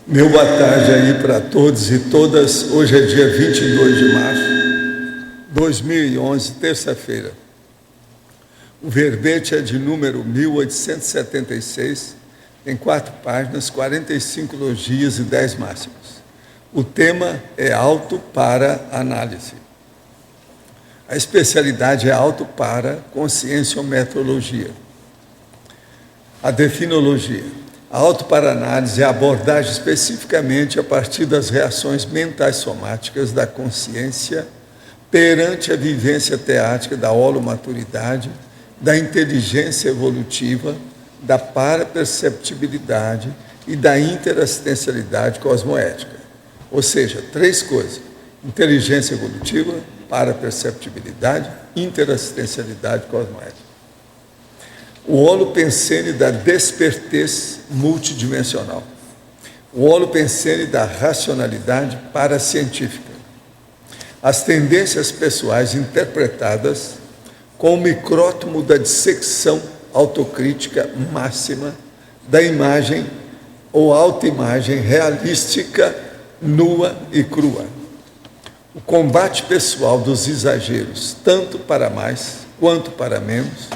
Meu boa tarde aí para todos e todas. Hoje é dia 22 de março de 2011, terça-feira. O verbete é de número 1876, tem 4 páginas, 45 elogios e 10 máximas. O tema é auto para análise. A especialidade é auto para conscienciometrologia. A definologia. A autoparanálise é a abordagem especificamente a partir das reações mentais somáticas da consciência perante a vivência teática da holomaturidade, da inteligência evolutiva, da paraperceptibilidade e da interassistencialidade cosmoética. Ou seja, 3 coisas: inteligência evolutiva, paraperceptibilidade, interassistencialidade cosmoética. O holopensene da despertez multidimensional. O holopensene da racionalidade paracientífica. As tendências pessoais interpretadas com o micrótomo da dissecção autocrítica máxima da imagem ou autoimagem realística, nua e crua. O combate pessoal dos exageros, tanto para mais quanto para menos,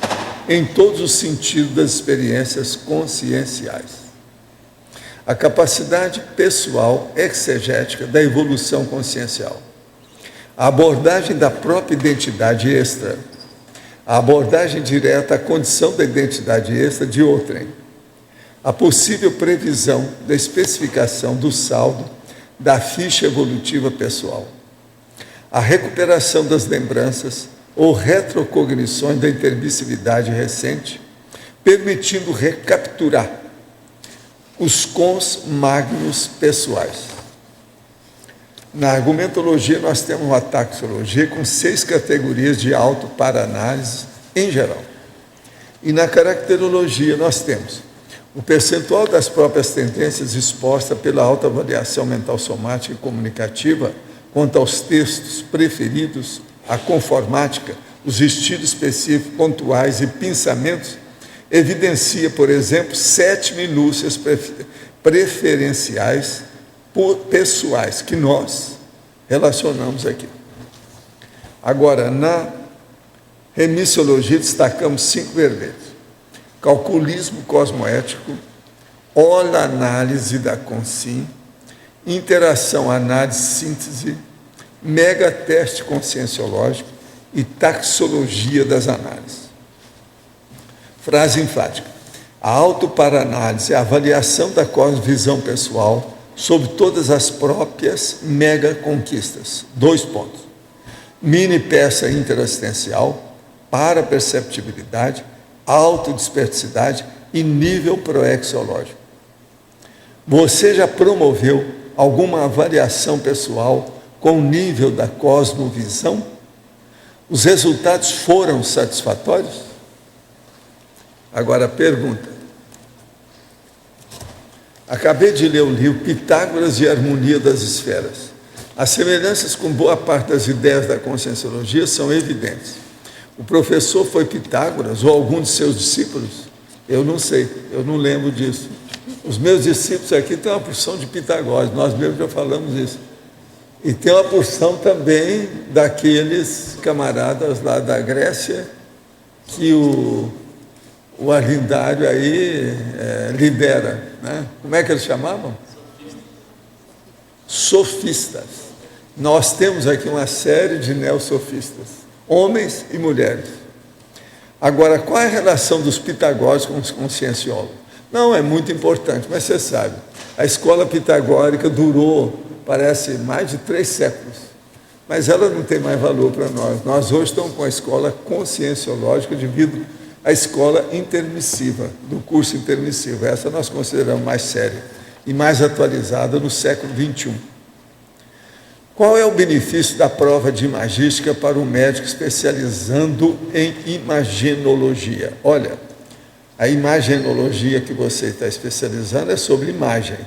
em todos os sentidos das experiências conscienciais. A capacidade pessoal exegética da evolução consciencial. A abordagem da própria identidade extra. A abordagem direta à condição da identidade extra de outrem. A possível previsão da especificação do saldo da ficha evolutiva pessoal. A recuperação das lembranças ou retrocognições da intermissividade recente, permitindo recapturar os cons magnos pessoais. Na argumentologia, nós temos uma taxologia com 6 categorias de auto-para-análise em geral. E na caracterologia, nós temos o percentual das próprias tendências exposta pela autoavaliação mental somática e comunicativa quanto aos textos preferidos, a conformática, os estilos específicos, pontuais e pensamentos, evidencia, por exemplo, 7 minúcias preferenciais pessoais que nós relacionamos aqui. Agora, na remissiologia, destacamos 5 verbetes: calculismo cosmoético, holanálise da consciência, interação, análise, síntese, megateste conscienciológico e taxologia das análises. Frase enfática: a autoparanálise é a avaliação da cosmovisão pessoal sobre todas as próprias mega-conquistas. 2 pontos. Mini peça interassistencial, paraperceptibilidade, autodispersividade e nível proexiológico. Você já promoveu alguma avaliação pessoal com o nível da cosmovisão? Os resultados foram satisfatórios? Agora, pergunta. Acabei de ler o livro Pitágoras e a Harmonia das Esferas. As semelhanças com boa parte das ideias da conscienciologia são evidentes. O professor foi Pitágoras ou algum de seus discípulos? Eu não sei, eu não lembro disso. Os meus discípulos aqui têm uma porção de Pitágoras, nós mesmos já falamos isso. E tem uma porção também daqueles camaradas lá da Grécia que o Arlindário aí lidera, né? Como é que eles chamavam? Sofistas. Nós temos aqui uma série de neosofistas, homens e mulheres. Agora, qual é a relação dos pitagóricos com os conscienciólogos? Não, é muito importante, mas você sabe, a escola pitagórica durou, parece, mais de 3 séculos, mas ela não tem mais valor para nós. Nós hoje estamos com a escola conscienciológica devido à escola intermissiva, do curso intermissivo. Essa nós consideramos mais séria e mais atualizada no século XXI. Qual é o benefício da prova de imagística para um médico especializando em imagenologia? Olha, a imagenologia que você está especializando é sobre imagem,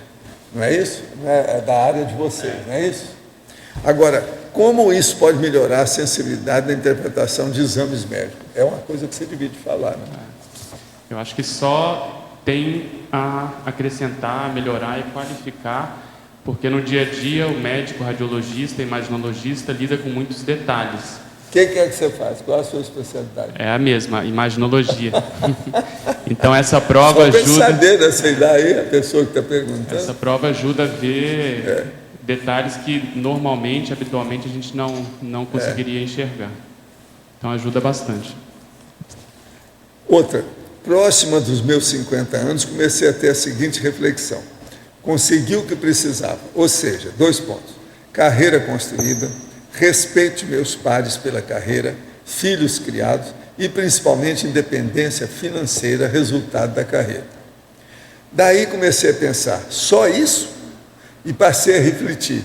não é isso? É da área de vocês, não é isso? Agora, como isso pode melhorar a sensibilidade da interpretação de exames médicos? É uma coisa que você devia falar, né? Eu acho que só tem a acrescentar, melhorar e qualificar, porque no dia a dia o médico, radiologista, imaginologista lida com muitos detalhes. O que é que você faz? Qual a sua especialidade? É a mesma, imaginologia. Então essa prova ajuda... ajuda... saber dessa ideia, a pessoa que está perguntando. Essa prova ajuda a ver detalhes que normalmente, habitualmente, a gente não conseguiria enxergar. Então ajuda bastante. Outra, próxima dos meus 50 anos, comecei a ter a seguinte reflexão. Consegui o que precisava, ou seja, 2 pontos. Carreira construída, respeite meus pares pela carreira, filhos criados e principalmente independência financeira, resultado da carreira. Daí comecei a pensar, só isso? E passei a refletir.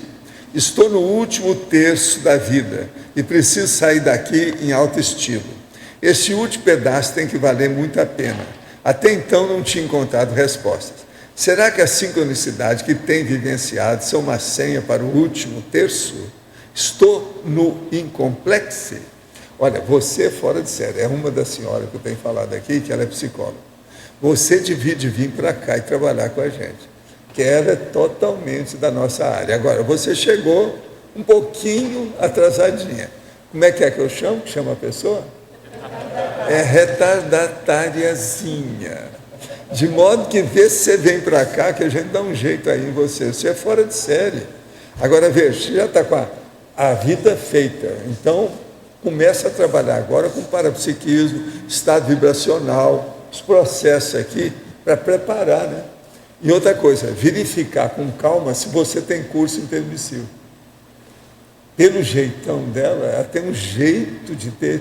Estou no último terço da vida e preciso sair daqui em alto estilo. Esse último pedaço tem que valer muito a pena. Até então não tinha encontrado respostas. Será que a sincronicidade que tem vivenciado são uma senha para o último terço? Estou no incomplexo. Olha, você é fora de série. É uma das senhoras que eu tenho falado aqui, que ela é psicóloga. Você devia vir para cá e trabalhar com a gente, que ela é totalmente da nossa área. Agora, você chegou um pouquinho atrasadinha. Como é que eu chamo? Que chama a pessoa? É retardatariazinha. De modo que vê se você vem para cá, que a gente dá um jeito aí em você. Você é fora de série. Agora, veja, você já está com a vida feita. Então, começa a trabalhar agora com parapsiquismo, estado vibracional, os processos aqui, para preparar, né? E outra coisa, verificar com calma se você tem curso intermissivo. Pelo jeitão dela, ela tem um jeito de ter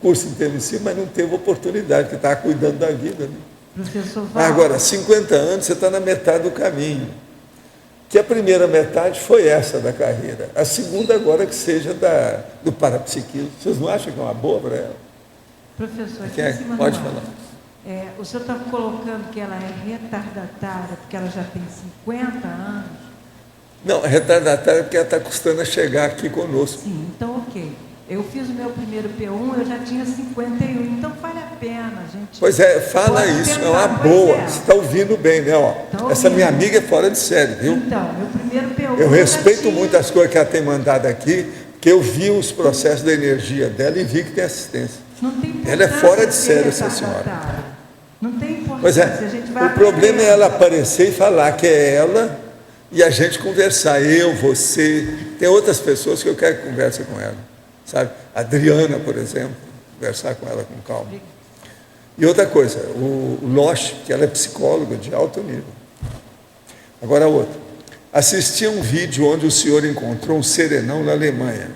curso intermissivo, mas não teve oportunidade, porque estava cuidando da vida, né? Professor, agora, 50 anos, você está na metade do caminho. Que a primeira metade foi essa da carreira. A segunda agora que seja do parapsiquismo. Vocês não acham que é uma boa para ela? Professor, aqui em cima pode falar. O senhor está colocando que ela é retardatária porque ela já tem 50 anos? Não, retardatária porque ela está custando a chegar aqui conosco. Sim, então ok. Eu fiz o meu primeiro P1, eu já tinha 51, então vale a pena, gente. Pois é, fala isso, é uma boa. Você está ouvindo bem, né? Essa minha amiga é fora de série, viu? Então, meu primeiro P1... Eu respeito muito as coisas que ela tem mandado aqui, porque eu vi os processos da energia dela e vi que tem assistência. Não tem ela é fora de série, essa senhora. Não tem importância. Pois é, a gente vai o problema é ela aparecer e falar que é ela e a gente conversar, eu, você. Tem outras pessoas que eu quero que converse com ela. Sabe? A Adriana, por exemplo, conversar com ela com calma. E outra coisa, o Loche, que ela é psicóloga de alto nível. Agora outra. Assisti a um vídeo onde o senhor encontrou um serenão na Alemanha.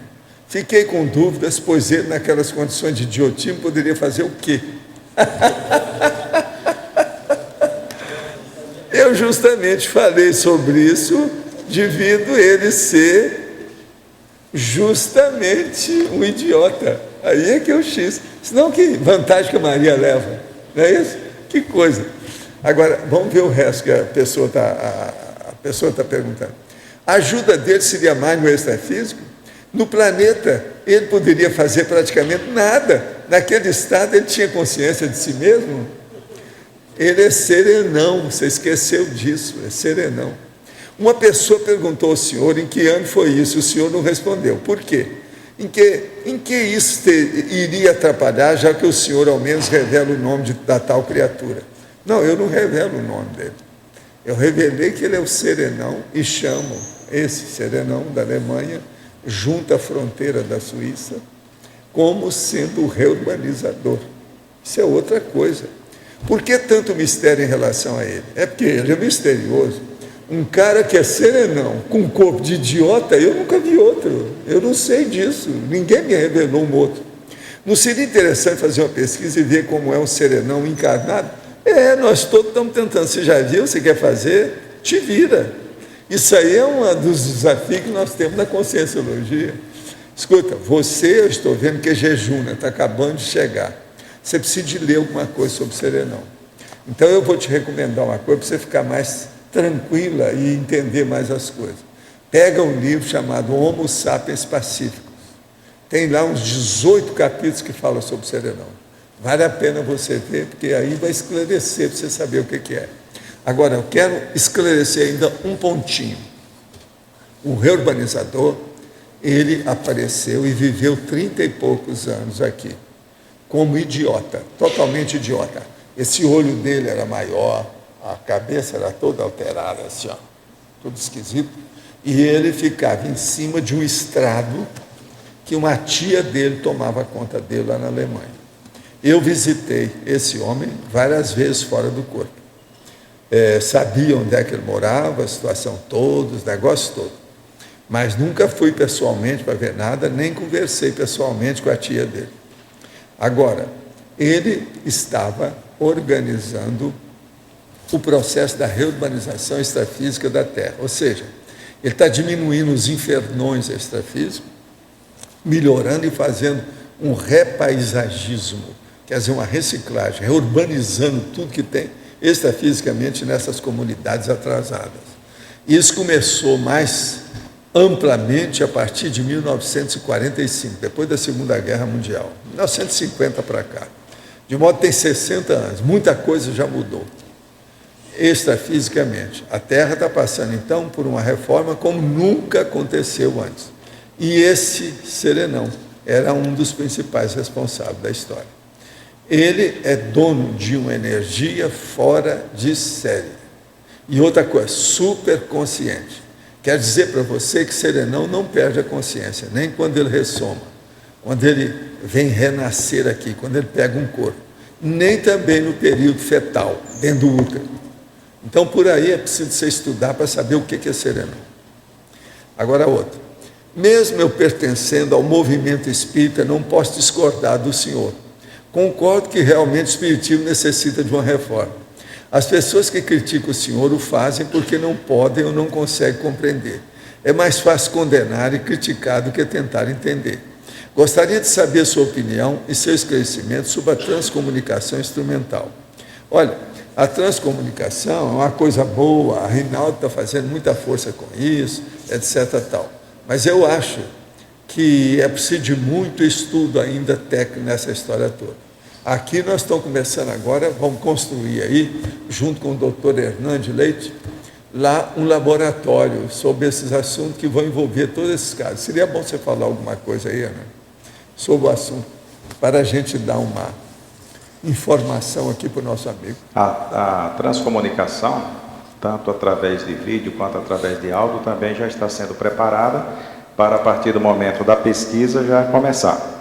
Fiquei com dúvidas, pois ele, naquelas condições de idiotismo, poderia fazer o quê? Eu justamente falei sobre isso, devido ele ser justamente um idiota. Aí é que é o X. Senão que vantagem que a Maria leva, não é isso? Que coisa. Agora, vamos ver o resto que a pessoa está perguntando. A ajuda dele seria mais no extrafísico? No planeta, ele poderia fazer praticamente nada. Naquele estado, ele tinha consciência de si mesmo. Ele é serenão, você esqueceu disso, é serenão. Uma pessoa perguntou ao senhor em que ano foi isso, o senhor não respondeu. Por quê? Em que isso iria atrapalhar, já que o senhor ao menos revela o nome da tal criatura? Não, eu não revelo o nome dele. Eu revelei que ele é o serenão e chamo esse serenão da Alemanha, junto à fronteira da Suíça, como sendo o reurbanizador. Isso é outra coisa. Por que tanto mistério em relação a ele? É porque ele é misterioso. Um cara que é serenão, com corpo de idiota, eu nunca vi outro. Eu não sei disso. Ninguém me revelou um outro. Não seria interessante fazer uma pesquisa e ver como é um serenão encarnado? Nós todos estamos tentando. Você já viu? Você quer fazer? Te vira. Isso aí é um dos desafios que nós temos na conscienciologia. Escuta, eu estou vendo que é jejum, está acabando de chegar. Você precisa de ler alguma coisa sobre serenão. Então eu vou te recomendar uma coisa para você ficar mais tranquila e entender mais as coisas. Pega um livro chamado Homo Sapiens Pacíficos. Tem lá uns 18 capítulos que falam sobre serenão. Vale a pena você ver, porque aí vai esclarecer para você saber o que é. Agora, eu quero esclarecer ainda um pontinho. O reurbanizador, ele apareceu e viveu 30 e poucos anos aqui, como idiota, totalmente idiota. Esse olho dele era maior, a cabeça era toda alterada, assim, ó, tudo esquisito. E ele ficava em cima de um estrado que uma tia dele tomava conta dele lá na Alemanha. Eu visitei esse homem várias vezes fora do corpo. Sabia onde é que ele morava, a situação toda, os negócios todos. Mas nunca fui pessoalmente para ver nada, nem conversei pessoalmente com a tia dele. Agora, ele estava organizando o processo da reurbanização extrafísica da Terra. Ou seja, ele está diminuindo os infernões extrafísicos, melhorando e fazendo um repaisagismo, quer dizer, uma reciclagem, reurbanizando tudo que tem extrafisicamente nessas comunidades atrasadas. Isso começou mais amplamente a partir de 1945, depois da Segunda Guerra Mundial, 1950 para cá. De modo que tem 60 anos, muita coisa já mudou, extrafisicamente. A Terra está passando, então, por uma reforma como nunca aconteceu antes. E esse Serenão era um dos principais responsáveis da história. Ele é dono de uma energia fora de série. E outra coisa, super consciente. Quer dizer para você que Serenão não perde a consciência, nem quando ele ressoma, quando ele vem renascer aqui, quando ele pega um corpo, nem também no período fetal, dentro do útero. Então, por aí é preciso você estudar para saber o que é Serenão. Agora, outra. Mesmo eu pertencendo ao movimento espírita, não posso discordar do senhor. Concordo que realmente o espiritismo necessita de uma reforma. As pessoas que criticam o senhor o fazem porque não podem ou não conseguem compreender. É mais fácil condenar e criticar do que tentar entender. Gostaria de saber a sua opinião e seu esclarecimento sobre a transcomunicação instrumental. Olha, a transcomunicação é uma coisa boa, a Rinaldo está fazendo muita força com isso, etc. tal. Mas eu acho que é preciso de muito estudo ainda técnico nessa história toda. Aqui nós estamos começando agora, vamos construir aí, junto com o doutor Hernandes Leite, lá um laboratório sobre esses assuntos que vão envolver todos esses casos. Seria bom você falar alguma coisa aí, Ana, sobre o assunto, para a gente dar uma informação aqui para o nosso amigo. A transcomunicação, tanto através de vídeo quanto através de áudio, também já está sendo preparada para, a partir do momento da pesquisa, já começar.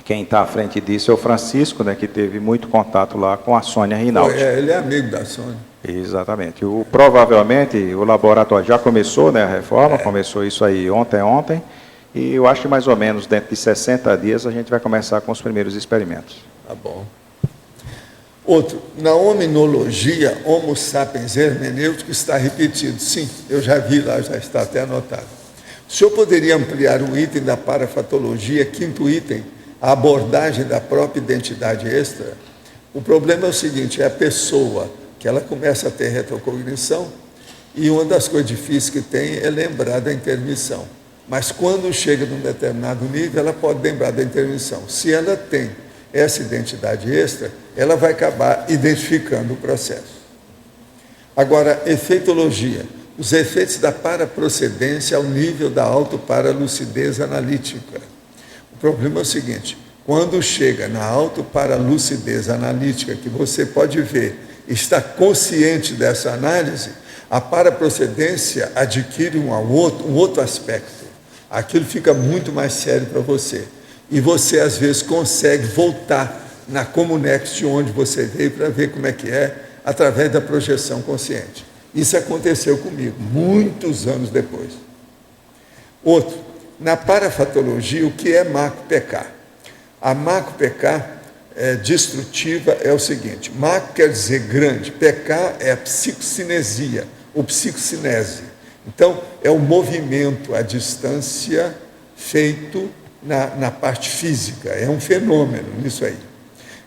Quem está à frente disso é o Francisco, né, que teve muito contato lá com a Sônia Rinaldi. Ele é amigo da Sônia. Exatamente. Provavelmente o laboratório já começou, né, a reforma, começou isso aí ontem, e eu acho que mais ou menos dentro de 60 dias a gente vai começar com os primeiros experimentos. Tá bom. Outro, na hominologia, Homo sapiens hermenêutico está repetido. Sim, eu já vi lá, já está até anotado. O senhor poderia ampliar o item da parafatologia, quinto item, a abordagem da própria identidade extra? O problema é o seguinte, é a pessoa que ela começa a ter retrocognição e uma das coisas difíceis que tem é lembrar da intermissão. Mas quando chega num determinado nível, ela pode lembrar da intermissão. Se ela tem essa identidade extra, ela vai acabar identificando o processo. Agora, efeitologia. Os efeitos da paraprocedência ao nível da autoparalucidez analítica. O problema é o seguinte, quando chega na autoparalucidez analítica, que você pode ver, está consciente dessa análise, a paraprocedência adquire um outro aspecto. Aquilo fica muito mais sério para você. E você, às vezes, consegue voltar na Comunex de onde você veio para ver como é que é, através da projeção consciente. Isso aconteceu comigo, muitos anos depois. Outro, na parafatologia, o que é macro-PK? A macro-PK destrutiva é o seguinte, macro quer dizer grande, PK é a psicocinesia, ou psicocinese. Então, é o movimento à distância feito na parte física, é um fenômeno nisso aí.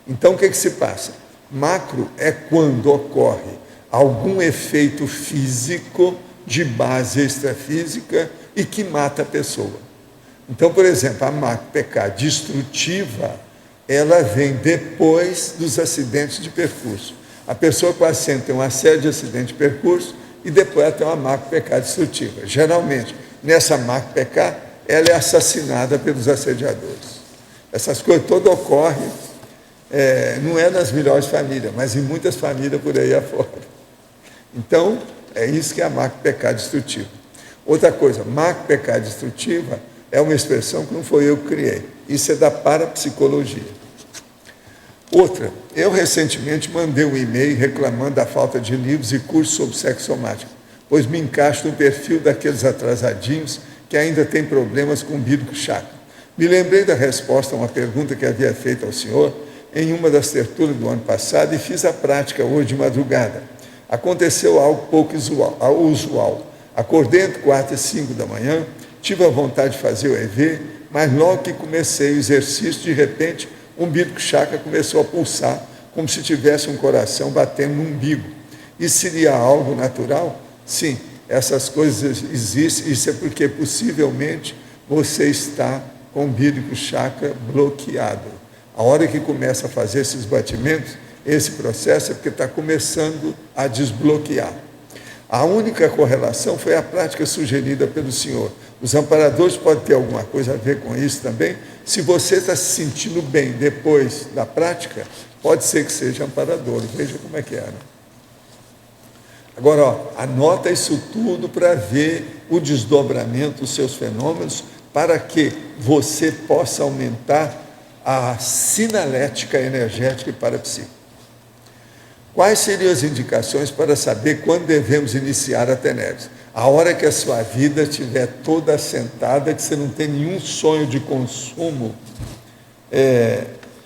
Então, o que se passa? Macro é quando ocorre algum efeito físico de base extrafísica e que mata a pessoa. Então, por exemplo, a macro-PK destrutiva ela vem depois dos acidentes de percurso. A pessoa com assento tem uma série de acidentes de percurso e depois ela tem uma macro-PK destrutiva. Geralmente, nessa macro-PK, ela é assassinada pelos assediadores. Essas coisas todas ocorrem, não é nas melhores famílias, mas em muitas famílias por aí afora. Então, é isso que é a macro-PK destrutiva. Outra coisa, macro-PK destrutiva é uma expressão que não foi eu que criei. Isso é da parapsicologia. Outra, eu recentemente mandei um e-mail reclamando da falta de livros e cursos sobre sexo somático, pois me encaixo no perfil daqueles atrasadinhos que ainda têm problemas com o umbigo chakra. Me lembrei da resposta a uma pergunta que havia feito ao senhor em uma das tertúlias do ano passado e fiz a prática hoje de madrugada. Aconteceu algo pouco usual. Acordei entre 4 e 5 da manhã, tive a vontade de fazer o EV, mas logo que comecei o exercício, de repente, o umbigo chakra começou a pulsar, como se tivesse um coração batendo no umbigo. Isso seria algo natural? Sim, essas coisas existem, isso é porque possivelmente você está com o umbigo chakra bloqueado. A hora que começa a fazer esses batimentos, esse processo é porque está começando a desbloquear. A única correlação foi a prática sugerida pelo senhor. Os amparadores podem ter alguma coisa a ver com isso também. Se você está se sentindo bem depois da prática, pode ser que seja amparador. Veja como é que é, né? Agora, anota isso tudo para ver o desdobramento dos seus fenômenos, para que você possa aumentar a sinalética energética e parapsíquica. Quais seriam as indicações para saber quando devemos iniciar a tenebres? A hora que a sua vida estiver toda assentada, que você não tem nenhum sonho de consumo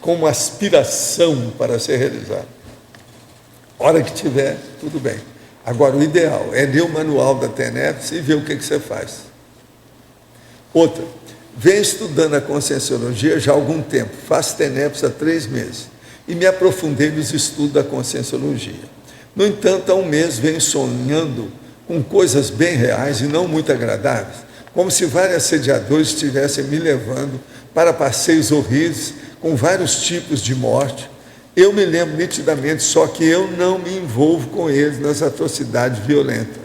como aspiração para ser realizado. A hora que tiver, tudo bem. Agora, o ideal é ler o manual da tenebres e ver o que você faz. Outra, venho estudando a conscienciologia já há algum tempo, faço tenebres há 3 meses. E me aprofundei nos estudos da conscienciologia. No entanto, há um mês venho sonhando com coisas bem reais e não muito agradáveis, como se vários assediadores estivessem me levando para passeios horríveis, com vários tipos de morte. Eu me lembro nitidamente, só que eu não me envolvo com eles nas atrocidades violentas.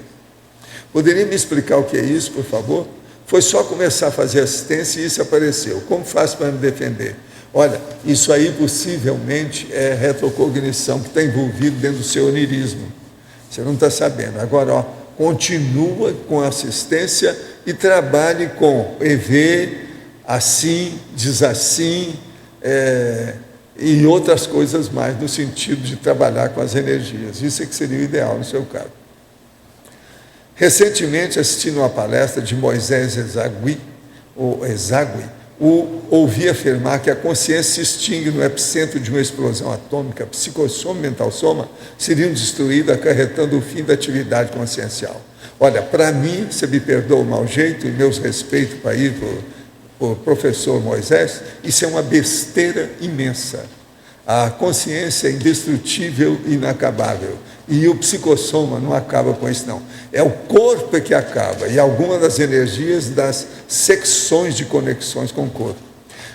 Poderia me explicar o que é isso, por favor? Foi só começar a fazer assistência e isso apareceu. Como faço para me defender? Olha, isso aí possivelmente é retrocognição que está envolvido dentro do seu onirismo. Você não está sabendo. Agora, continua com assistência e trabalhe com EV, assim, diz assim, e outras coisas mais, no sentido de trabalhar com as energias. Isso é que seria o ideal no seu caso. Recentemente, assistindo uma palestra de Moisés Ezagui, ouvi afirmar que a consciência se extingue no epicentro de uma explosão atômica, psicossoma e mental soma seriam destruídas, acarretando o fim da atividade consciencial. Olha, para mim, você me perdoa o mau jeito e meus respeitos para ir para o professor Moisés, isso é uma besteira imensa. A consciência é indestrutível e inacabável. E o psicossoma não acaba com isso, não. É o corpo que acaba, e algumas das energias das secções de conexões com o corpo.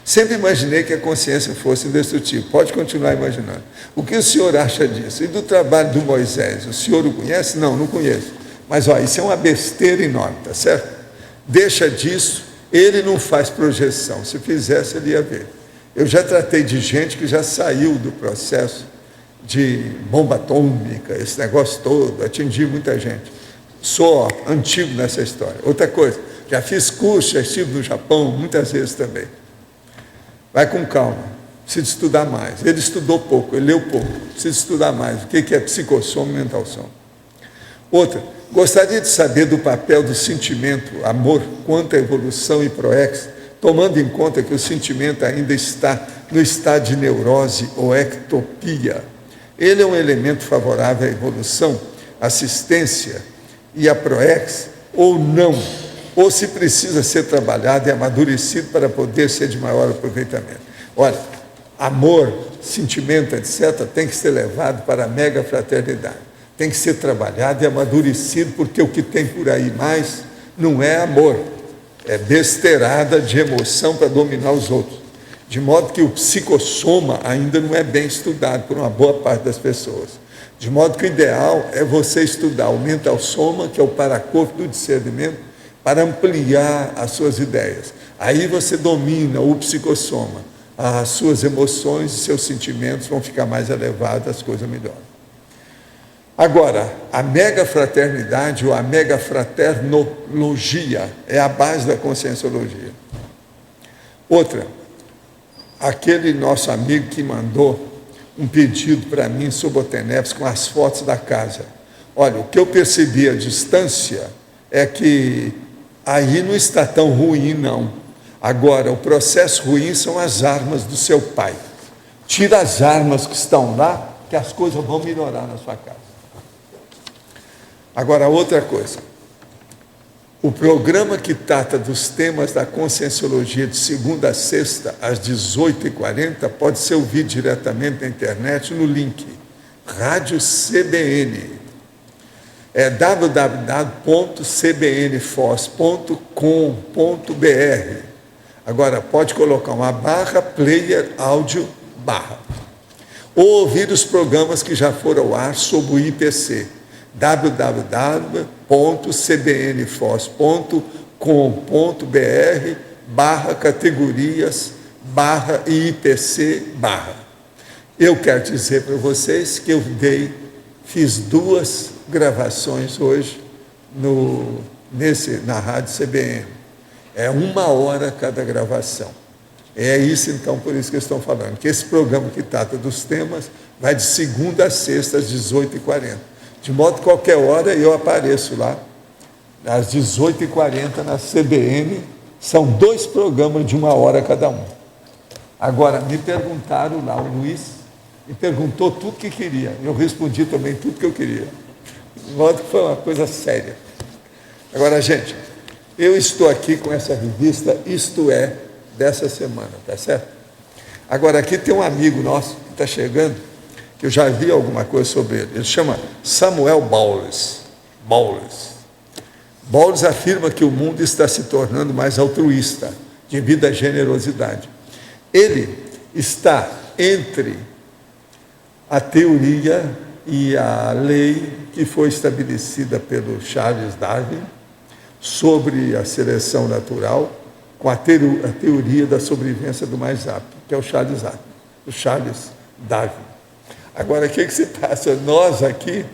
Sempre imaginei que a consciência fosse indestrutível. Pode continuar imaginando. O que o senhor acha disso? E do trabalho do Moisés? O senhor o conhece? Não, não conheço. Mas, isso é uma besteira enorme, tá certo? Deixa disso, ele não faz projeção. Se fizesse, ele ia ver. Eu já tratei de gente que já saiu do processo de bomba atômica, esse negócio todo, atingi muita gente. Sou antigo nessa história. Outra coisa, já fiz curso, já estive no Japão, muitas vezes também. Vai com calma, precisa estudar mais. Ele estudou pouco, ele leu pouco, precisa estudar mais. O que é psicossoma e mental soma? Outra, gostaria de saber do papel do sentimento, amor, quanto à evolução e proex, tomando em conta que o sentimento ainda está no estado de neurose ou ectopia. Ele é um elemento favorável à evolução, assistência e à proex, ou não? Ou se precisa ser trabalhado e amadurecido para poder ser de maior aproveitamento? Olha, amor, sentimento, etc., tem que ser levado para a mega fraternidade. Tem que ser trabalhado e amadurecido, porque o que tem por aí mais não é amor, é besteirada de emoção para dominar os outros. De modo que o psicossoma ainda não é bem estudado por uma boa parte das pessoas. De modo que o ideal é você estudar o mental soma, que é o paracorpo do discernimento, para ampliar as suas ideias. Aí você domina o psicossoma, as suas emoções e seus sentimentos vão ficar mais elevados, as coisas melhoram. Agora, a megafraternidade ou a megafraternologia é a base da conscienciologia. Outra, aquele nosso amigo que mandou um pedido para mim sobre o Tenebs com as fotos da casa. Olha, o que eu percebi à distância é que aí não está tão ruim, não. Agora, o processo ruim são as armas do seu pai. Tira as armas que estão lá, que as coisas vão melhorar na sua casa. Agora, outra coisa. O programa que trata dos temas da conscienciologia de segunda a sexta, às 18h40, pode ser ouvido diretamente na internet no link Rádio CBN. É www.cbnfoz.com.br. Agora, pode colocar uma barra, player, áudio, barra. Ou ouvir os programas que já foram ao ar sobre o IPC. www.cbnfoz.com.br/categorias/IPC/. Eu quero dizer para vocês que eu fiz 2 gravações hoje na Rádio CBN. É 1 hora cada gravação. É isso, então, por isso que eu estou falando, que esse programa que trata dos temas vai de segunda a sexta, às 18h40. De modo que qualquer hora eu apareço lá, às 18h40 na CBN, são 2 programas de 1 hora cada um. Agora, me perguntaram lá, o Luiz me perguntou tudo que queria, eu respondi também tudo que eu queria. De modo que foi uma coisa séria. Agora, gente, eu estou aqui com essa revista, Isto É, dessa semana, tá certo? Agora, aqui tem um amigo nosso que está chegando, que eu já vi alguma coisa sobre ele. Ele chama Samuel Bowles. Bowles afirma que o mundo está se tornando mais altruísta, devido à generosidade. Ele está entre a teoria e a lei que foi estabelecida pelo Charles Darwin sobre a seleção natural, com a teoria da sobrevivência do mais apto, que é o Charles Darwin. Agora, o que se passa? Nós aqui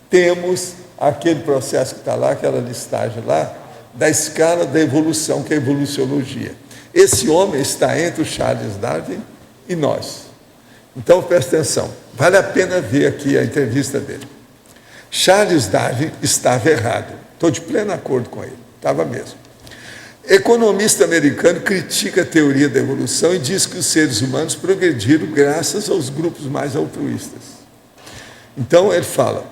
temos aquele processo que está lá, aquela listagem lá, da escala da evolução, que é a evoluciologia. Esse homem está entre o Charles Darwin e nós. Então, presta atenção, vale a pena ver aqui a entrevista dele. Charles Darwin estava errado, estou de pleno acordo com ele, estava mesmo. Economista americano critica a teoria da evolução e diz que os seres humanos progrediram graças aos grupos mais altruístas. Então ele fala,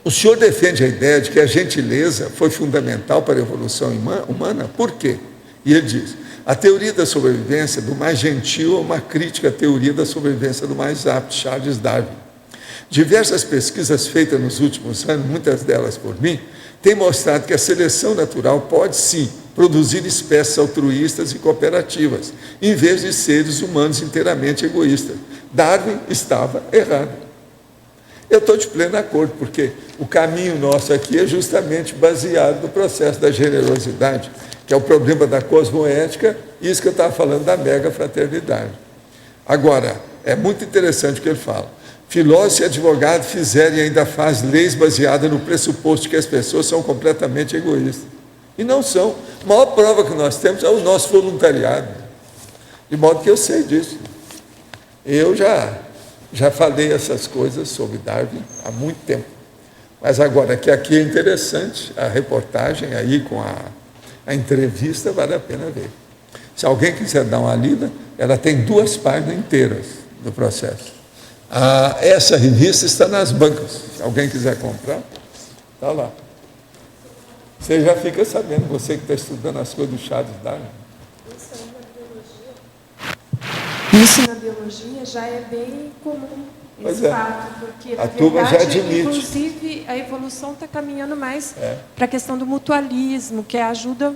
o senhor defende a ideia de que a gentileza foi fundamental para a evolução humana? Por quê? E ele diz, a teoria da sobrevivência do mais gentil é uma crítica à teoria da sobrevivência do mais apto, Charles Darwin. Diversas pesquisas feitas nos últimos anos, muitas delas por mim, têm mostrado que a seleção natural pode sim produzir espécies altruístas e cooperativas, em vez de seres humanos inteiramente egoístas. Darwin estava errado. Eu estou de pleno acordo, porque o caminho nosso aqui é justamente baseado no processo da generosidade, que é o problema da cosmoética, e isso que eu estava falando da megafraternidade. Agora, é muito interessante o que ele fala. Filósofos e advogados fizeram e ainda fazem leis baseadas no pressuposto de que as pessoas são completamente egoístas. E não são. A maior prova que nós temos é o nosso voluntariado. De modo que eu sei disso. Eu já falei essas coisas sobre Darwin há muito tempo. Mas agora que aqui é interessante, a reportagem aí com a entrevista, vale a pena ver. Se alguém quiser dar uma lida, ela tem 2 páginas inteiras do processo. Essa revista está nas bancas. Se alguém quiser comprar, está lá. Você já fica sabendo, você que está estudando as coisas do Charles Darwin. Isso na biologia já é bem comum. Pois esse é. fato, porque, A na turma já verdade, admite. inclusive, a evolução está caminhando mais para a questão do mutualismo, que é ajuda,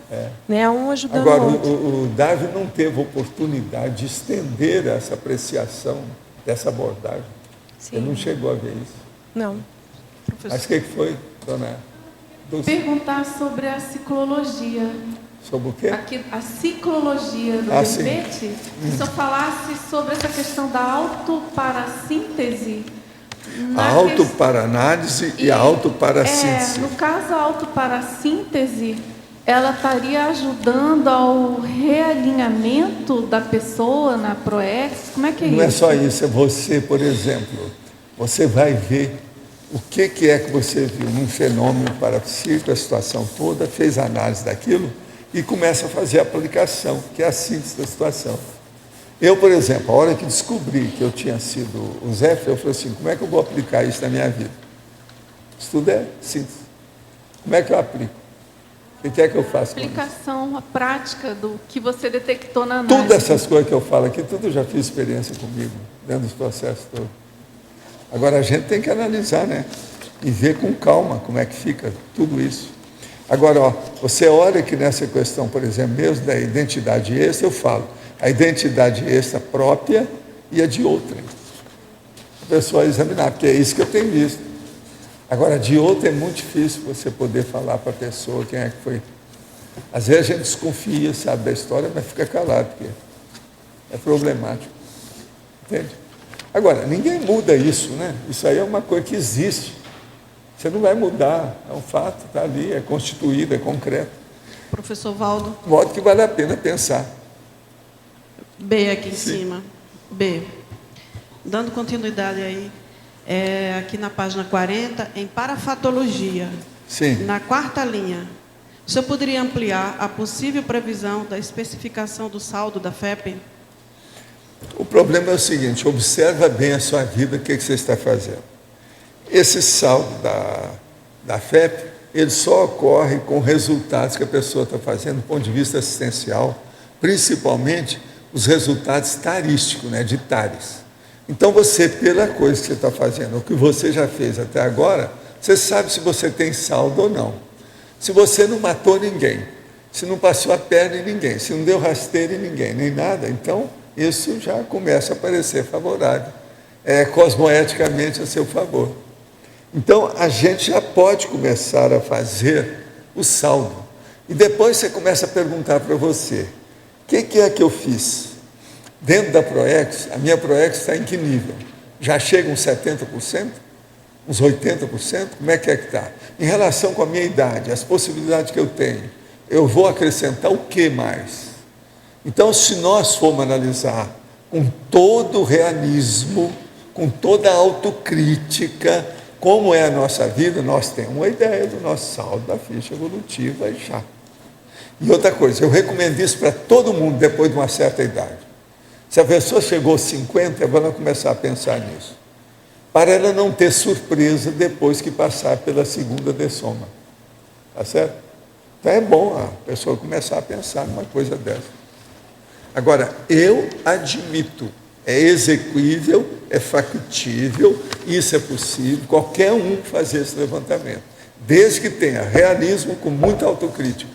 né, um ajudando Agora, o outro. o Davi não teve oportunidade de estender essa apreciação dessa abordagem. Sim. Ele não chegou a ver isso. Não. Mas o que foi, dona Dulce? Perguntar sobre a ciclologia. Sobre o quê? Aqui, a ciclologia do Ah, sim. verbete. Se o senhor falasse sobre essa questão da autoparasíntese. A autoparanálise e a autoparasíntese. No caso, a autoparasíntese, ela estaria ajudando ao realinhamento da pessoa na PROEX? Como é que é isso? Não é só isso, é você, por exemplo, você vai ver o que é que você viu num fenômeno parapsíquico, a situação toda, fez a análise daquilo e começa a fazer a aplicação, que é a síntese da situação. Eu, por exemplo, a hora que descobri que eu tinha sido o Zé, eu falei assim, como é que eu vou aplicar isso na minha vida? Isso tudo é síntese. Como é que eu aplico? O que é que eu faço com isso? Aplicação, a prática do que você detectou na análise. Todas essas coisas que eu falo aqui, tudo eu já fiz experiência comigo, dentro dos processos todos. Agora a gente tem que analisar, né? E ver com calma como é que fica tudo isso. Agora, ó, você olha que nessa questão, por exemplo, mesmo da identidade extra, eu falo, a identidade extra própria e a de outra. A pessoa examinar, porque é isso que eu tenho visto. Agora, de outra é muito difícil você poder falar para a pessoa quem é que foi. Às vezes a gente desconfia, sabe, da história, mas fica calado, porque é problemático. Entende? Agora, ninguém muda isso, né? Isso aí é uma coisa que existe. Você não vai mudar, é um fato, está ali, é constituído, é concreto. Professor Valdo. De modo que vale a pena pensar. B aqui em cima. B. Dando continuidade aí, aqui na página 40, em parafatologia, Sim. na quarta linha, o senhor poderia ampliar a possível previsão da especificação do saldo da FEP? O problema é o seguinte, observa bem a sua vida, o que você está fazendo. Esse saldo da FEP, ele só ocorre com resultados que a pessoa está fazendo do ponto de vista assistencial, principalmente os resultados tarísticos, né, de TARES. Então você, pela coisa que você está fazendo, o que você já fez até agora, você sabe se você tem saldo ou não. Se você não matou ninguém, se não passou a perna em ninguém, se não deu rasteiro em ninguém, nem nada, então isso já começa a parecer favorável, cosmoeticamente a seu favor. Então a gente já pode começar a fazer o saldo. E depois você começa a perguntar para você, o que é que eu fiz? Dentro da PROEX, a minha PROEX está em que nível? Já chega uns 70%? Uns 80%? Como é que está? Em relação com a minha idade, as possibilidades que eu tenho, eu vou acrescentar o que mais? Então, se nós formos analisar com todo o realismo, com toda a autocrítica, como é a nossa vida, nós temos uma ideia do nosso saldo da ficha evolutiva e já. E outra coisa, eu recomendo isso para todo mundo depois de uma certa idade. Se a pessoa chegou aos 50, ela vai começar a pensar nisso. Para ela não ter surpresa depois que passar pela segunda dessoma. Tá certo? Então é bom a pessoa começar a pensar numa coisa dessa. Agora, eu admito, é execuível, é factível, isso é possível, qualquer um fazer esse levantamento, desde que tenha realismo com muita autocrítica.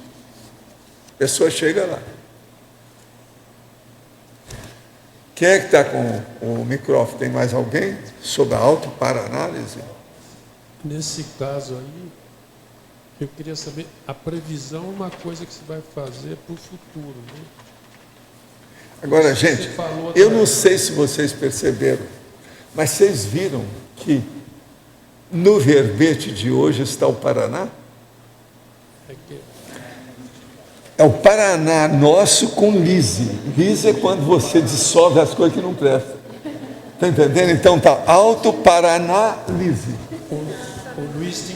A pessoa chega lá. Quem é que está com o microfone? Tem mais alguém sobre a autoparanálise? Nesse caso aí, eu queria saber, a previsão é uma coisa que você vai fazer para o futuro, né? Agora, gente, eu não sei se vocês perceberam, mas vocês viram que no verbete de hoje está o Paraná? É o Paraná nosso com lise. Lise é quando você dissolve as coisas que não prestam. Está entendendo? Então está autoparanálise.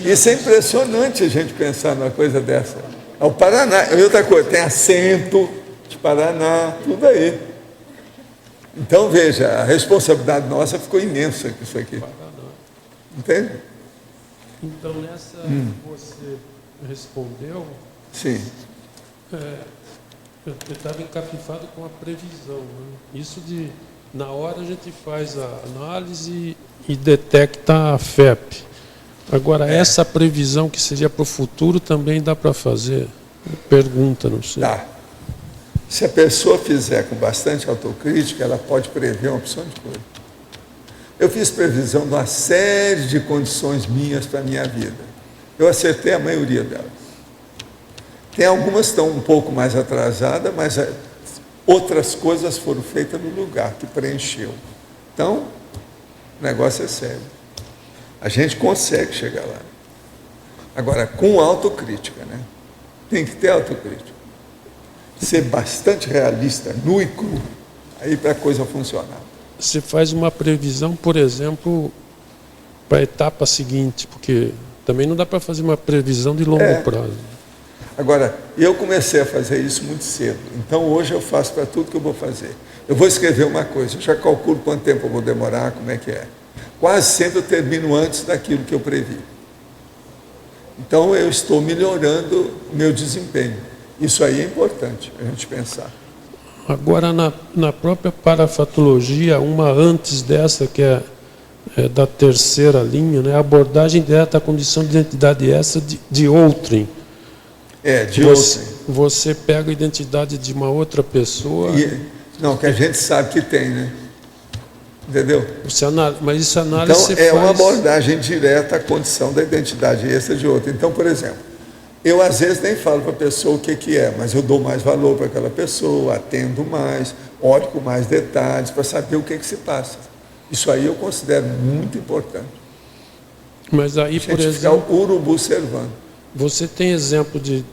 Isso é impressionante a gente pensar numa coisa dessa. É o Paraná. E outra coisa, tem acento de Paraná, tudo aí. Então veja, a responsabilidade nossa ficou imensa com isso aqui. Entende? Então nessa que você respondeu, sim. Eu estava encapifado com a previsão, né? Isso de, na hora a gente faz a análise e detecta a FEP. Agora, essa previsão que seria para o futuro também dá para fazer? Pergunta, não sei. Dá. Se a pessoa fizer com bastante autocrítica, ela pode prever uma opção de coisa. Eu fiz previsão de uma série de condições minhas para a minha vida. Eu acertei a maioria delas. Tem algumas que estão um pouco mais atrasadas, mas outras coisas foram feitas no lugar, que preencheu. Então, o negócio é sério. A gente consegue chegar lá. Agora, com autocrítica, né? Tem que ter autocrítica. Ser bastante realista, nu e cru, aí para a coisa funcionar. Você faz uma previsão, por exemplo, para a etapa seguinte, porque também não dá para fazer uma previsão de longo prazo. Agora, eu comecei a fazer isso muito cedo, então hoje eu faço para tudo que eu vou fazer. Eu vou escrever uma coisa, eu já calculo quanto tempo eu vou demorar, como é que é. Quase sempre eu termino antes daquilo que eu previ. Então eu estou melhorando o meu desempenho. Isso aí é importante a gente pensar. Agora, na própria parafatologia, uma antes dessa, que é da terceira linha, né, a abordagem direta à condição de identidade essa de outrem. De outrem. Você pega a identidade de uma outra pessoa... Não, que a gente sabe que tem, né? Entendeu? Mas isso análise então, uma abordagem direta à condição da identidade extra de outra. Então, por exemplo, eu às vezes nem falo para a pessoa o que é, mas eu dou mais valor para aquela pessoa, atendo mais, olho com mais detalhes para saber o que se passa. Isso aí eu considero muito importante. Mas aí, por exemplo, ficar urubu servando. Você tem exemplo de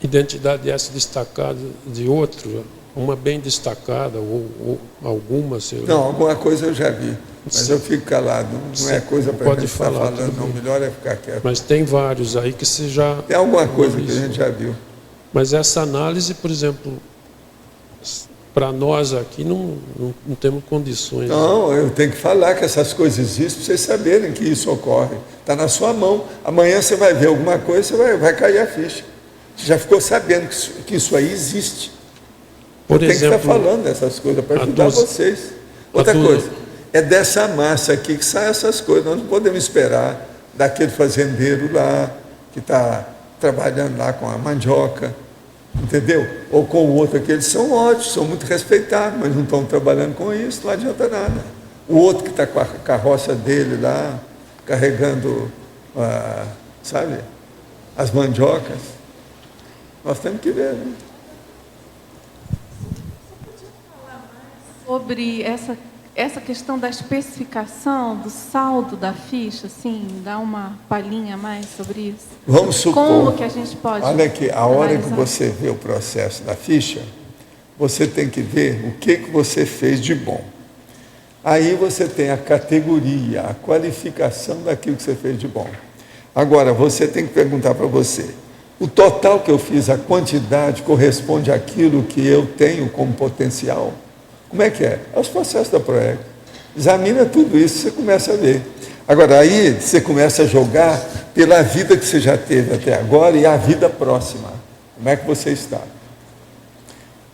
identidade essa destacada de outro? Uma bem destacada, ou alguma, sei lá. Não, alguma coisa eu já vi, mas eu fico calado, não é coisa para a gente estar falando, não, melhor é ficar quieto. Mas tem vários aí que você já... Tem alguma coisa que a gente já viu. Mas essa análise, por exemplo, para nós aqui não temos condições. Não, eu tenho que falar que essas coisas existem para vocês saberem que isso ocorre. Está na sua mão. Amanhã você vai ver alguma coisa, você vai cair a ficha. Você já ficou sabendo que isso aí existe. Por exemplo, tem que estar falando dessas coisas para ajudar vocês. Outra coisa, é dessa massa aqui que saem essas coisas. Nós não podemos esperar daquele fazendeiro lá, que está trabalhando lá com a mandioca, entendeu? Ou com o outro aqui, eles são ótimos, são muito respeitados, mas não estão trabalhando com isso, não adianta nada. O outro que está com a carroça dele lá, carregando, sabe, as mandiocas, nós temos que ver, né? Sobre essa questão da especificação do saldo da ficha, assim, dá uma palhinha a mais sobre isso? Vamos supor. Como que a gente pode... Olha aqui, a hora que você vê o processo da ficha, você tem que ver o que você fez de bom. Aí você tem a categoria, a qualificação daquilo que você fez de bom. Agora, você tem que perguntar para você, o total que eu fiz, a quantidade, corresponde àquilo que eu tenho como potencial? Como é que é? É os processos da PROEC. Examina tudo isso, você começa a ver. Agora, aí você começa a jogar pela vida que você já teve até agora e a vida próxima. Como é que você está?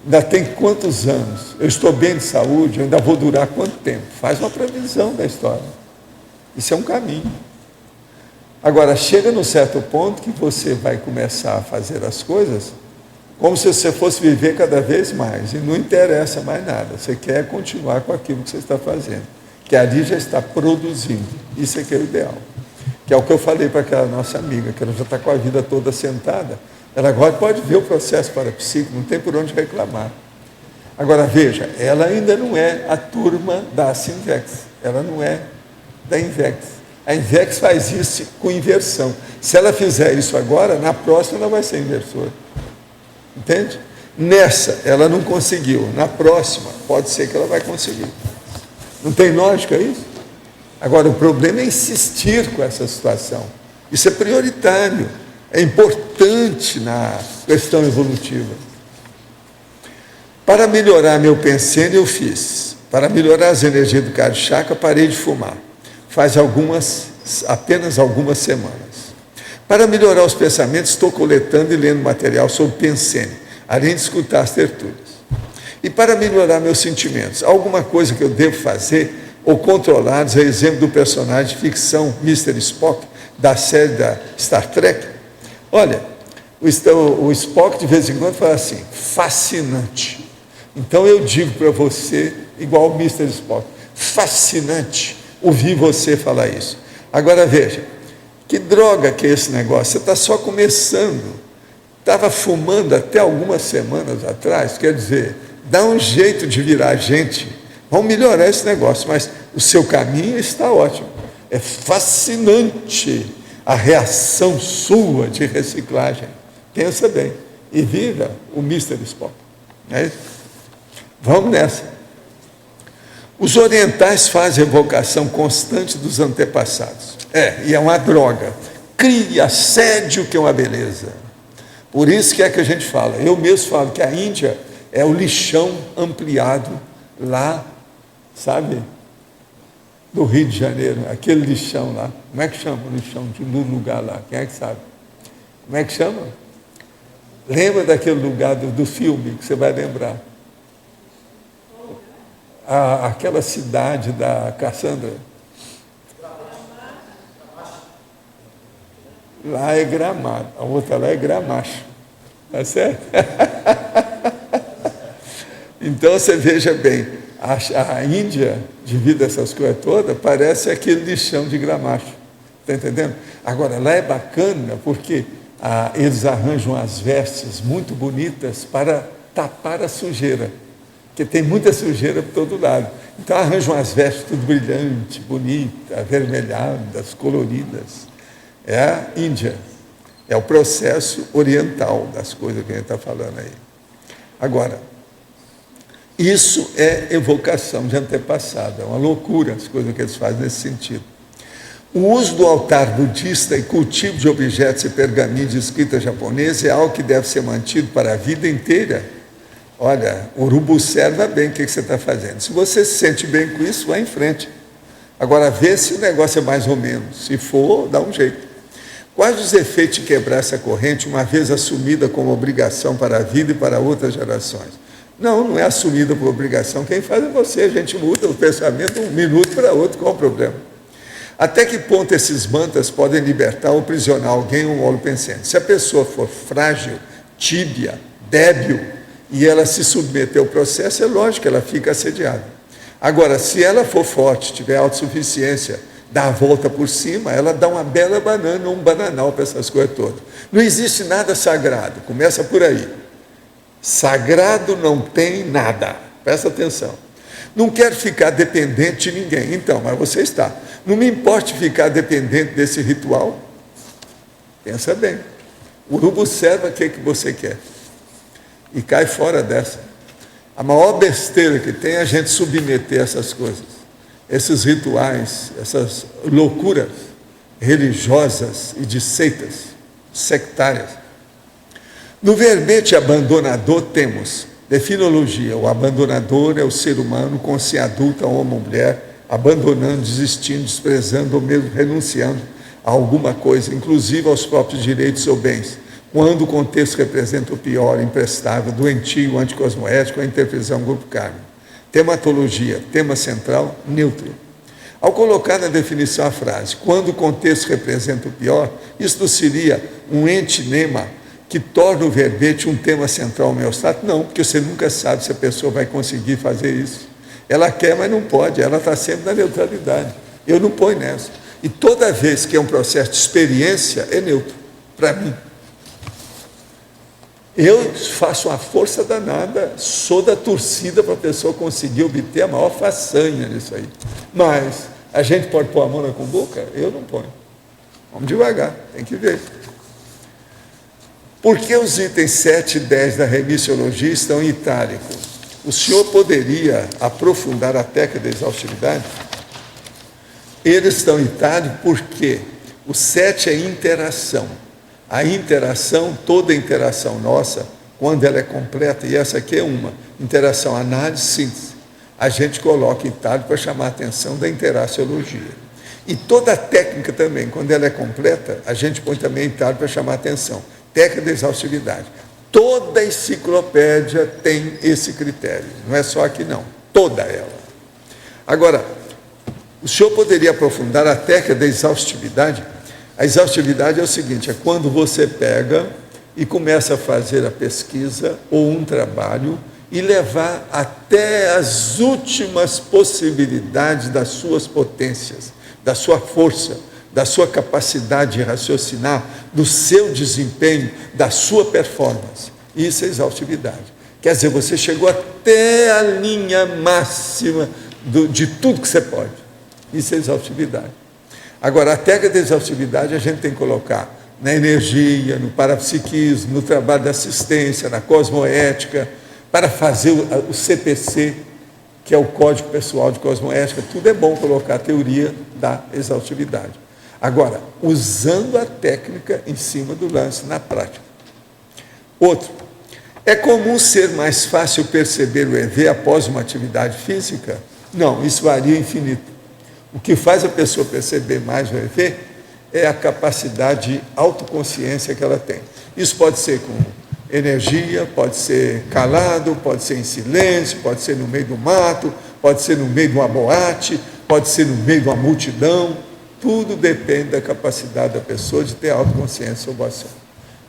Ainda tem quantos anos? Eu estou bem de saúde, eu ainda vou durar quanto tempo? Faz uma previsão da história. Isso é um caminho. Agora, chega num certo ponto que você vai começar a fazer as coisas como se você fosse viver cada vez mais, e não interessa mais nada, você quer continuar com aquilo que você está fazendo, que ali já está produzindo, isso é que é o ideal, que é o que eu falei para aquela nossa amiga, que ela já está com a vida toda sentada, ela agora pode ver o processo parapsíquico, não tem por onde reclamar. Agora veja, ela ainda não é a turma da Sinvex, ela não é da Invex, a Invex faz isso com inversão, se ela fizer isso agora, na próxima ela vai ser inversora. Entende? Nessa, ela não conseguiu. Na próxima, pode ser que ela vai conseguir. Não tem lógica isso? Agora, o problema é insistir com essa situação. Isso é prioritário. É importante na questão evolutiva. Para melhorar meu pensene, eu fiz. Para melhorar as energias do Kaya Chakra, parei de fumar. Faz apenas algumas semanas. Para melhorar os pensamentos, estou coletando e lendo material sobre pensene, além de escutar as tertúlias. E para melhorar meus sentimentos, alguma coisa que eu devo fazer ou controlados, a exemplo do personagem de ficção Mr. Spock, da série da Star Trek. Olha, o Spock de vez em quando fala assim, fascinante. Então eu digo para você, igual o Mr. Spock, fascinante ouvir você falar isso. Agora veja, que droga que é esse negócio? Você está só começando. Estava fumando até algumas semanas atrás, quer dizer, dá um jeito de virar gente. Vamos melhorar esse negócio, mas o seu caminho está ótimo. É fascinante a reação sua de reciclagem. Pensa bem e vira o Mr. Spock. É isso? Vamos nessa. Os orientais fazem evocação constante dos antepassados. E é uma droga. Cria assédio, que é uma beleza. Por isso que é que a gente fala. Eu mesmo falo que a Índia é o lixão ampliado lá, sabe? Do Rio de Janeiro, aquele lixão lá. Como é que chama o lixão no lugar lá? Quem é que sabe? Como é que chama? Lembra daquele lugar do filme que você vai lembrar? Aquela cidade da Cassandra. Lá é Gramado, a outra lá é Gramacho. Tá certo? Então você veja bem, a Índia, devido a essas coisas todas, parece aquele lixão de Gramacho. Está entendendo? Agora, lá é bacana porque eles arranjam as vestes muito bonitas para tapar a sujeira, porque tem muita sujeira por todo lado. Então arranjam as vestes tudo brilhante, bonita, avermelhadas, coloridas. É a Índia, é o processo oriental das coisas que a gente está falando aí. Agora, isso é evocação de antepassado, é uma loucura as coisas que eles fazem nesse sentido. O uso do altar budista e cultivo de objetos e pergaminhos de escrita japonesa é algo que deve ser mantido para a vida inteira. Olha, urubu serva bem o que você está fazendo. Se você se sente bem com isso, vá em frente. Agora, vê se o negócio é mais ou menos. Se for, dá um jeito. Quais os efeitos de quebrar essa corrente, uma vez assumida como obrigação para a vida e para outras gerações? Não é assumida por obrigação. Quem faz é você. A gente muda o pensamento de um minuto para outro. Qual o problema? Até que ponto esses mantras podem libertar ou aprisionar alguém ou um holopensene? Se a pessoa for frágil, tíbia, débil, e ela se submeter ao processo, é lógico que ela fica assediada. Agora, se ela for forte, tiver autossuficiência, dá a volta por cima, ela dá uma bela banana ou um bananal para essas coisas todas. Não existe nada sagrado, começa por aí. Sagrado não tem nada, presta atenção. Não quero ficar dependente de ninguém, então, mas você está. Não me importa ficar dependente desse ritual. Pensa bem. O urubu serva o que você quer. E cai fora dessa. A maior besteira que tem é a gente submeter essas coisas. Esses rituais, essas loucuras religiosas e de seitas sectárias. No verbete abandonador temos definologia. O abandonador é o ser humano com se adulta, homem ou mulher, abandonando, desistindo, desprezando ou mesmo renunciando a alguma coisa, inclusive aos próprios direitos ou bens, quando o contexto representa o pior, imprestável, doentio, anticosmoético, a interpretação grupo kármico. Tematologia, tema central, neutro. Ao colocar na definição a frase, quando o contexto representa o pior, isto seria um entinema que torna o verbete um tema central homeostático? Não, porque você nunca sabe se a pessoa vai conseguir fazer isso. Ela quer, mas não pode, ela está sempre na neutralidade. Eu não ponho nessa. E toda vez que é um processo de experiência, é neutro, para mim. Eu faço uma força danada, sou da torcida para a pessoa conseguir obter a maior façanha nisso aí. Mas a gente pode pôr a mão na cumbuca? Eu não ponho. Vamos devagar, tem que ver. Por que os itens 7 e 10 da remissiologia estão em itálico? O senhor poderia aprofundar a técnica da exaustividade? Eles estão em itálico porque o 7 é interação. A interação, toda interação nossa, quando ela é completa, e essa aqui é uma, interação, análise, síntese, a gente coloca em itálico para chamar a atenção da interaciologia. E toda a técnica também, quando ela é completa, a gente põe também em itálico para chamar a atenção. Técnica da exaustividade. Toda enciclopédia tem esse critério, não é só aqui não, toda ela. Agora, O senhor poderia aprofundar a técnica da exaustividade? A exaustividade é o seguinte, é quando você pega e começa a fazer a pesquisa ou um trabalho e levar até as últimas possibilidades das suas potências, da sua força, da sua capacidade de raciocinar, do seu desempenho, da sua performance. Isso é exaustividade. Quer dizer, você chegou até a linha máxima de tudo que você pode. Isso é exaustividade. Agora, a técnica da exaustividade a gente tem que colocar na energia, no parapsiquismo, no trabalho da assistência, na cosmoética, para fazer o CPC, que é o Código Pessoal de Cosmoética. Tudo é bom colocar a teoria da exaustividade. Agora, usando a técnica em cima do lance na prática. Outro, é comum ser mais fácil perceber o EV após uma atividade física? Não, isso varia infinito. O que faz a pessoa perceber mais o EV é a capacidade de autoconsciência que ela tem. Isso pode ser com energia, pode ser calado, pode ser em silêncio, pode ser no meio do mato, pode ser no meio de uma boate, pode ser no meio de uma multidão. Tudo depende da capacidade da pessoa de ter autoconsciência sobre o assunto.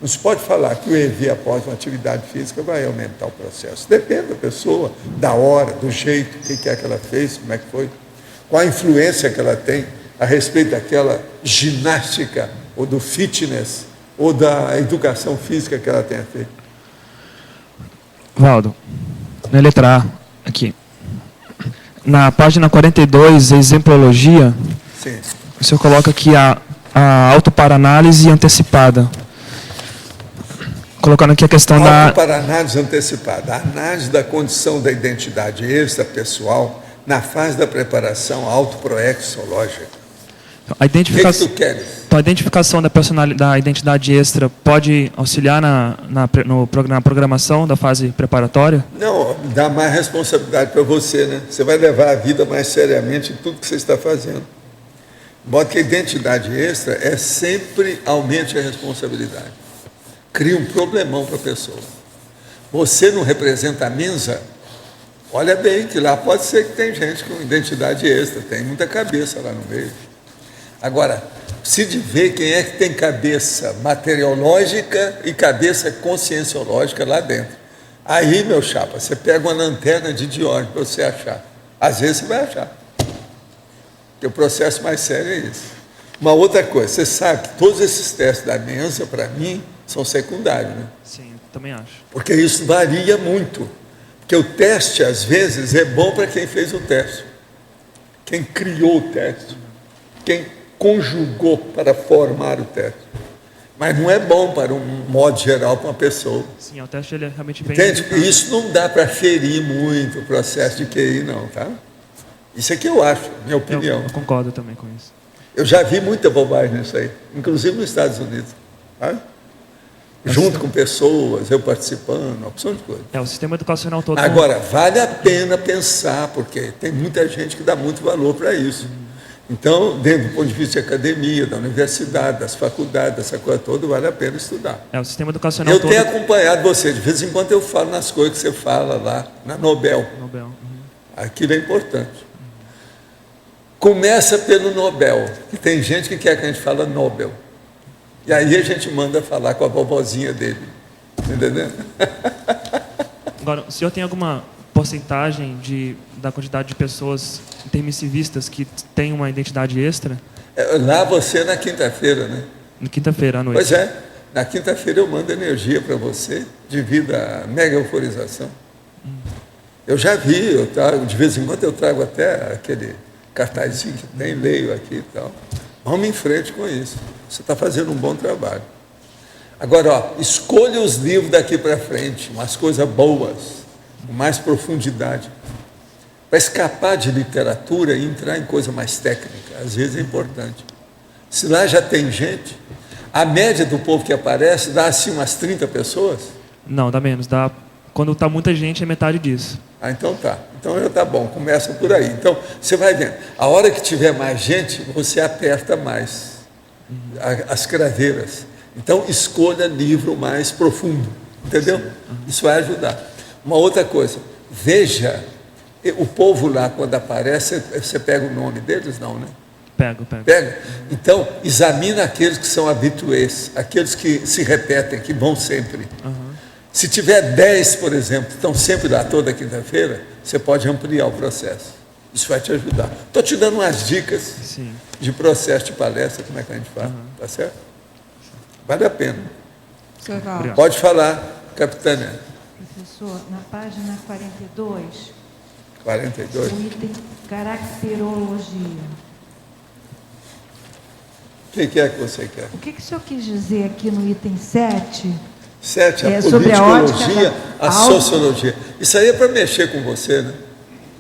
Não se pode falar que o EV após uma atividade física vai aumentar o processo. Depende da pessoa, da hora, do jeito, o que é que ela fez, como é que foi, qual a influência que ela tem a respeito daquela ginástica, ou do fitness, ou da educação física que ela tenha feito. Valdo, na letra A, aqui. Na página 42, exemplologia, Sim. o senhor coloca aqui a autoparanálise antecipada. Colocando aqui a questão da... Autoparanálise antecipada, a análise da condição da identidade extrapessoal na fase da preparação autoproexológica. A identificação, o que tu queres? Então, a identificação da identidade extra pode auxiliar na programação da fase preparatória? Não, dá mais responsabilidade para você, né? Você vai levar a vida mais seriamente em tudo que você está fazendo. Bota que a identidade extra é sempre aumente a responsabilidade. Cria um problemão para a pessoa. Você não representa a Mensa? Olha bem que lá pode ser que tem gente com identidade extra, tem muita cabeça lá no meio. Agora, precisa de ver quem é que tem cabeça materiológica e cabeça conscienciológica lá dentro. Aí, meu chapa, você pega uma lanterna de Diógenes para você achar. Às vezes você vai achar. Porque o processo mais sério é isso. Uma outra coisa, você sabe que todos esses testes da Mensa, para mim, são secundários, né? Sim, também acho. Porque isso varia muito. Porque o teste, às vezes, é bom para quem fez o teste. Quem criou o teste. Quem conjugou para formar o teste. Mas não é bom para um modo geral para uma pessoa. Sim, o teste ele é realmente bem... Entende? Isso não dá para ferir muito o processo de QI, não, tá? Isso é que eu acho, minha opinião. Eu concordo também com isso. Eu já vi muita bobagem nisso aí, inclusive nos Estados Unidos. Tá? Junto com pessoas, eu participando, uma opção de coisa. O sistema educacional todo... Agora, vale a pena pensar, porque tem muita gente que dá muito valor para isso. Então, dentro do ponto de vista de academia, da universidade, das faculdades, dessa coisa toda, vale a pena estudar. O sistema educacional todo... Eu tenho acompanhado você, de vez em quando eu falo nas coisas que você fala lá, na Nobel. Aquilo é importante. Começa pelo Nobel, que tem gente que quer que a gente fale Nobel. E aí a gente manda falar com a vovozinha dele. Entendeu? Agora, o senhor tem alguma porcentagem da quantidade de pessoas intermissivistas que têm uma identidade extra? Lá você na quinta-feira, né? Na quinta-feira à noite. Pois é. Na quinta-feira eu mando energia para você devido à mega euforização. Eu já vi, de vez em quando eu trago até aquele cartazinho que nem leio aqui e tal. Vamos em frente com isso. Você está fazendo um bom trabalho. Agora, escolha os livros daqui para frente, umas coisas boas, com mais profundidade. Para escapar de literatura e entrar em coisa mais técnica, às vezes é importante. Se lá já tem gente, a média do povo que aparece dá assim umas 30 pessoas? Não, dá menos. Quando está muita gente, é metade disso. Então tá. Então já tá bom, começa por aí. Então, você vai vendo. A hora que tiver mais gente, você aperta mais as craveiras. Então, escolha livro mais profundo. Entendeu? Isso vai ajudar. Uma outra coisa, veja O povo lá, quando aparece, você pega o nome deles? Não, né? Pego. Pega? Então, examina aqueles que são habituês, aqueles que se repetem, que vão sempre. Se tiver 10, por exemplo, que estão sempre lá toda quinta-feira, você pode ampliar o processo. Isso vai te ajudar. Estou te dando umas dicas Sim. de processo de palestra, como é que a gente faz, tá certo? Vale a pena. Senhor Valdo, Obrigado. Pode falar, capitânia. professor, na página 42, 42. o item caracterologia. O que é que você quer? O que o senhor quis dizer aqui no item 7? 7, a Sobre a ótica politicologia, da a sociologia. Isso aí é para mexer com você, né?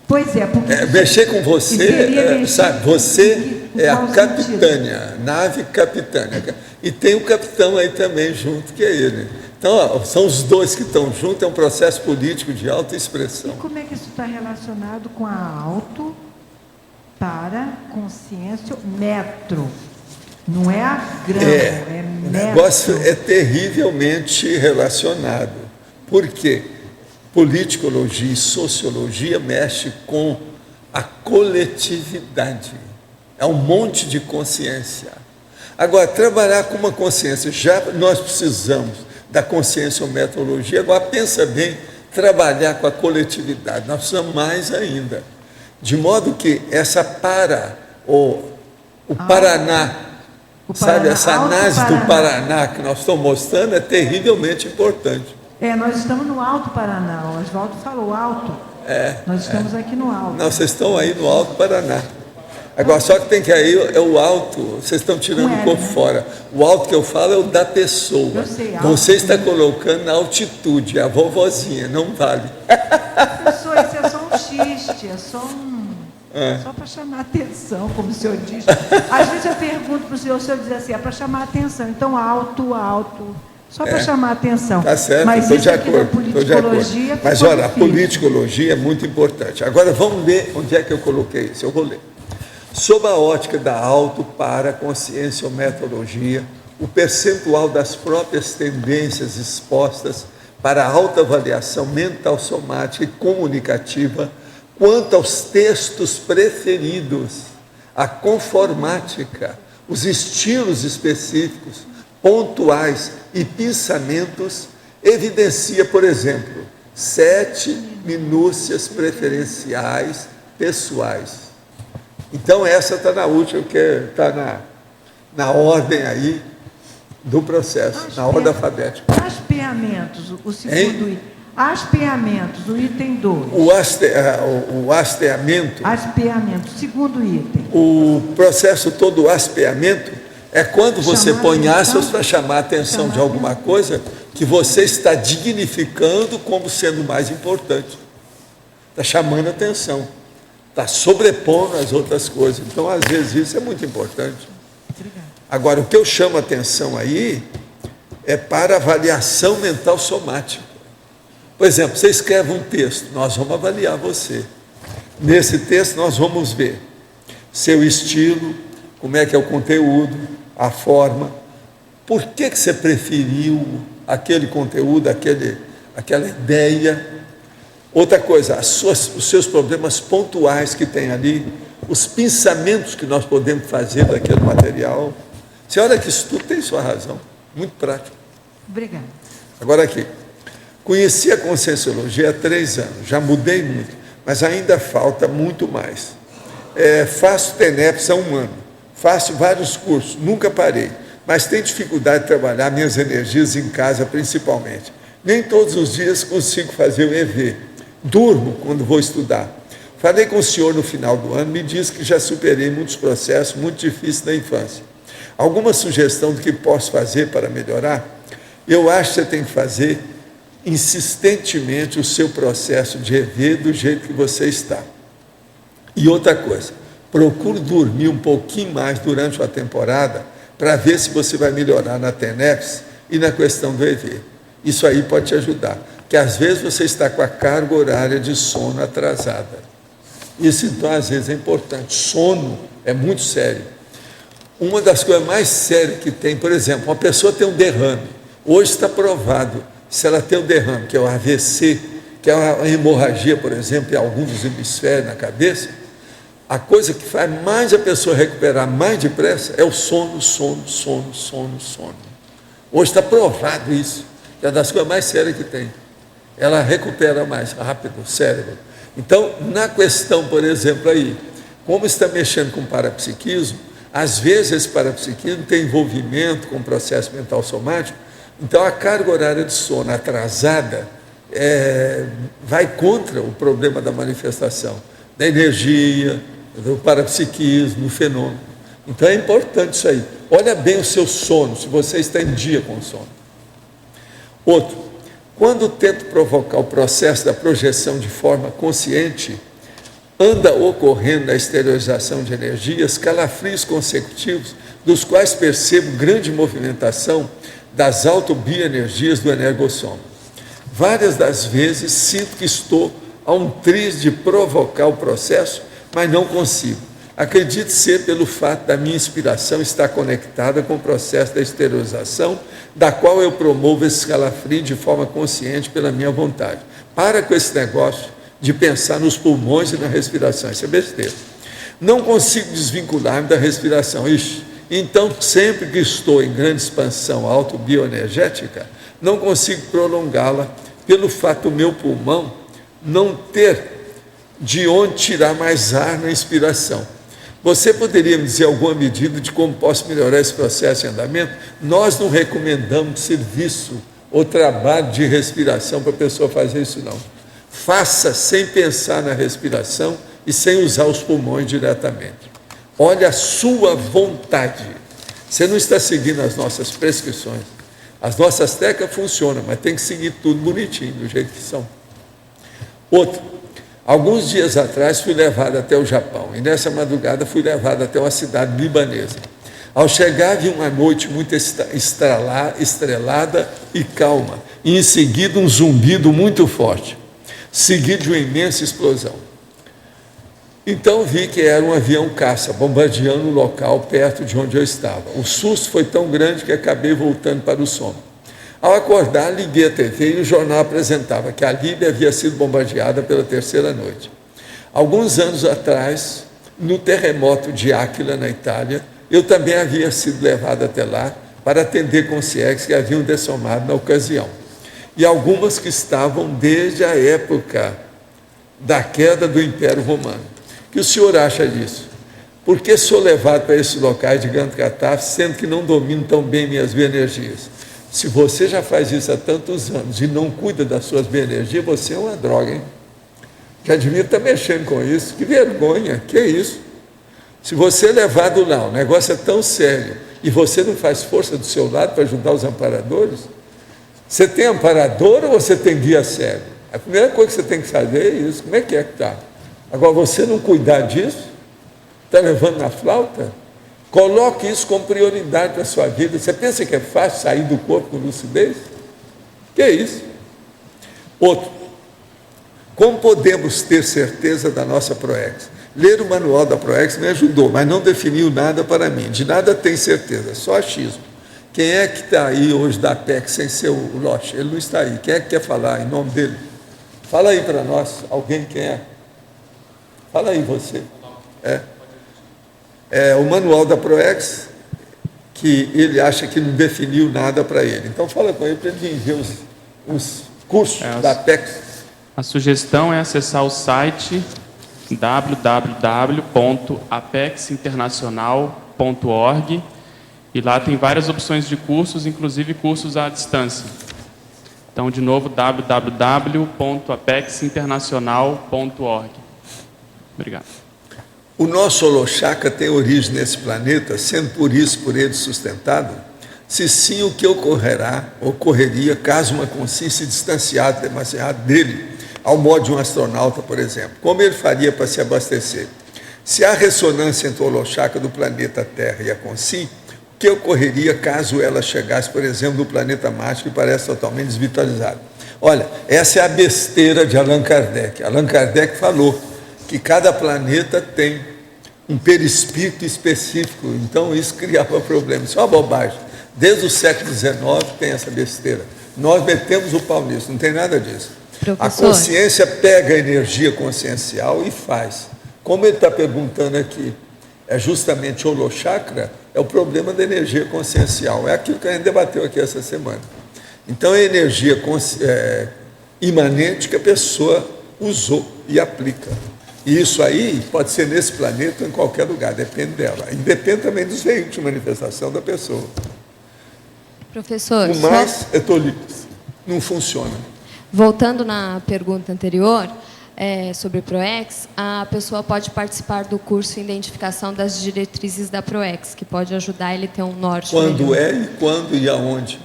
Pois é, porque... Mexer com você, seria mexer sabe? Você em é a qual capitânia, nave capitânia. E tem o capitão aí também junto, que é ele. Então, ó, são os dois que estão juntos, é um processo político de alta expressão. E como é que isso está relacionado com a auto para consciência metro? Não é a grama, é O metro. negócio é terrivelmente relacionado. Por quê? Politicologia e sociologia mexe com a coletividade. É um monte de consciência. Agora, trabalhar com uma consciência, já nós precisamos da consciência ou metodologia, agora pensa bem, trabalhar com a coletividade, nós precisamos mais ainda. De modo que essa o Paraná, sabe, essa análise do Paraná que nós estamos mostrando é terrivelmente importante. Nós estamos no Alto Paraná, o Oswaldo falou alto. Nós estamos aqui no alto. Não, vocês estão aí no Alto Paraná. Agora, só que tem que ir, é o alto, vocês estão tirando o corpo fora. O alto que eu falo é o da pessoa. Eu sei, alto. Você está colocando na altitude, a vovozinha, não vale. Professor, isso é só um xiste, é só só para chamar atenção, como o senhor diz. Às vezes eu pergunto para o senhor diz assim, é para chamar atenção. Então, alto, só para chamar atenção. Tá certo, mas estou isso de aqui da acordo. Estou de acordo. politicologia Mas ficou olha, a difícil. politicologia é muito importante. Agora vamos ler onde é que eu coloquei isso. Eu vou ler. Sob a ótica da auto para consciência ou metodologia, o percentual das próprias tendências expostas para a autoavaliação mental somática e comunicativa quanto aos textos preferidos, a conformática, os estilos específicos, pontuais e pensamentos, evidencia, por exemplo, 7 minúcias preferenciais pessoais. Então, essa está na última, que está na ordem aí do processo, na ordem alfabética. Aspeamentos, o segundo item. Aspeamentos, o item 2. O hasteamento. Aspeamento, segundo item. O processo todo, o aspeamento, é quando você põe aspas para chamar a atenção de alguma coisa que você está dignificando como sendo mais importante. Está chamando a atenção. Está sobrepondo as outras coisas. Então, às vezes, isso é muito importante. Agora, o que eu chamo a atenção aí é para avaliação mental somática. Por exemplo, você escreve um texto, nós vamos avaliar você. Nesse texto, nós vamos ver seu estilo, como é que é o conteúdo, a forma. Por que você preferiu aquele conteúdo, aquela ideia? Outra coisa, os seus problemas pontuais que tem ali, os pensamentos que nós podemos fazer daquele material. Você olha que isso tudo tem sua razão, muito prático. Obrigada. Agora aqui, conheci a Conscienciologia há 3 anos, já mudei muito, mas ainda falta muito mais. Faço TENEPS há 1 ano, faço vários cursos, nunca parei, mas tenho dificuldade de trabalhar minhas energias em casa principalmente. Nem todos os dias consigo fazer o EV. Durmo quando vou estudar. Falei com o senhor no final do ano, me disse que já superei muitos processos muito difíceis da infância. Alguma sugestão do que posso fazer para melhorar? Eu acho que você tem que fazer insistentemente o seu processo de EV do jeito que você está. E outra coisa, procure dormir um pouquinho mais durante a temporada para ver se você vai melhorar na TENEPS e na questão do EV. Isso aí pode te ajudar. Que às vezes você está com a carga horária de sono atrasada. Isso, então, às vezes é importante. Sono é muito sério. Uma das coisas mais sérias que tem, por exemplo, uma pessoa tem um derrame. Hoje está provado, se ela tem um derrame, que é o AVC, que é uma hemorragia, por exemplo, em algum dos hemisférios na cabeça, a coisa que faz mais a pessoa recuperar mais depressa é o sono. Hoje está provado isso, é uma das coisas mais sérias que tem. Ela recupera mais rápido o cérebro. Então, na questão, por exemplo, aí, como está mexendo com parapsiquismo, às vezes esse parapsiquismo tem envolvimento com o processo mental somático, então a carga horária de sono atrasada vai contra o problema da manifestação, da energia, do parapsiquismo, do fenômeno. Então é importante isso aí. Olha bem o seu sono, se você está em dia com o sono. Outro, quando tento provocar o processo da projeção de forma consciente, anda ocorrendo a exteriorização de energias, calafrios consecutivos, dos quais percebo grande movimentação das autobioenergias do energossoma. Várias das vezes sinto que estou a um triz de provocar o processo, mas não consigo. Acredito ser pelo fato da minha inspiração estar conectada com o processo da exteriorização, da qual eu promovo esse calafrio de forma consciente pela minha vontade. Para com esse negócio de pensar nos pulmões e na respiração, isso é besteira. Não consigo desvincular-me da respiração. Então, sempre que estou em grande expansão autobioenergética, não consigo prolongá-la pelo fato do meu pulmão não ter de onde tirar mais ar na inspiração. Você poderia me dizer alguma medida de como posso melhorar esse processo em andamento? Nós não recomendamos serviço ou trabalho de respiração para a pessoa fazer isso, não. Faça sem pensar na respiração e sem usar os pulmões diretamente. Olha a sua vontade. Você não está seguindo as nossas prescrições. As nossas técnicas funcionam, mas tem que seguir tudo bonitinho, do jeito que são. Outro, alguns dias atrás fui levado até o Japão, e nessa madrugada fui levado até uma cidade libanesa. Ao chegar, vi uma noite muito estrelada e calma, e em seguida um zumbido muito forte, seguido de uma imensa explosão. Então vi que era um avião caça bombardeando o local perto de onde eu estava. O susto foi tão grande que acabei voltando para o sono. Ao acordar, liguei a TV e o jornal apresentava que a Líbia havia sido bombardeada pela terceira noite. Alguns anos atrás, no terremoto de Áquila, na Itália, eu também havia sido levado até lá para atender concierges que haviam dessomado na ocasião. E algumas que estavam desde a época da queda do Império Romano. O que o senhor acha disso? Por que sou levado para esses locais de grande catástrofe, sendo que não domino tão bem minhas bioenergias? Se você já faz isso há tantos anos e não cuida das suas bioenergias, você é uma droga, hein? Já devia estar mexendo com isso. Que vergonha, que é isso? Se você é levado lá, o negócio é tão sério, e você não faz força do seu lado para ajudar os amparadores, você tem amparador ou você tem guia cego? A primeira coisa que você tem que saber é isso. Como é que está? Agora, você não cuidar disso, está levando na flauta? Coloque isso como prioridade para a sua vida. Você pensa que é fácil sair do corpo com lucidez? Que é isso? Outro, como podemos ter certeza da nossa ProEx? Ler o manual da ProEx me ajudou, mas não definiu nada para mim. De nada tem certeza, só achismo. Quem é que está aí hoje da Apex sem ser o Loche? Ele não está aí. Quem é que quer falar em nome dele? Fala aí para nós, alguém quem é? Fala aí você. É o manual da ProEx, que ele acha que não definiu nada para ele. Então fala com ele para ele ver os cursos da Apex. A sugestão é acessar o site www.apexinternacional.org e lá tem várias opções de cursos, inclusive cursos à distância. Então, de novo, www.apexinternacional.org. Obrigado. O nosso holochakra tem origem nesse planeta, sendo por isso por ele sustentado? Se sim, o que ocorreria caso uma consciência distanciada demasiado dele, ao modo de um astronauta, por exemplo? Como ele faria para se abastecer? Se há ressonância entre o holochakra do planeta Terra e a consciência, o que ocorreria caso ela chegasse, por exemplo, do planeta Marte, que parece totalmente desvitalizado? Olha, essa é a besteira de Allan Kardec. Allan Kardec falou que cada planeta tem um perispírito específico, então isso criava problema. Isso é uma bobagem. Desde o século XIX tem essa besteira. Nós metemos o pau nisso, não tem nada disso. A consciência pega a energia consciencial e faz. Como ele está perguntando aqui, é justamente o holochakra, é o problema da energia consciencial. É aquilo que a gente debateu aqui essa semana. Então, é a energia imanente que a pessoa usou e aplica. E isso aí pode ser nesse planeta ou em qualquer lugar, depende dela. E depende também dos veículos de manifestação da pessoa. Professor, O mais é tolice, não funciona. Voltando na pergunta anterior, sobre PROEX, a pessoa pode participar do curso Identificação das Diretrizes da PROEX, que pode ajudar ele a ter um norte. Quando melhor. e quando e aonde?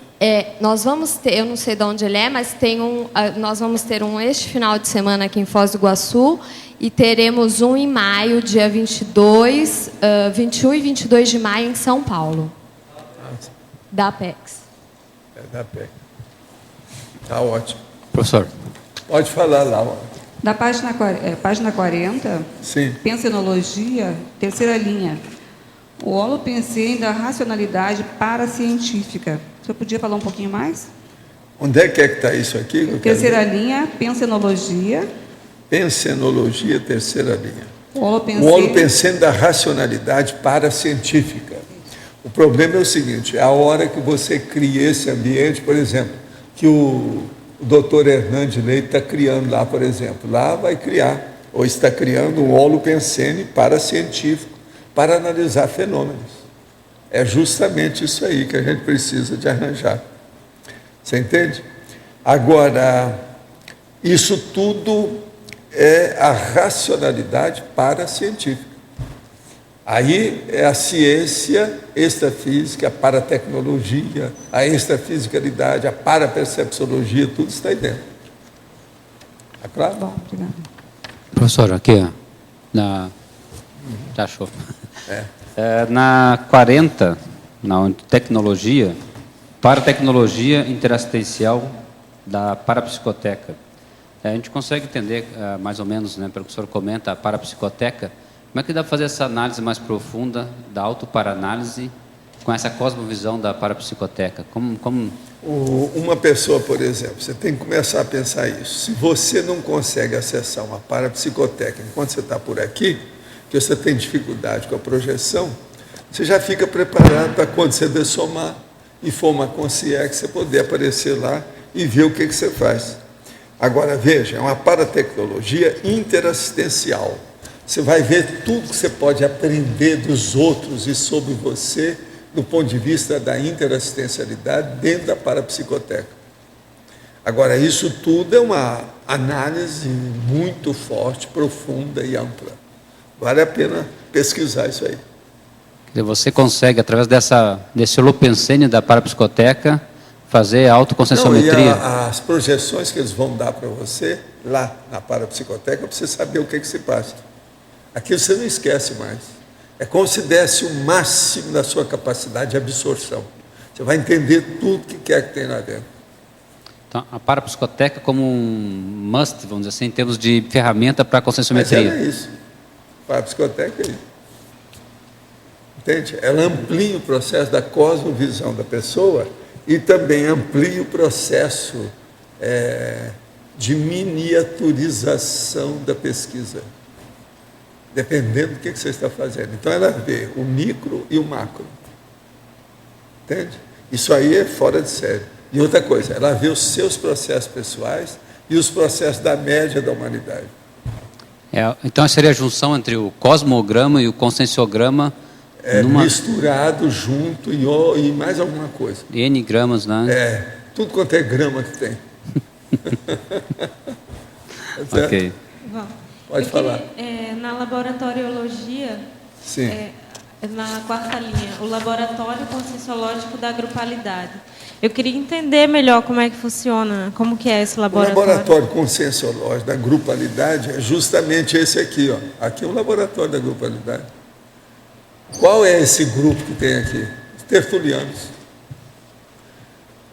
Nós vamos ter, eu não sei de onde ele é, mas nós vamos ter este final de semana aqui em Foz do Iguaçu e teremos um em maio, dia 22, 21 e 22 de maio em São Paulo, da Apex. Da Apex. Está ótimo. Professor. Pode falar lá. Da página 40, Sim. Pensenologia, terceira linha. O holopensene da racionalidade paracientífica. O senhor podia falar um pouquinho mais? Onde é que está isso aqui? Terceira linha, pensenologia. Pensenologia, terceira linha. O holopensene da racionalidade paracientífica. O problema é o seguinte, é a hora que você cria esse ambiente, por exemplo, que o doutor Hernandes Leite está criando lá, por exemplo. Lá vai criar, ou está criando um holopensene paracientífico para analisar fenômenos. É justamente isso aí que a gente precisa de arranjar. Você entende? Agora, isso tudo é a racionalidade paracientífica. Aí é a ciência extrafísica, a paratecnologia, a extrafisicalidade, a parapercepciologia, tudo está aí dentro. Está claro? Bom, obrigada. Professor, aqui, já achou. Na 40, na tecnologia, paratecnologia interassistencial da parapsicoteca. A gente consegue entender, mais ou menos, né, pelo que o senhor comenta, a parapsicoteca. Como é que dá para fazer essa análise mais profunda da autoparanálise com essa cosmovisão da parapsicoteca? Uma pessoa, por exemplo, você tem que começar a pensar isso. Se você não consegue acessar uma parapsicoteca enquanto você está por aqui, que você tem dificuldade com a projeção, você já fica preparado para quando você dessomar e for uma consciência, você poder aparecer lá e ver o que você faz. Agora, veja, é uma paratecnologia interassistencial. Você vai ver tudo que você pode aprender dos outros e sobre você do ponto de vista da interassistencialidade dentro da parapsicoteca. Agora, isso tudo é uma análise muito forte, profunda e ampla. Vale a pena pesquisar isso aí. Você consegue, através desse holopensene da parapsicoteca, fazer autoconscienciometria? As projeções que eles vão dar para você, lá na parapsicoteca, para você saber o que se passa. Aquilo você não esquece mais. É como se desse o máximo da sua capacidade de absorção. Você vai entender tudo que quer que tem lá dentro. Então, a parapsicoteca como um must, vamos dizer assim, em termos de ferramenta para a conscienciometria. Mas é isso. A parapsicoteca é isso. Entende? Ela amplia o processo da cosmovisão da pessoa e também amplia o processo de miniaturização da pesquisa. Dependendo do que você está fazendo. Então, ela vê o micro e o macro. Entende? Isso aí é fora de série. E outra coisa, ela vê os seus processos pessoais e os processos da média da humanidade. Então, seria a junção entre o cosmograma e o conscienciograma misturado junto e mais alguma coisa. N gramas, né? Tudo quanto é grama que tem. Ok. Pode falar. Na laboratoriologia, sim. Na quarta linha, o laboratório conscienciológico da grupalidade. Eu queria entender melhor como é que funciona, como que é esse laboratório. O laboratório conscienciológico da grupalidade é justamente esse aqui, ó. Aqui é o laboratório da grupalidade. Qual é esse grupo que tem aqui? Os tertulianos.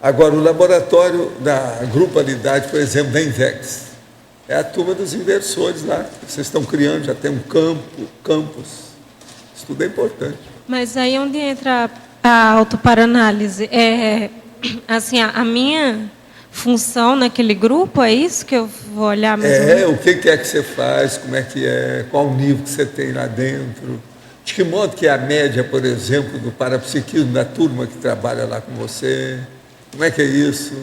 Agora, o laboratório da grupalidade, por exemplo, da Invex, é a turma dos inversores lá. Vocês estão criando, já tem um campus. Isso tudo é importante. Mas aí onde entra a autoparanálise? Assim, a minha função naquele grupo? É isso que eu vou olhar mais ou menos? O que é que você faz, como é que é, qual o nível que você tem lá dentro. De que modo que é a média, por exemplo, do parapsiquismo da turma que trabalha lá com você? Como é que é isso?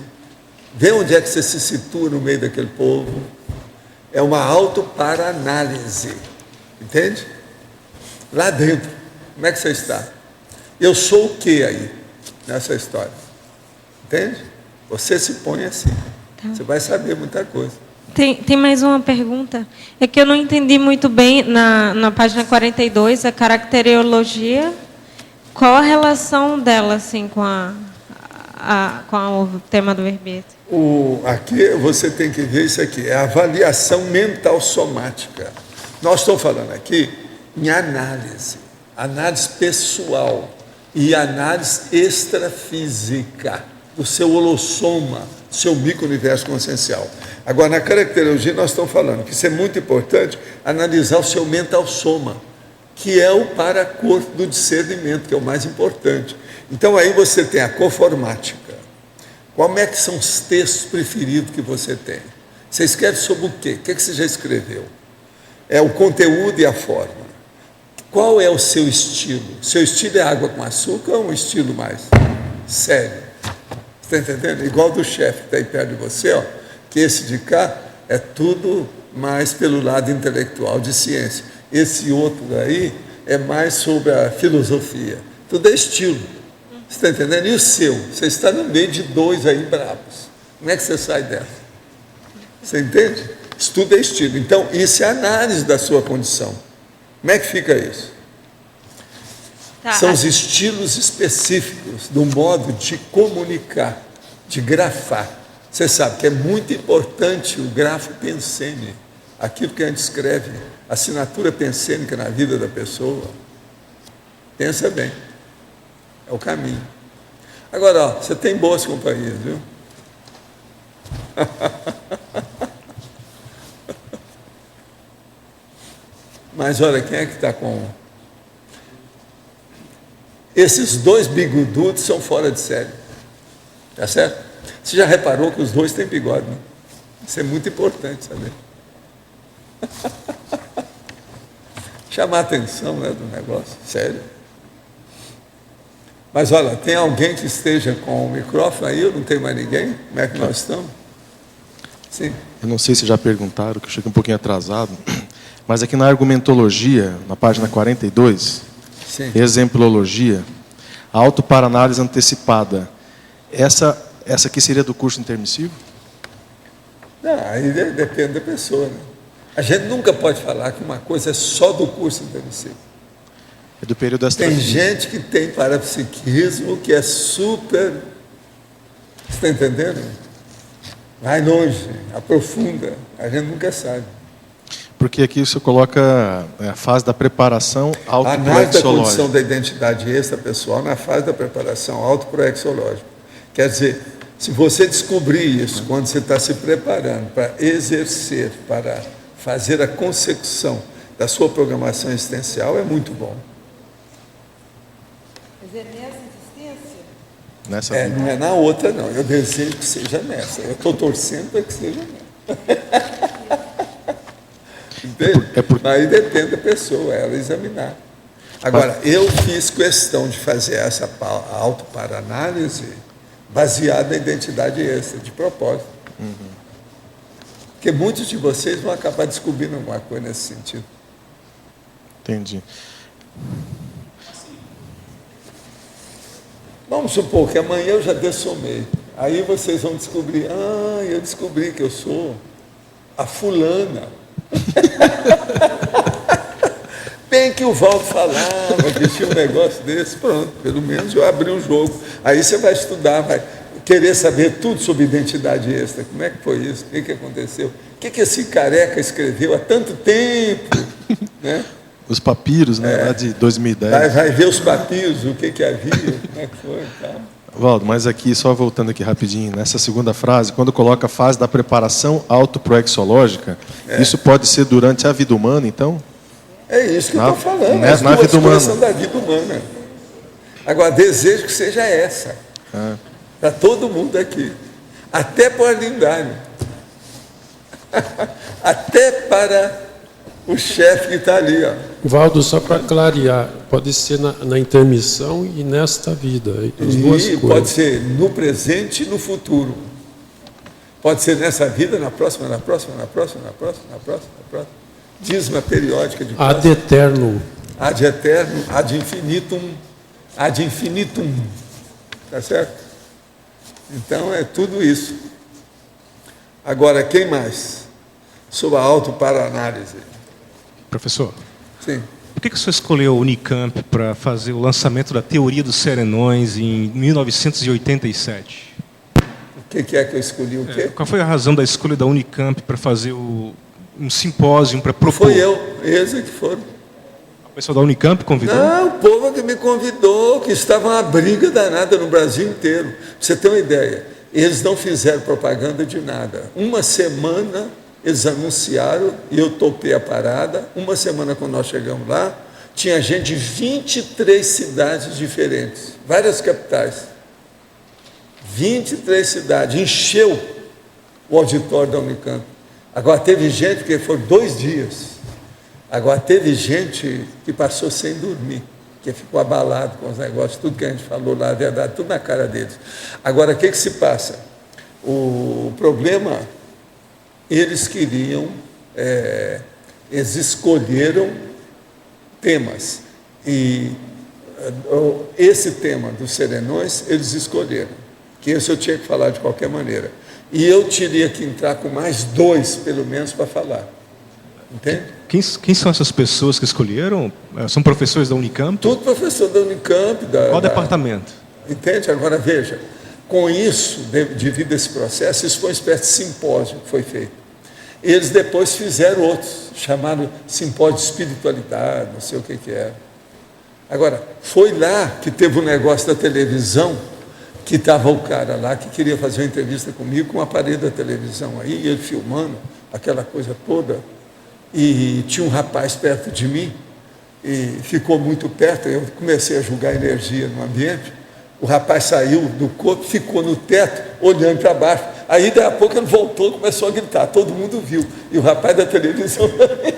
Vê onde é que você se situa no meio daquele povo. É uma auto-para-análise. Entende? Lá dentro. Como é que você está? Eu sou o que aí, nessa história? Entende? Você se põe assim. Tá. Você vai saber muita coisa. Tem mais uma pergunta. É que eu não entendi muito bem, na página 42, a caracterologia. Qual a relação dela assim, com o tema do verbete? Aqui você tem que ver isso aqui. É a avaliação mental somática. Nós estamos falando aqui em análise. Análise pessoal e análise extrafísica do seu holossoma, do seu micro-universo consciencial. Agora, na caracterologia, nós estamos falando que isso é muito importante, analisar o seu mental soma, que é o paracorpo do discernimento, que é o mais importante. Então, aí você tem a coformática. Como é que são os textos preferidos que você tem? Você escreve sobre o quê? O que você já escreveu? É o conteúdo e a forma. Qual é o seu estilo? Seu estilo é água com açúcar ou um estilo mais sério? Você está entendendo? Igual do chefe que está aí perto de você, ó, que esse de cá é tudo mais pelo lado intelectual de ciência. Esse outro daí é mais sobre a filosofia. Tudo é estilo. Você está entendendo? E o seu? Você está no meio de dois aí bravos. Como é que você sai dessa? Você entende? Isso tudo é estilo. Então, isso é análise da sua condição. Como é que fica isso? Tá. São os estilos específicos do modo de comunicar, de grafar. Você sabe que é muito importante o grafo pensene, aquilo que a gente escreve, a assinatura pensênica na vida da pessoa. Pensa bem, é o caminho. Agora, ó, você tem boas companhias, viu? Mas olha, quem é que está com... Esses dois bigodudos são fora de série. Tá certo? Você já reparou que os dois têm bigode, né? Isso é muito importante saber. Chamar a atenção, né, do negócio, sério. Mas olha, tem alguém que esteja com o microfone aí, ou não tem mais ninguém? Como é que nós estamos? Sim. Eu não sei se já perguntaram, que eu cheguei um pouquinho atrasado, mas aqui na argumentologia, na página 42, sim, exemplologia, auto-para-análise antecipada, essa aqui seria do curso intermissivo? Não, aí depende da pessoa, né? A gente nunca pode falar que uma coisa é só do curso intermissivo. É do período Tem gente que tem parapsiquismo que é super... Você está entendendo? Vai longe, aprofunda, a gente nunca sabe. Porque aqui você coloca a fase da preparação autoproexológica. Análise da condição da identidade extrapessoal na fase da preparação autoproexológica. Quer dizer, se você descobrir isso quando você está se preparando para exercer, para fazer a consecução da sua programação existencial, é muito bom. Quer dizer, nessa existência? Nessa não é na outra, não. Eu desejo que seja nessa. Eu estou torcendo para que seja nessa. Entende? Aí depende da pessoa, ela examinar. Agora, eu fiz questão de fazer essa auto-para-análise baseada na identidade extra, de propósito. Porque muitos de vocês vão acabar descobrindo alguma coisa nesse sentido. Entendi. Vamos supor que amanhã eu já dessomei. Aí vocês vão descobrir, eu descobri que eu sou a fulana. Bem que o Valdo falava que tinha um negócio desse, pronto, pelo menos eu abri um jogo. Aí você vai estudar, vai querer saber tudo sobre identidade extra. Como é que foi isso? O que aconteceu? O que esse careca escreveu há tanto tempo? Né? Os papiros, né, lá de 2010. Vai ver os papiros, o que havia, como é que foi e tal. Valdo, mas aqui, só voltando aqui rapidinho, nessa segunda frase, quando coloca a fase da preparação autoproexológica, isso pode ser durante a vida humana, então? É isso que eu estou falando, as na vida humana. São da vida humana. Agora, desejo que seja essa, para todo mundo aqui. Até para o arlindário. Até para o chefe que está ali. Ó. Valdo, só para clarear, pode ser na intermissão e nesta vida. As duas coisas. Pode ser no presente e no futuro. Pode ser nessa vida, na próxima, na próxima, na próxima, na próxima, na próxima, na próxima. Dízima periódica de ad eternum. Ad eternum, ad infinitum, ad infinitum. Tá certo? Então é tudo isso. Agora, quem mais? Sobre a auto-para-análise. Professor, sim. Por que o senhor escolheu o Unicamp para fazer o lançamento da teoria dos serenões em 1987? O que é que eu escolhi o quê? Qual foi a razão da escolha da Unicamp para fazer um simpósio para propor? Foi eu, eles que foram. O pessoal da Unicamp convidou? Não, o povo que me convidou, que estava uma briga danada no Brasil inteiro. Para você ter uma ideia, eles não fizeram propaganda de nada. Uma semana eles anunciaram e eu topei a parada. Uma semana quando nós chegamos lá, tinha gente de 23 cidades diferentes, várias capitais. 23 cidades, encheu o auditório da Unicamp. Agora teve gente que foram 2 dias. Agora teve gente que passou sem dormir, que ficou abalado com os negócios, tudo que a gente falou lá, a verdade, tudo na cara deles. Agora, o que se passa? O problema, eles queriam, eles escolheram temas. E esse tema dos serenões, eles escolheram. Que esse eu tinha que falar de qualquer maneira. E eu teria que entrar com mais 2, pelo menos, para falar. Entende? Quem são essas pessoas que escolheram? São professores da Unicamp? Tudo professor da Unicamp. Qual departamento? Entende? Agora, veja, com isso, devido a esse processo, isso foi uma espécie de simpósio que foi feito. Eles depois fizeram outros, chamaram simpósio de espiritualidade, não sei o que era. Agora, foi lá que teve um negócio da televisão, que estava o cara lá que queria fazer uma entrevista comigo com um aparelho da televisão aí, ele filmando aquela coisa toda, e tinha um rapaz perto de mim, e ficou muito perto, eu comecei a julgar energia no ambiente, o rapaz saiu do corpo, ficou no teto, olhando para baixo, aí daí a pouco ele voltou e começou a gritar, todo mundo viu, e o rapaz da televisão também.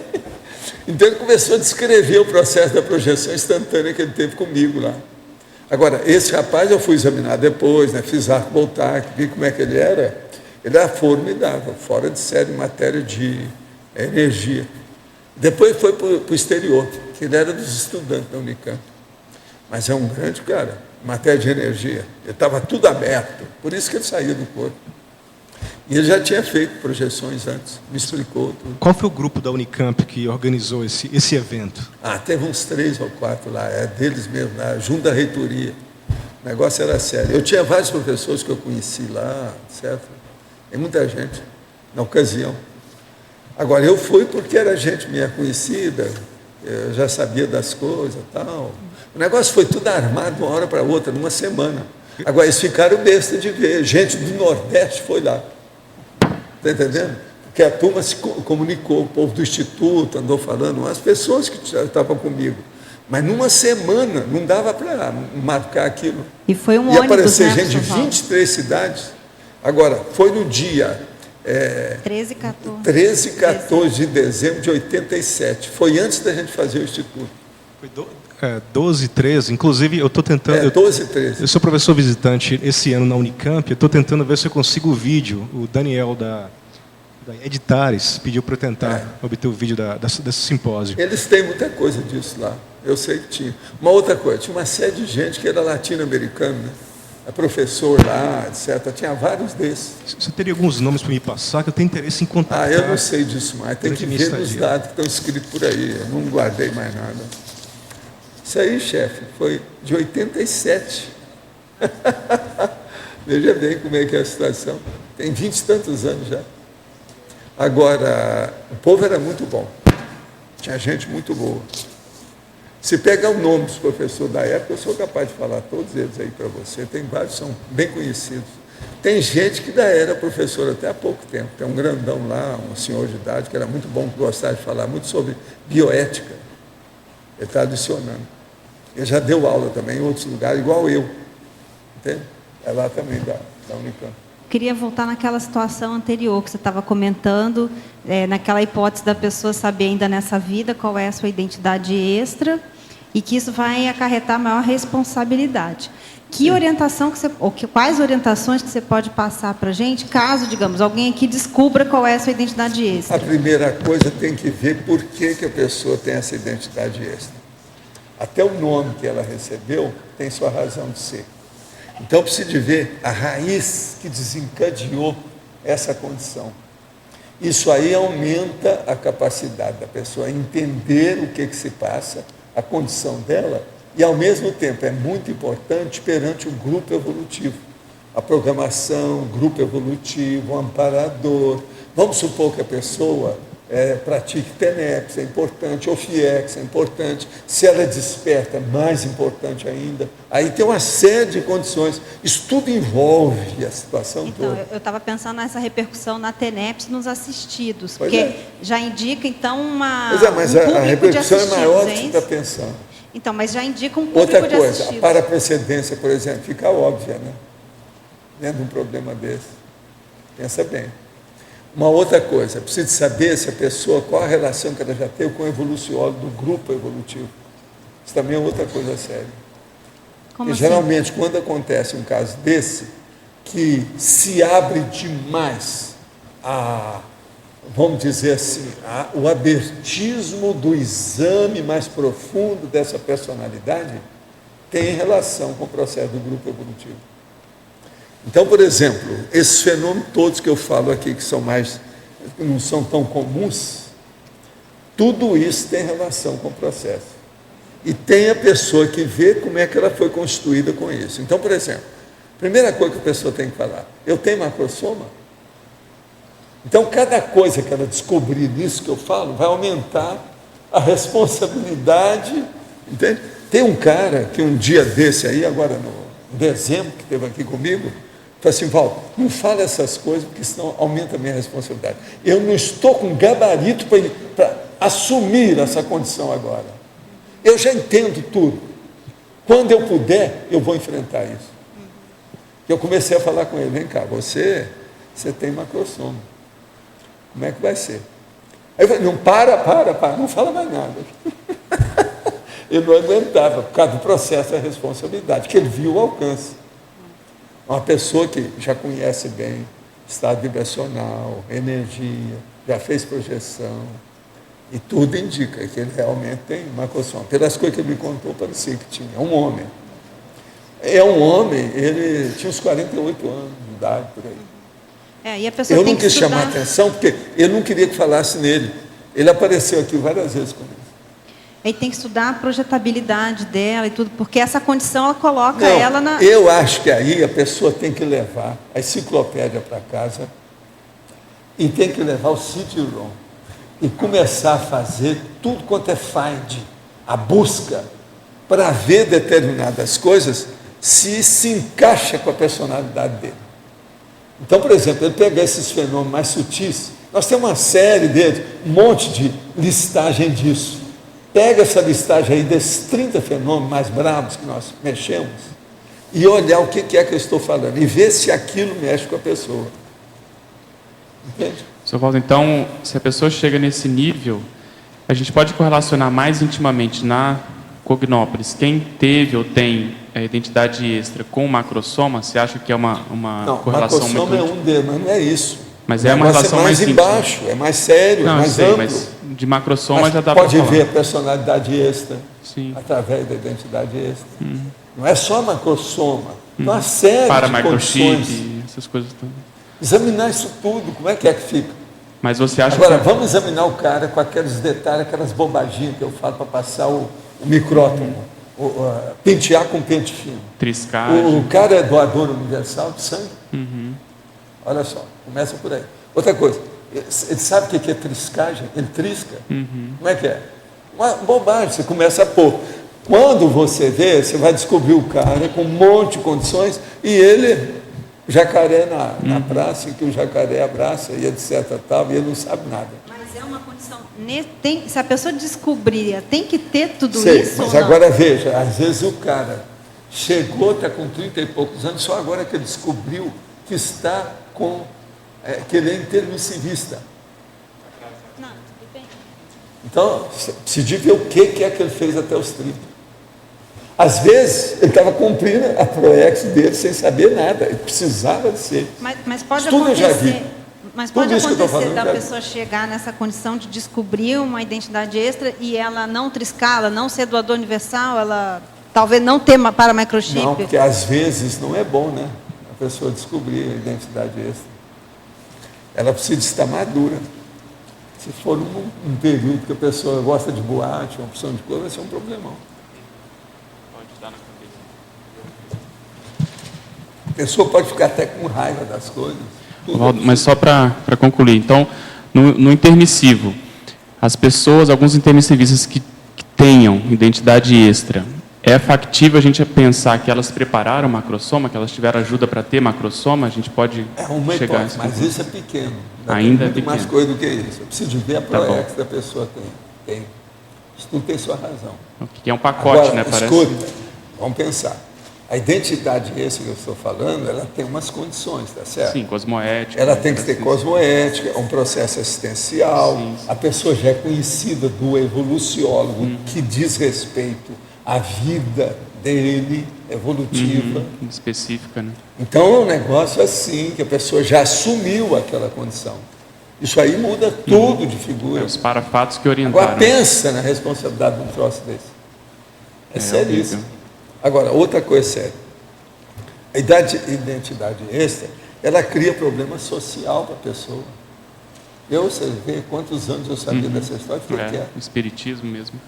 Então ele começou a descrever o processo da projeção instantânea que ele teve comigo lá. Agora, esse rapaz eu fui examinar depois, né, fiz arco voltaico, vi como é que ele era formidável, fora de série em matéria de energia. Depois foi para o exterior, que ele era dos estudantes da Unicamp. Mas é um grande cara, em matéria de energia. Ele estava tudo aberto, por isso que ele saía do corpo. E ele já tinha feito projeções antes, me explicou tudo. Qual foi o grupo da Unicamp que organizou esse evento? Teve uns 3 ou 4 lá, deles mesmo, lá, junto da reitoria. O negócio era sério. Eu tinha vários professores que eu conheci lá, certo? Tem muita gente na ocasião. Agora, eu fui porque era gente minha conhecida, eu já sabia das coisas e tal. O negócio foi tudo armado de uma hora para outra, numa semana. Agora, eles ficaram besta de ver. Gente do Nordeste foi lá. Está entendendo? Porque a turma se comunicou, o povo do Instituto andou falando, as pessoas que estavam comigo. Mas numa semana, não dava para marcar aquilo. E foi um Ia ônibus, aparecer né, gente de 23 cidades. Agora, foi no dia 13 e 14. 13 e 14 de dezembro de 87. Foi antes da gente fazer o Instituto. Foi 12 e 13. Inclusive, eu estou tentando... 12 e 13. Eu sou professor visitante esse ano na Unicamp. Eu estou tentando ver se eu consigo o vídeo. O Daniel da Editares pediu para eu tentar obter o vídeo desse simpósio. Eles têm muita coisa disso lá. Eu sei que tinha. Uma outra coisa, tinha uma série de gente que era latino-americana, né? Professor lá, etc. Tinha vários desses. Você teria alguns nomes para me passar, que eu tenho interesse em contactar? Eu não sei disso mais. Tem que ver os dados que estão escritos por aí. Eu não guardei mais nada. Isso aí, chefe, foi de 87. Veja bem como é que é a situação. Tem 20 e tantos anos já. Agora, o povo era muito bom. Tinha gente muito boa. Se pegar o nome dos professores da época, eu sou capaz de falar todos eles aí para você. Tem vários, são bem conhecidos. Tem gente que ainda era professor até há pouco tempo. Tem um grandão lá, um senhor de idade, que era muito bom, que gostava de falar muito sobre bioética. Ele está adicionando. Ele já deu aula também em outros lugares, igual eu. Entende? É lá também da Unicamp. queria voltar naquela situação anterior que você estava comentando, naquela hipótese da pessoa saber ainda nessa vida qual é a sua identidade extra e que isso vai acarretar maior responsabilidade. Que orientação quais orientações que você pode passar para a gente, caso, digamos, alguém aqui descubra qual é a sua identidade extra? A primeira coisa tem que ver por que a pessoa tem essa identidade extra. Até o nome que ela recebeu tem sua razão de ser. Então, precisa de ver a raiz que desencadeou essa condição. Isso aí aumenta a capacidade da pessoa entender o que se passa, a condição dela, e, ao mesmo tempo, é muito importante perante o grupo evolutivo. A programação, grupo evolutivo, o amparador. Vamos supor que a pessoa pratique TENEPS, é importante, ou FIEX, é importante. Se ela desperta, é mais importante ainda. Aí tem uma série de condições. Isso tudo envolve a situação toda. Então, eu estava pensando nessa repercussão na TENEPS nos assistidos, porque já indica, então, uma mas a repercussão é maior do que você está pensando. Então, mas já indica um público outra de coisa, assistidos. A paraprecedência, por exemplo, fica óbvia, né? Dentro de um problema desse. Pensa bem. Uma outra coisa, precisa saber se a pessoa, qual a relação que ela já teve com o evoluciólogo do grupo evolutivo. Isso também é outra coisa séria. Como e assim? geralmente, quando acontece um caso desse, que se abre demais vamos dizer assim, o abertismo do exame mais profundo dessa personalidade tem relação com o processo do grupo evolutivo. Então, por exemplo, esses fenômenos todos que eu falo aqui, que não são tão comuns, tudo isso tem relação com o processo. E tem a pessoa que vê como é que ela foi constituída com isso. Então, por exemplo, primeira coisa que a pessoa tem que falar, eu tenho macrosoma? Então, cada coisa que ela descobrir nisso que eu falo, vai aumentar a responsabilidade, entende? Tem um cara que um dia desse aí, agora no dezembro, que esteve aqui comigo, falou assim, Valdo, não fala essas coisas, porque senão aumenta a minha responsabilidade. Eu não estou com gabarito para assumir essa condição agora. Eu já entendo tudo. Quando eu puder, eu vou enfrentar isso. Eu comecei a falar com ele, vem cá, você tem macrosoma. Como é que vai ser? Aí eu falei, não, para, não fala mais nada. Ele não aguentava, por causa do processo da responsabilidade, que ele viu o alcance. Uma pessoa que já conhece bem estado vibracional, energia, já fez projeção, e tudo indica que ele realmente tem macrosoma. Pelas coisas que ele me contou, parecia que tinha. É um homem. Ele tinha uns 48 anos de idade, por aí. E a pessoa eu tem não quis chamar a atenção, porque eu não queria que falasse nele. Ele apareceu aqui várias vezes comigo. Aí tem que estudar a projetabilidade dela e tudo, porque essa condição ela coloca ela na... Eu acho que aí a pessoa tem que levar a enciclopédia para casa e tem que levar o CD-ROM e começar a fazer tudo quanto é find, a busca, para ver determinadas coisas se encaixa com a personalidade dele. Então, por exemplo, ele pegar esses fenômenos mais sutis, nós temos uma série deles, um monte de listagem disso. Pega essa listagem aí desses 30 fenômenos mais bravos que nós mexemos e olhar o que é que eu estou falando e ver se aquilo mexe com a pessoa. Entende? Sr. Valdo, então, se a pessoa chega nesse nível, a gente pode correlacionar mais intimamente na Cognópolis quem teve ou tem a identidade extra com o macrosoma? Você acha que é uma correlação muito... Não, macrosoma é um deles, mas não é isso. Mas é uma relação mais embaixo, é mais sério, não, é mais sei, amplo. Mas de macrosoma já dá para falar. Pode ver a personalidade extra, sim, através da identidade extra. Não é só macrosoma, tem uma série de condições. Essas coisas todas. Examinar isso tudo, como é que fica? Mas você acha Agora, que... vamos examinar o cara com aqueles detalhes, aquelas bobaginhas que eu falo para passar o micrótomo, pentear com pente fino. Triscagem. O cara é doador universal de sangue. Olha só, começa por aí. Outra coisa, ele sabe o que é triscagem? Ele trisca. Como é que é? Uma bobagem, você começa a pôr. Quando você vê, você vai descobrir o cara com um monte de condições e ele, jacaré na praça, que o jacaré abraça e etc. Tal, e ele não sabe nada. Mas é uma condição... se a pessoa descobrir, tem que ter tudo isso? Mas agora veja, às vezes o cara chegou, está com 30 e poucos anos, só agora que ele descobriu que está que ele é intermissivista. Então, precisa ver o que é que ele fez até os 30. Às vezes, ele estava cumprindo a PROEX dele sem saber nada, ele precisava de ser. Mas pode Tudo eu já vi. acontecer, mas pode Tudo isso que eu tô acontecer falando, da pessoa chegar nessa condição de descobrir uma identidade extra e ela não triscar, ela não ser doador universal, ela talvez não ter paramicrochip? Não, porque às vezes não é bom, né? A pessoa descobrir a identidade extra. Ela precisa estar madura. Se for um período que a pessoa gosta de boate, uma opção de cor, vai ser um problemão. Pode dar na cabeça. A pessoa pode ficar até com raiva das coisas. Mas só para concluir, então, no intermissivo, as pessoas, alguns intermissivistas que tenham identidade extra, é factível a gente pensar que elas prepararam macrossoma, que elas tiveram ajuda para ter macrossoma? A gente pode chegar a isso. Mas isso é pequeno. Ainda é muito pequeno. mais coisa do que isso. Eu preciso ver a PROEX que a pessoa tem. Isso tudo tem sua razão. Que é um pacote, agora, né? Parece. Escuta, vamos pensar. A identidade extra que eu estou falando, ela tem umas condições, tá certo? Sim, cosmoética. Ela tem que ter cosmoética, um processo assistencial, a pessoa já é conhecida do evoluciólogo que diz respeito à vida dele, evolutiva. Específica, né? Então é um negócio assim, que a pessoa já assumiu aquela condição. Isso aí muda tudo de figura. Os parafatos que orientaram. Agora pensa na responsabilidade de um troço desse. É seríssimo. Agora, outra coisa séria. A identidade extra, ela cria problema social para a pessoa. Você vê quantos anos eu sabia dessa história, fiquei quieto. O espiritismo mesmo.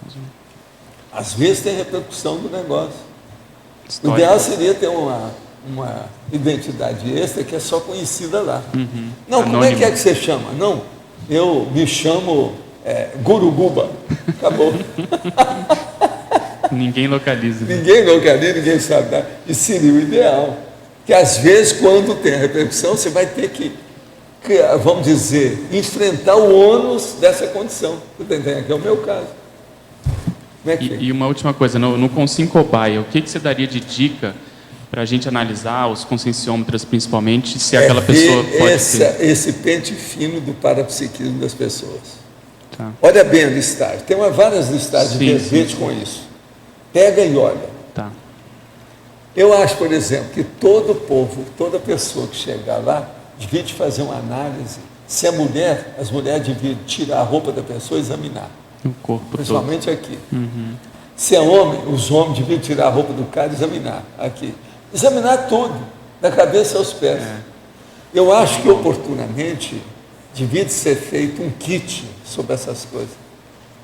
Às vezes tem repercussão do negócio. O ideal seria ter uma identidade extra que é só conhecida lá. Não, Anônimo. como é que você chama? Não, eu me chamo Guruguba. Acabou. Ninguém localiza. Ninguém localiza, ninguém sabe. Tá? Isso seria o ideal. Que às vezes, quando tem a repercussão, você vai ter que, vamos dizer, enfrentar o ônus dessa condição. Você está entendendo? Que é o meu caso. Como é que E uma última coisa, no Consim Cobaia, o que você daria de dica para a gente analisar, os conscienciômetros principalmente, se aquela pessoa pode ter? Esse pente fino do parapsiquismo das pessoas. Tá. Olha bem a listagem. Tem várias listagens de verbete com isso. Pega e olha. Tá. Eu acho, por exemplo, que todo povo, toda pessoa que chegar lá, devia fazer uma análise. Se é mulher, as mulheres deviam tirar a roupa da pessoa e examinar. O corpo principalmente todo. Aqui. Se é homem, os homens deviam tirar a roupa do cara e examinar aqui. Examinar tudo, da cabeça aos pés. Eu acho que oportunamente devia ser feito um kit sobre essas coisas.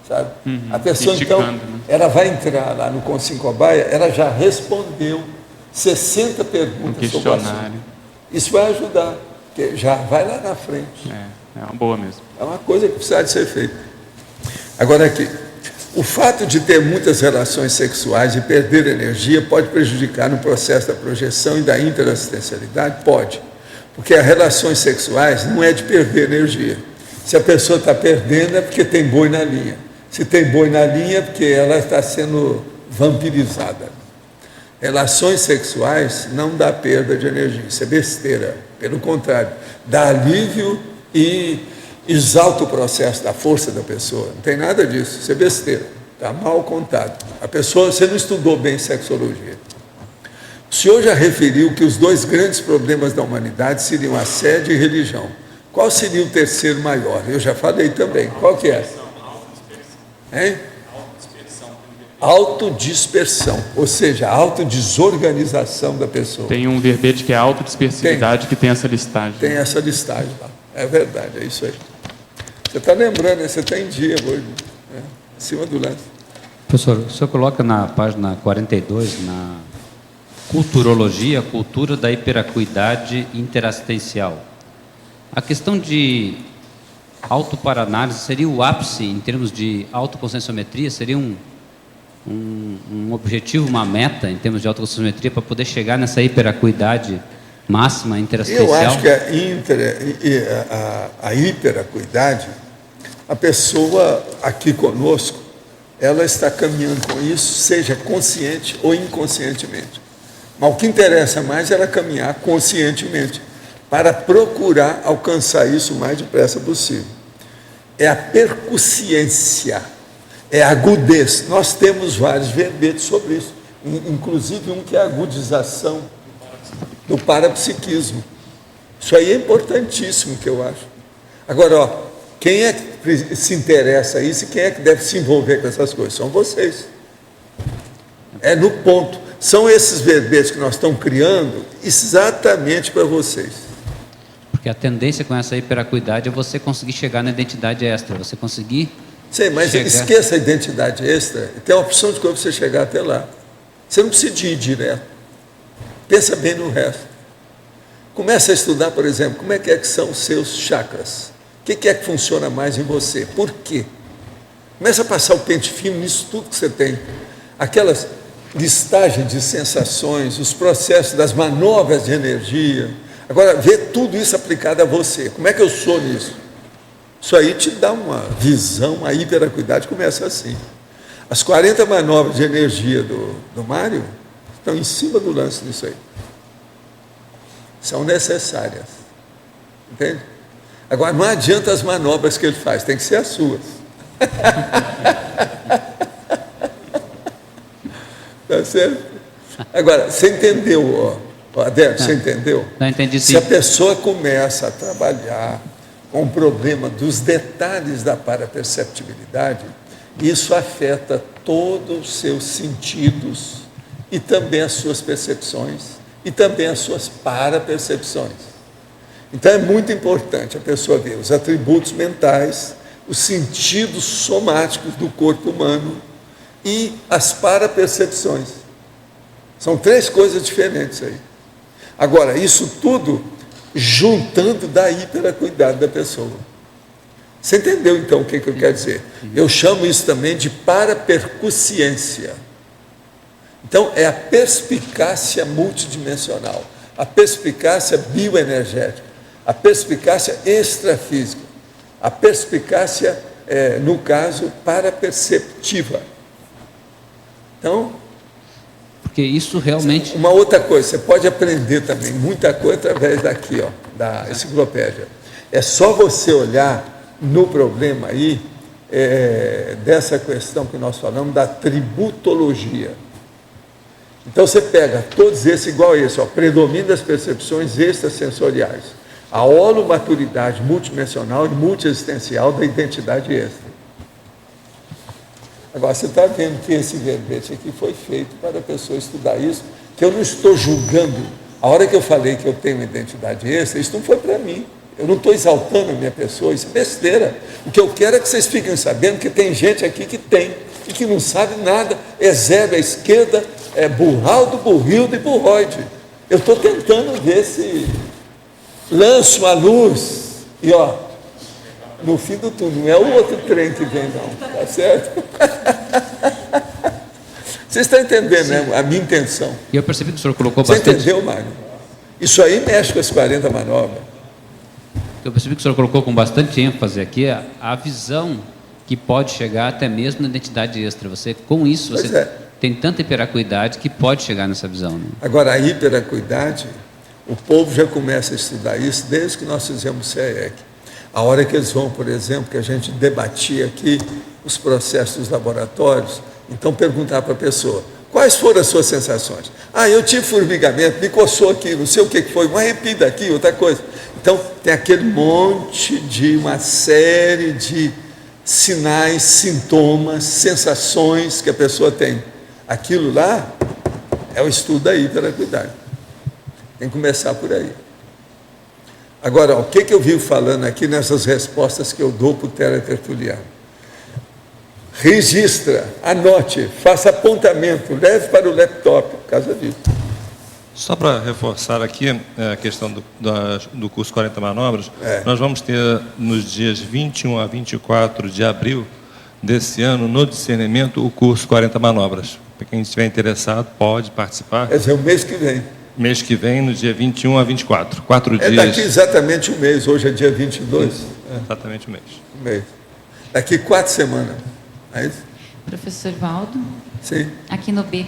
Sabe? A pessoa, então, ela vai entrar lá no Consim Cobaia, ela já respondeu 60 perguntas sobre o assunto. Isso vai ajudar, porque já vai lá na frente. É uma boa mesmo. É uma coisa que precisa de ser feita. Agora aqui, o fato de ter muitas relações sexuais e perder energia pode prejudicar no processo da projeção e da interassistencialidade? Pode, porque as relações sexuais não é de perder energia. Se a pessoa está perdendo é porque tem boi na linha. Se tem boi na linha é porque ela está sendo vampirizada. Relações sexuais não dá perda de energia, isso é besteira. Pelo contrário, dá alívio e exalta o processo da força da pessoa. Não tem nada disso, isso é besteira. Está mal contado. A pessoa, você não estudou bem sexologia. O senhor já referiu que os dois grandes problemas da humanidade seriam assédio e religião. Qual seria o terceiro maior? Eu já falei também. Qual que é? Hein? Autodispersão, ou seja, a autodesorganização da pessoa. Tem um verbete que é autodispersividade, que tem essa listagem. Tem essa listagem lá. É verdade, é isso aí. Você está lembrando, né? Você está em dia hoje, né? Em cima do lance. Professor, o senhor coloca na página 42, na culturologia, cultura da hiperacuidade interassistencial. A questão de autoparanálise seria o ápice em termos de autoconscienciometria? Seria um objetivo, uma meta em termos de autoconscienciometria para poder chegar nessa hiperacuidade máxima interassistencial? Eu acho que a hiperacuidade, a pessoa aqui conosco, ela está caminhando com isso, seja consciente ou inconscientemente. Mas o que interessa mais é ela caminhar conscientemente. para procurar alcançar isso o mais depressa possível. É a percussiência, é a agudez. Nós temos vários verbetes sobre isso, inclusive um que é a agudização do parapsiquismo. Isso aí é importantíssimo, que eu acho. Agora, ó, quem é que se interessa a isso e quem é que deve se envolver com essas coisas? São vocês. É no ponto. São esses verbetes que nós estamos criando exatamente para vocês. Porque a tendência com essa hiperacuidade é você conseguir chegar na identidade extra, você conseguir... Sim, mas esqueça a identidade extra, tem a opção de como você chegar até lá. Você não precisa ir direto. Pensa bem no resto. Começa a estudar, por exemplo, como é que são os seus chakras. O que é que funciona mais em você? Por quê? Começa a passar o pente fino nisso tudo que você tem. Aquelas listagens de sensações, os processos das manobras de energia. Agora, vê tudo isso aplicado a você. Como é que eu sou nisso? Isso aí te dá uma visão, a hiperacuidade começa assim. As 40 manobras de energia do Mário estão em cima do lance disso aí. São necessárias. Entende? Agora, não adianta as manobras que ele faz, tem que ser as suas. Tá certo? Agora, você entendeu, Adélio, você entendeu? Não entendi, sim. Se a pessoa começa a trabalhar com o problema dos detalhes da paraperceptibilidade, isso afeta todos os seus sentidos e também as suas percepções e também as suas parapercepções. Então é muito importante a pessoa ver os atributos mentais, os sentidos somáticos do corpo humano e as parapercepções. São 3 coisas diferentes aí. Agora, isso tudo juntando da hiperacuidade da pessoa. Você entendeu, então, o que eu quero dizer? Eu chamo isso também de parapercussiência. Então, é a perspicácia multidimensional, a perspicácia bioenergética, a perspicácia extrafísica, a perspicácia, no caso, paraperceptiva. Então, porque isso realmente... Uma outra coisa, você pode aprender também muita coisa através daqui, da enciclopédia. É só você olhar no problema aí, dessa questão que nós falamos, da tributologia. Então você pega todos esses igual a esse, predomínio das percepções extrasensoriais, a holomaturidade multidimensional e multiexistencial da identidade extra. Agora, você está vendo que esse verbete aqui foi feito para a pessoa estudar isso, que eu não estou julgando. A hora que eu falei que eu tenho uma identidade extra, isso não foi para mim. Eu não estou exaltando a minha pessoa, isso é besteira. O que eu quero é que vocês fiquem sabendo que tem gente aqui que tem, e que não sabe nada, é zero à esquerda, é burraldo, burrildo e burroide. Eu estou tentando ver se lanço a luz, e no fim do túnel, não é o outro trem que vem não, tá certo? Vocês estão entendendo, né, a minha intenção? E eu percebi que o senhor colocou Você bastante... entendeu, Mário? Isso aí mexe com as 40 manobras. Eu percebi que o senhor colocou com bastante ênfase aqui a visão que pode chegar até mesmo na identidade extra. Você, com isso, você tem tanta hiperacuidade que pode chegar nessa visão. Né? Agora, a hiperacuidade, o povo já começa a estudar isso desde que nós fizemos o CEEC. A hora que eles vão, por exemplo, que a gente debatia aqui os processos dos laboratórios, então perguntar para a pessoa, quais foram as suas sensações? Eu tive formigamento, me coçou aqui, não sei o que foi, um arrepio daqui, outra coisa. Então, tem aquele monte de uma série de sinais, sintomas, sensações que a pessoa tem. Aquilo lá é o estudo da hiperacuidade. Tem que começar por aí. Agora, o que eu vivo falando aqui nessas respostas que eu dou para o teletertuliano? Registra, anote, faça apontamento, leve para o laptop, por causa disso. Só para reforçar aqui a questão do curso 40 Manobras, nós vamos ter nos dias 21 a 24 de abril desse ano, no discernimento, o curso 40 Manobras. Para quem estiver interessado, pode participar. Quer dizer, o mês que vem. Mês que vem, no dia 21 a 24. 4 dias. Daqui exatamente um mês, hoje é dia 22. Exatamente um mês. Um mês. Daqui 4 semanas. É isso? Professor Valdo? Sim. Aqui no B.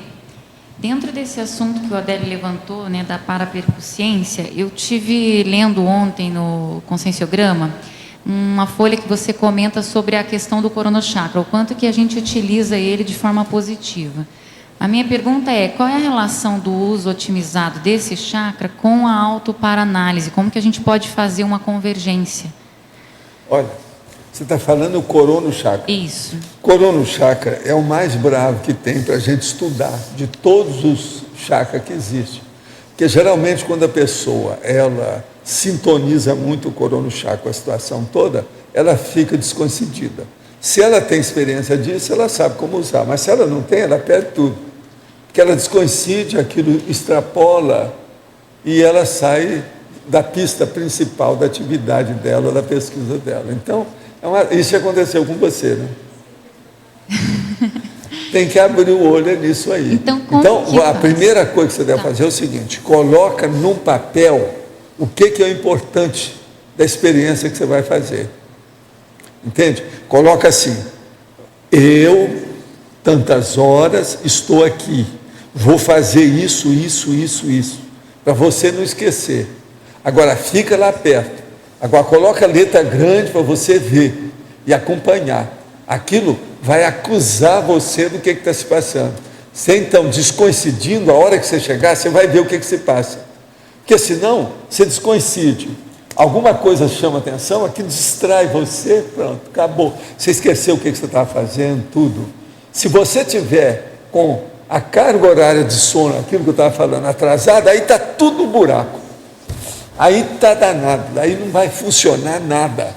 Dentro desse assunto que o Adélio levantou, né, da parapercussiência, eu tive lendo ontem no Conscienciograma uma folha que você comenta sobre a questão do coronochakra, o quanto que a gente utiliza ele de forma positiva. A minha pergunta é, qual é a relação do uso otimizado desse chakra com a autoparanálise? Como que a gente pode fazer uma convergência? Olha, você está falando o coronochakra. Isso. Coronochakra é o mais bravo que tem para a gente estudar, de todos os chakras que existem. Porque geralmente quando a pessoa, ela sintoniza muito o coronochakra, a situação toda, ela fica desconcedida. Se ela tem experiência disso, ela sabe como usar. Mas se ela não tem, ela perde tudo. Porque ela desconcide, aquilo extrapola e ela sai da pista principal da atividade dela, da pesquisa dela. Então, isso aconteceu com você, né? Tem que abrir o olho nisso aí. Então a primeira coisa que você deve fazer é o seguinte: coloca num papel o que é o importante da experiência que você vai fazer. Entende? Coloca assim: eu, tantas horas, estou aqui, vou fazer isso, para você não esquecer. Agora fica lá perto. Agora coloca a letra grande para você ver e acompanhar. Aquilo vai acusar você do que está se passando. Você então, descoincidindo, a hora que você chegar, você vai ver o que se passa. Porque senão, você descoincide. Alguma coisa chama atenção, aquilo distrai você, pronto, acabou. Você esqueceu o que você estava fazendo, tudo. Se você tiver com a carga horária de sono, aquilo que eu estava falando, atrasada, aí está tudo no buraco. Aí está danado, aí não vai funcionar nada.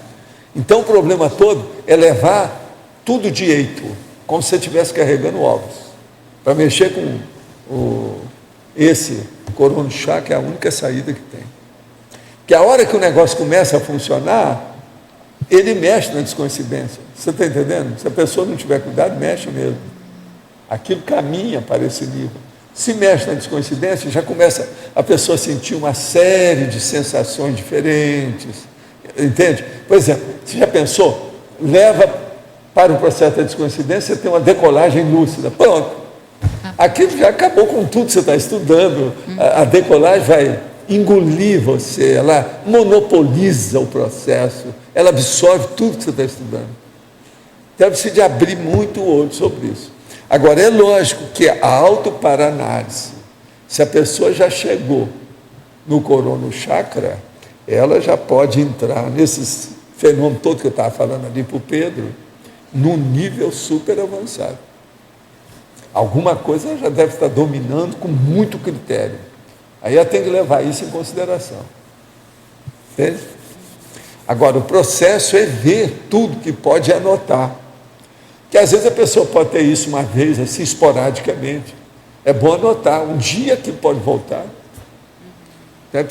Então o problema todo é levar tudo direito, como se você estivesse carregando ovos. Para mexer com esse coronochakra é a única saída que tem. Porque a hora que o negócio começa a funcionar, ele mexe na descoincidência. Você está entendendo? Se a pessoa não tiver cuidado, mexe mesmo. Aquilo caminha para esse nível. Se mexe na descoincidência, já começa a pessoa a sentir uma série de sensações diferentes. Entende? Por exemplo, você já pensou? Leva para o processo da descoincidência, você tem uma decolagem lúcida. Pronto. Aquilo já acabou com tudo que você está estudando. A decolagem vai engolir você, ela monopoliza o processo, ela absorve tudo que você está estudando. Então, precisa de abrir muito o olho sobre isso. Agora, é lógico que a autoparanálise, se a pessoa já chegou no coronochakra, ela já pode entrar nesses fenômenos todos que eu estava falando ali para o Pedro, num nível super avançado. Alguma coisa ela já deve estar dominando com muito critério. Aí ela tem que levar isso em consideração. Entende? Agora, o processo é ver tudo que pode anotar. Que às vezes a pessoa pode ter isso uma vez, assim, esporadicamente. É bom anotar, um dia que pode voltar. Deve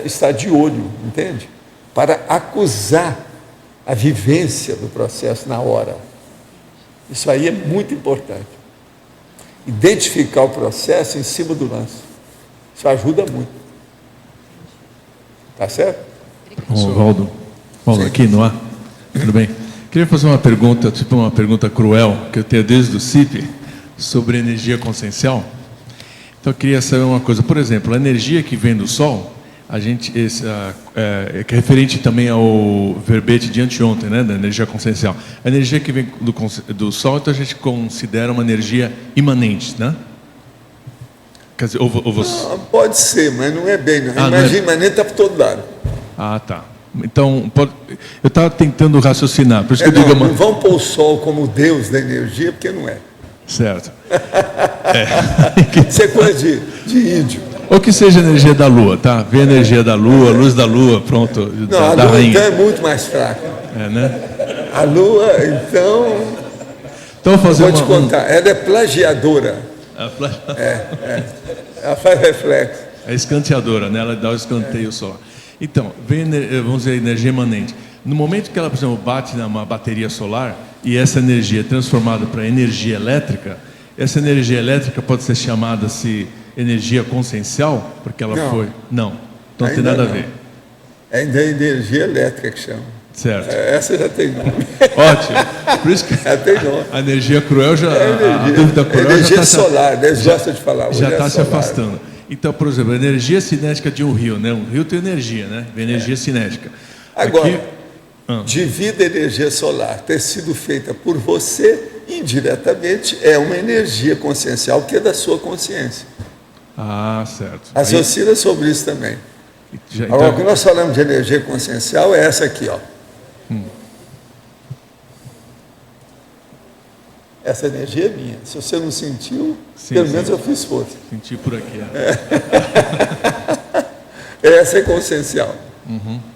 estar de olho, entende? Para acusar a vivência do processo na hora. Isso aí é muito importante. Identificar o processo em cima do lance. Isso ajuda muito. Tá certo? Valdo, aqui no ar. Tudo bem? Queria fazer uma pergunta, tipo uma pergunta cruel, que eu tenho desde o CIP, sobre energia consciencial. Então eu queria saber uma coisa. Por exemplo, a energia que vem do Sol, que é referente também ao verbete de anteontem, né, da energia consciencial. A energia que vem do Sol, então a gente considera uma energia imanente, né? Quer dizer, ou você... Não, pode ser, mas não é bem. Não. A energia imanente está por todo lado. Ah, tá. Então, eu estava tentando raciocinar. Por isso que eu digo, não vão pôr o Sol como Deus da energia, porque não é. Certo. Isso é coisa de índio. Ou que seja a energia da Lua, tá? Vê a energia da Lua, a luz da Lua, pronto. Não, a Lua então é muito mais fraca. É, né? A Lua, então... Então vou te contar, ela é plagiadora. Ela faz reflexo. É escanteadora, né? Ela dá o escanteio só. Então, vamos dizer, energia imanente. No momento que ela, por exemplo, bate numa bateria solar e essa energia é transformada para energia elétrica, essa energia elétrica pode ser chamada-se energia consciencial, porque ela foi... Não, não tem nada a ver. Ainda é energia elétrica que chama. Certo. Essa já tem nome. Ótimo. Por isso que já tem nome. A energia cruel já. A dúvida cruel energia já solar, eles gostam de falar. Já está se afastando. Então, por exemplo, a energia cinética de um rio, né? Um rio tem energia, né? Energia cinética. Agora, devido à energia solar ter sido feita por você, indiretamente, é uma energia consciencial que é da sua consciência. Ah, certo. Raciocina sobre isso também. Agora, o que nós falamos de energia consciencial é essa aqui, ó. Essa energia é minha. Se você não sentiu, pelo menos eu fiz força. Senti por aqui. Essa é consciencial.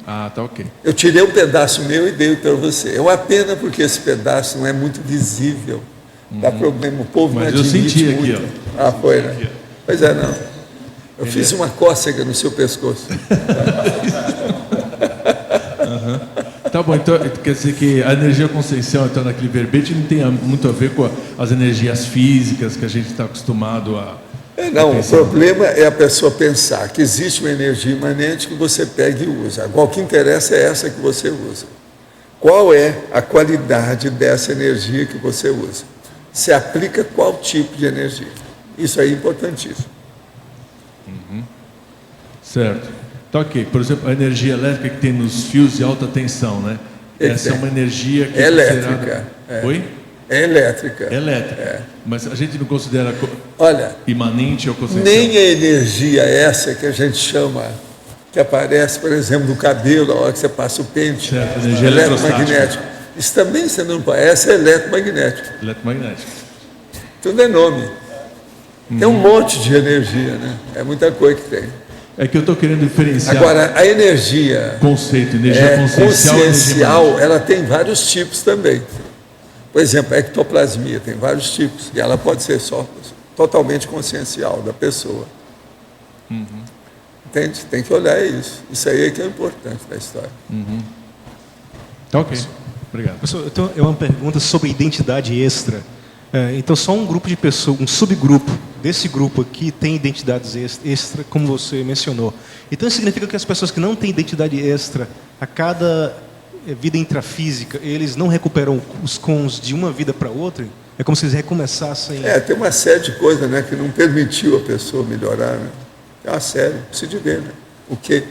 Ah, tá ok. Eu tirei um pedaço meu e dei para você. É uma pena porque esse pedaço não é muito visível. Dá problema, o povo não admite muito. Mas eu senti aqui, ó. Ah, foi, né? Pois é, não. Eu fiz uma cócega no seu pescoço. Tá bom, então quer dizer que a energia consciencial, então, naquele verbete não tem muito a ver com as energias físicas que a gente está acostumado a... Não, o problema é a pessoa pensar que existe uma energia imanente que você pega e usa. Agora, o que interessa é essa que você usa. Qual é a qualidade dessa energia que você usa? Se aplica qual tipo de energia? Isso aí é importantíssimo. Certo. Tá ok. Por exemplo, a energia elétrica que tem nos fios de alta tensão, né? Essa é uma energia que... Elétrica. Oi? É elétrica. Elétrica. Mas a gente não considera imanente ou consciencial? Nem a energia essa que a gente chama, que aparece, por exemplo, no cabelo, na hora que você passa o pente, energia eletromagnética. Isso também, você não parece, é eletromagnético. Eletromagnético. Tudo é nome. Tem um monte de energia, né? É muita coisa que tem. É que eu estou querendo diferenciar. Agora, a energia... Conceito, energia consciencial, ela tem vários tipos também. Por exemplo, a ectoplasmia tem vários tipos. E ela pode ser só totalmente consciencial da pessoa. Entende? Tem que olhar isso. Isso aí é que é importante da história. Tá ok. Obrigado. Professor, eu tenho uma pergunta sobre identidade extra. Então, só um grupo de pessoas, um subgrupo desse grupo aqui tem identidades extra, como você mencionou. Então, isso significa que as pessoas que não têm identidade extra, a cada vida intrafísica, eles não recuperam os cons de uma vida para outra? É como se eles recomeçassem... tem uma série de coisas, né, que não permitiu a pessoa melhorar. Né? É uma série, precisa de ver. Né? O quê?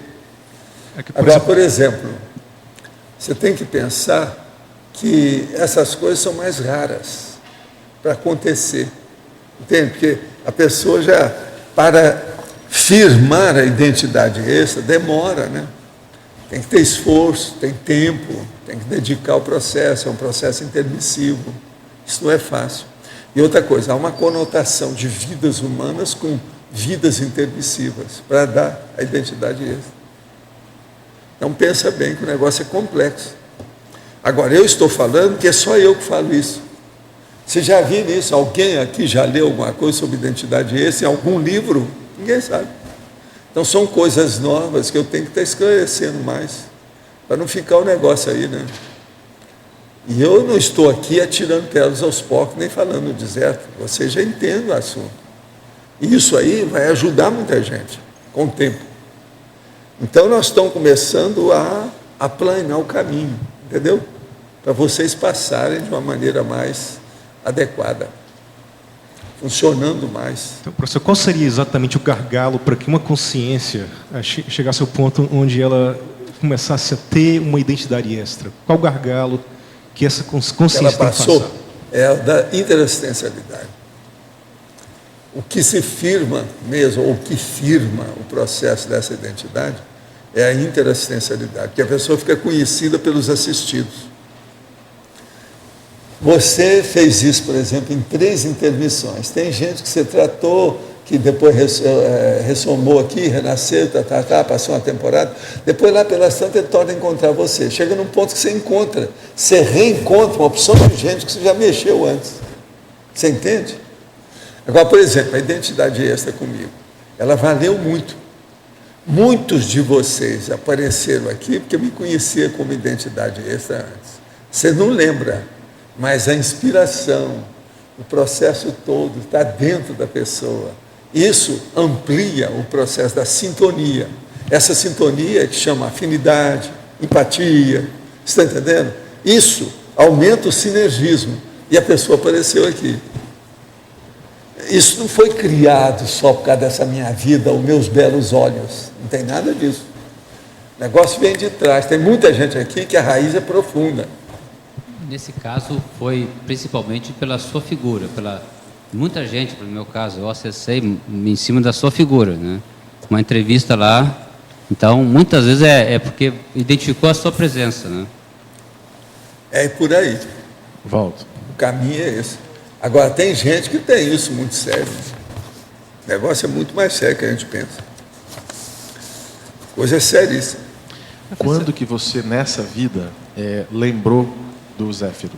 Agora, por exemplo, você tem que pensar que essas coisas são mais raras para acontecer. Entende? Porque a pessoa já, para firmar a identidade extra, demora, né? Tem que ter esforço, tem tempo, tem que dedicar ao processo, é um processo intermissivo. Isso não é fácil. E outra coisa, há uma conotação de vidas humanas com vidas intermissivas para dar a identidade extra. Então pensa bem que o negócio é complexo. Agora, eu estou falando que é só eu que falo isso. Você já viu isso? Alguém aqui já leu alguma coisa sobre identidade extra em algum livro? Ninguém sabe. Então são coisas novas que eu tenho que estar esclarecendo mais, para não ficar o negócio aí, né? E eu não estou aqui atirando pedras aos porcos, nem falando no deserto. Você já entende o assunto. E isso aí vai ajudar muita gente, com o tempo. Então nós estamos começando a aplanar o caminho, entendeu? Para vocês passarem de uma maneira mais adequada, funcionando mais. Então, professor, qual seria exatamente o gargalo para que uma consciência chegasse ao ponto onde ela começasse a ter uma identidade extra? Qual o gargalo que essa consciência ela tem que passou? passar? É a da interassistencialidade. O que se firma mesmo, ou o que firma o processo dessa identidade, é a interassistencialidade, que a pessoa fica conhecida pelos assistidos. Você fez isso, por exemplo, em 3 intermissões. Tem gente que você tratou, que depois ressomou aqui, renasceu, passou uma temporada. Depois, lá pelas tantas, ele torna a encontrar você. Chega num ponto que você encontra, você reencontra uma opção de gente que você já mexeu antes. Você entende? Agora, por exemplo, a identidade extra comigo, ela valeu muito. Muitos de vocês apareceram aqui porque me conheciam como identidade extra antes. Você não lembra, mas a inspiração, o processo todo está dentro da pessoa. Isso amplia o processo da sintonia. Essa sintonia que chama afinidade, empatia, está entendendo? Isso aumenta o sinergismo. E a pessoa apareceu aqui. Isso não foi criado só por causa dessa minha vida, os meus belos olhos. Não tem nada disso. O negócio vem de trás. Tem muita gente aqui que a raiz é profunda. Nesse caso, foi principalmente pela sua figura, muita gente, no meu caso, eu acessei em cima da sua figura, né? Uma entrevista lá, então, muitas vezes é porque identificou a sua presença, né? É por aí. Valdo. O caminho é esse. Agora, tem gente que tem isso muito sério. O negócio é muito mais sério que a gente pensa. Coisa é seríssima. Quando que você, nessa vida, lembrou do Zéfiro?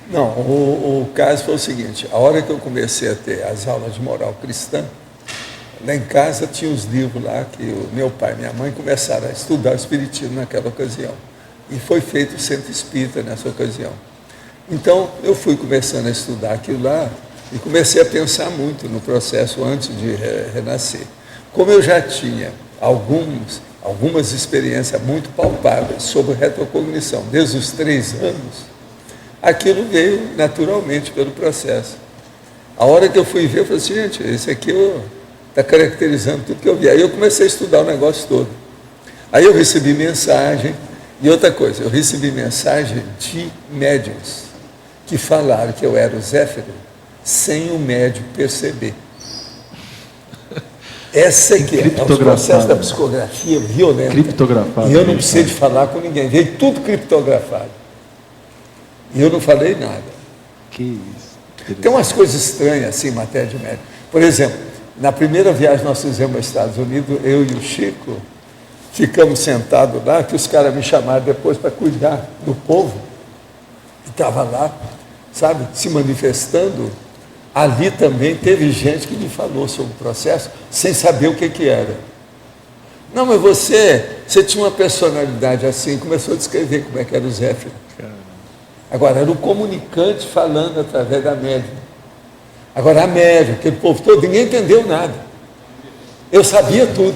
Não, o caso foi o seguinte, a hora que eu comecei a ter as aulas de moral cristã, lá em casa tinha os livros lá que o meu pai e minha mãe começaram a estudar o Espiritismo naquela ocasião. E foi feito o Centro Espírita nessa ocasião. Então, eu fui começando a estudar aquilo lá e comecei a pensar muito no processo antes de renascer. Como eu já tinha algumas experiências muito palpáveis sobre retrocognição, desde os 3 anos, aquilo veio naturalmente pelo processo. A hora que eu fui ver, eu falei assim, gente, esse aqui está caracterizando tudo que eu vi. Aí eu comecei a estudar o negócio todo. Aí eu recebi mensagem, e outra coisa, eu recebi mensagem de médiuns que falaram que eu era o Zéfiro sem o médium perceber. Essa aqui é o processo da psicografia violenta. Criptografado. E eu não precisei de falar com ninguém, veio tudo criptografado. E eu não falei nada. Que isso. Tem umas coisas estranhas assim em matéria de médium. Por exemplo, na primeira viagem que nós fizemos aos Estados Unidos, eu e o Chico, ficamos sentados lá, que os caras me chamaram depois para cuidar do povo, que estava lá, sabe, se manifestando. Ali também teve gente que me falou sobre o processo, sem saber o que era. Não, mas você tinha uma personalidade assim, começou a descrever como é que era o Zéfiro. Agora, era o comunicante falando através da médium. Agora, a médium, aquele povo todo, ninguém entendeu nada. Eu sabia tudo.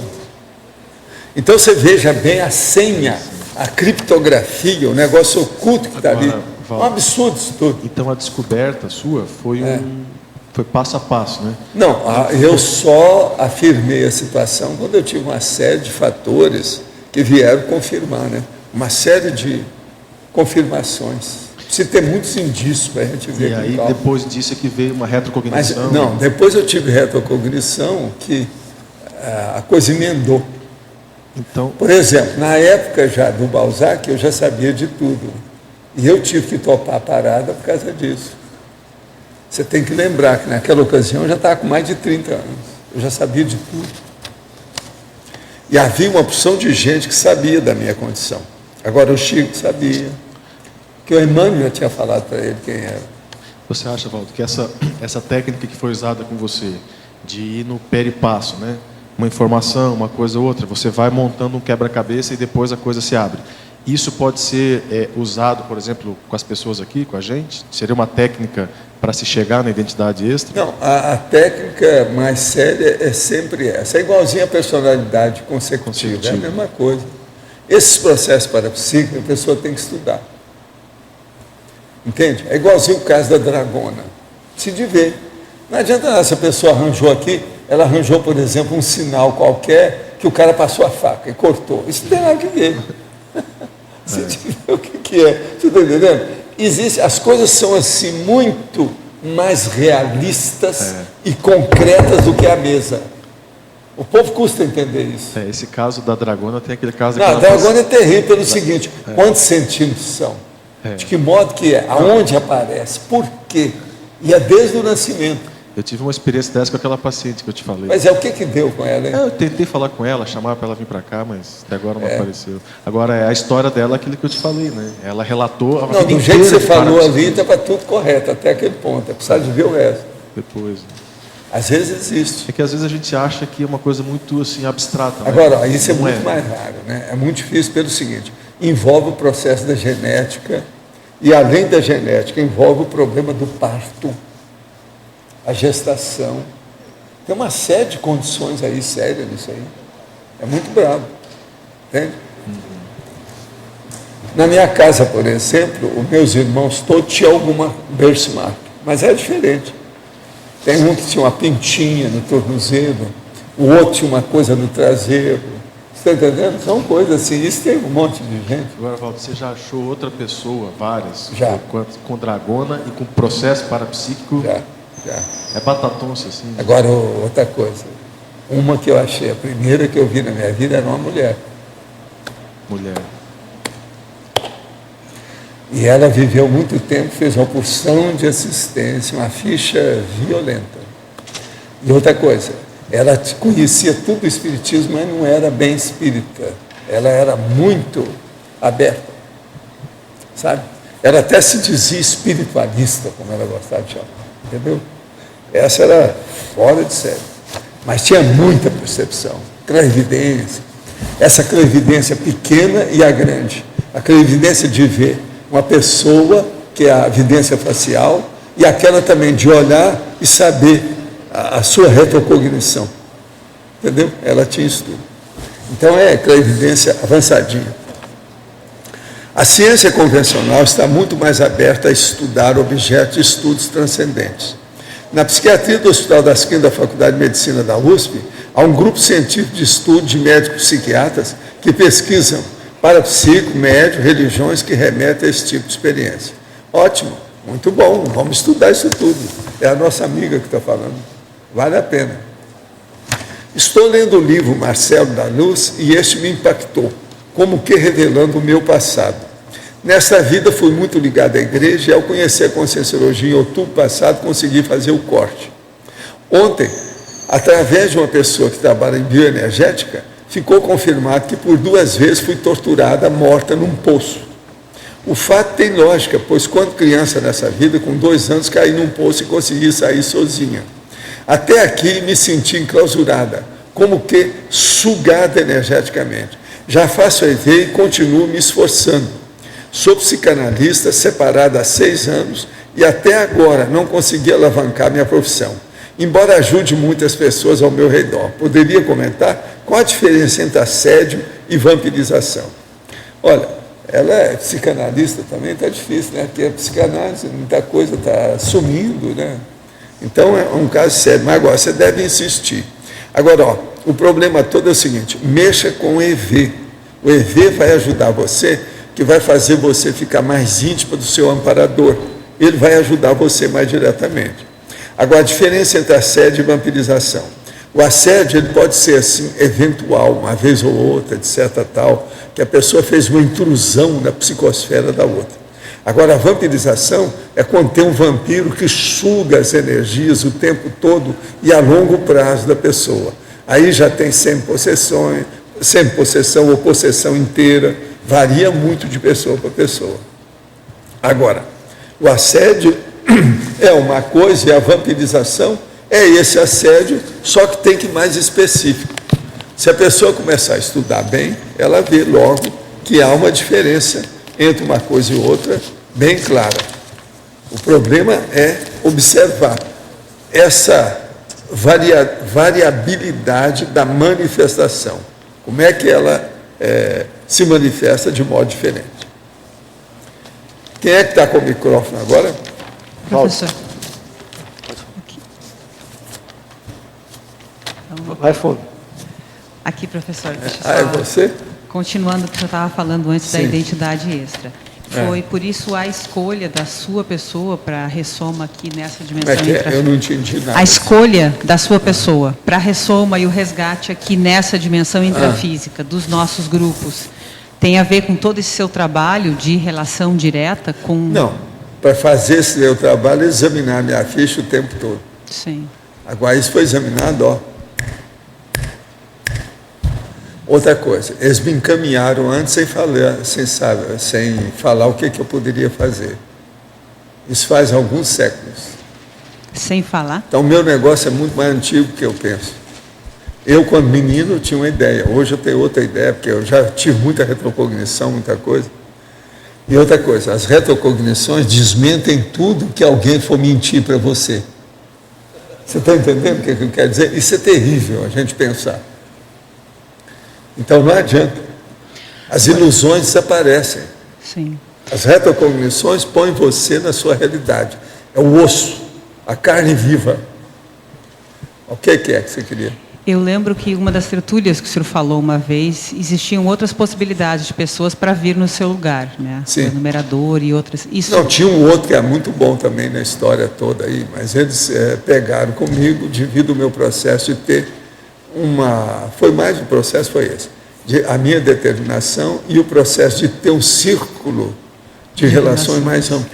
Então, você veja bem a senha, a criptografia, o negócio oculto que está ali. Um absurdo isso tudo. Então, a descoberta sua foi foi passo a passo, né? Não, eu só afirmei a situação quando eu tive uma série de fatores que vieram confirmar, né? Uma série de confirmações. Precisa ter muitos indícios para a gente ver. E aí, depois disso é que veio uma retrocognição? Mas, não, depois eu tive retrocognição que a coisa emendou. Então, por exemplo, na época já do Balzac, eu já sabia de tudo. E eu tive que topar a parada por causa disso. Você tem que lembrar que naquela ocasião eu já estava com mais de 30 anos. Eu já sabia de tudo. E havia uma opção de gente que sabia da minha condição. Agora o Chico sabia. Que o Emmanuel já tinha falado para ele quem era. Você acha, Valdo, que essa técnica que foi usada com você, de ir no peripasso, né? Uma informação, uma coisa ou outra, você vai montando um quebra-cabeça e depois a coisa se abre. Isso pode ser usado, por exemplo, com as pessoas aqui, com a gente? Seria uma técnica para se chegar na identidade extra? Não, a técnica mais séria é sempre essa. É igualzinho a personalidade consecutiva, é a mesma coisa. Esses processos parapsíquicos a pessoa tem que estudar. Entende? É igualzinho o caso da dragona. Se de ver. Não adianta nada, se a pessoa arranjou aqui, ela arranjou, por exemplo, um sinal qualquer que o cara passou a faca e cortou. Isso não tem nada a ver. Se tiver o que é. Você está entendendo? As coisas são assim muito mais realistas e concretas do que a mesa. O povo custa entender isso. Esse caso da dragona tem aquele caso... Não, a dragona é terrível pelo seguinte, quantos centímetros são? De que modo que é? Aonde aparece? Por quê? E é desde o nascimento. Eu tive uma experiência dessa com aquela paciente que eu te falei. Mas o que deu com ela, hein? Eu tentei falar com ela, chamar para ela vir para cá, mas até agora não apareceu. Agora, a história dela é aquilo que eu te falei, né? Ela relatou... Não, do jeito que você falou ali, estava tudo correto, até aquele ponto. É precisar de ver o resto. Depois. Às vezes existe. É que às vezes a gente acha que é uma coisa muito assim, abstrata. Né? Agora, isso é muito mais raro, né? É muito difícil pelo seguinte, envolve o processo da genética e, além da genética, envolve o problema do parto, a gestação. Tem uma série de condições aí, sérias nisso aí. É muito bravo. Entende? Na minha casa, por exemplo, os meus irmãos todos tinham alguma birthmark, mas é diferente. Tem um que tinha uma pintinha no tornozelo, o outro tinha uma coisa no traseiro. Você está entendendo? São coisas assim, isso tem um monte de gente. Agora, Valdo, você já achou outra pessoa, várias, já, com dragona e com processo parapsíquico? Já. É batatonça, assim. Agora, outra coisa. Uma que eu achei, a primeira que eu vi na minha vida era uma mulher. Mulher. E ela viveu muito tempo, fez uma porção de assistência, uma ficha violenta. E outra coisa, ela conhecia tudo o espiritismo, mas não era bem espírita. Ela era muito aberta, sabe? Ela até se dizia espiritualista, como ela gostava de chamar, entendeu? Essa era fora de série. Mas tinha muita percepção, clarividência. Essa clarividência pequena e a grande. A clarividência de ver uma pessoa, que é a vidência facial, e aquela também de olhar e saber a sua retrocognição. Entendeu? Ela tinha isso tudo. Então é clarividência avançadinha. A ciência convencional está muito mais aberta a estudar objetos de estudos transcendentes. Na psiquiatria do Hospital das Clínicas da Faculdade de Medicina da USP, há um grupo científico de estudo de médicos psiquiatras que pesquisam parapsíquico, médio, religiões que remetem a esse tipo de experiência. Ótimo, muito bom, vamos estudar isso tudo. É a nossa amiga que está falando. Vale a pena. Estou lendo o livro Marcelo da Luz e este me impactou, como que revelando o meu passado. Nesta vida fui muito ligado à igreja e ao conhecer a Conscienciologia em outubro passado consegui fazer o corte. Ontem, através de uma pessoa que trabalha em bioenergética, ficou confirmado que por 2 vezes fui torturada, morta num poço. O fato tem lógica, pois quando criança nessa vida, com 2 anos, caí num poço e consegui sair sozinha. Até aqui me senti enclausurada, como que sugada energeticamente. Já faço EV e continuo me esforçando. Sou psicanalista, separada há 6 anos e até agora não consegui alavancar minha profissão, embora ajude muitas pessoas ao meu redor. Poderia comentar qual a diferença entre assédio e vampirização? Olha, ela é psicanalista também, está difícil, né? Porque a psicanálise, muita coisa está sumindo, né? Então é um caso sério, mas agora você deve insistir. Agora, ó, o problema todo é o seguinte, mexa com o EV. O EV vai ajudar você, que vai fazer você ficar mais íntima do seu amparador. Ele vai ajudar você mais diretamente. Agora, a diferença entre assédio e vampirização. O assédio ele pode ser assim, eventual, uma vez ou outra, etc. tal, que a pessoa fez uma intrusão na psicosfera da outra. Agora, a vampirização é quando tem um vampiro que suga as energias o tempo todo e a longo prazo da pessoa. Aí já tem semi-possessão ou possessão inteira, varia muito de pessoa para pessoa. Agora, o assédio é uma coisa e a vampirização é esse assédio, só que tem que ir mais específico. Se a pessoa começar a estudar bem, ela vê logo que há uma diferença entre uma coisa e outra bem clara. O problema é observar essa variabilidade da manifestação. Como é que ela se manifesta de modo diferente. Quem é que está com o microfone agora? Professor. Vai fundo. Aqui, professor. É você? Continuando o que eu estava falando antes da Sim. identidade extra. Foi por isso a escolha da sua pessoa para a ressoma aqui nessa dimensão intrafísica. Eu não entendi nada. A escolha da sua pessoa para a ressoma e o resgate aqui nessa dimensão intrafísica dos nossos grupos tem a ver com todo esse seu trabalho de relação direta com... Não. Para fazer esse meu trabalho, examinar minha ficha o tempo todo. Sim. Agora, isso foi examinado, ó. Outra coisa, eles me encaminharam antes sem falar o que eu poderia fazer. Isso faz alguns séculos. Sem falar? Então, o meu negócio é muito mais antigo que eu penso. Eu, quando menino, tinha uma ideia. Hoje eu tenho outra ideia, porque eu já tive muita retrocognição, muita coisa. E outra coisa, as retrocognições desmentem tudo que alguém for mentir para você. Você está entendendo o que eu quero dizer? Isso é terrível, a gente pensar. Então não adianta. As ilusões desaparecem. Sim. As retrocognições põem você na sua realidade. É o osso, a carne viva. O que é que você queria? Eu lembro que uma das tertúlias que o senhor falou uma vez, existiam outras possibilidades de pessoas para vir no seu lugar, né? Sim. O numerador e outras. Isso... Não, tinha um outro que é muito bom também na história toda aí, mas eles pegaram comigo devido ao meu processo de ter foi mais um processo, foi esse. A minha determinação e o processo de ter um círculo de relações mais amplo.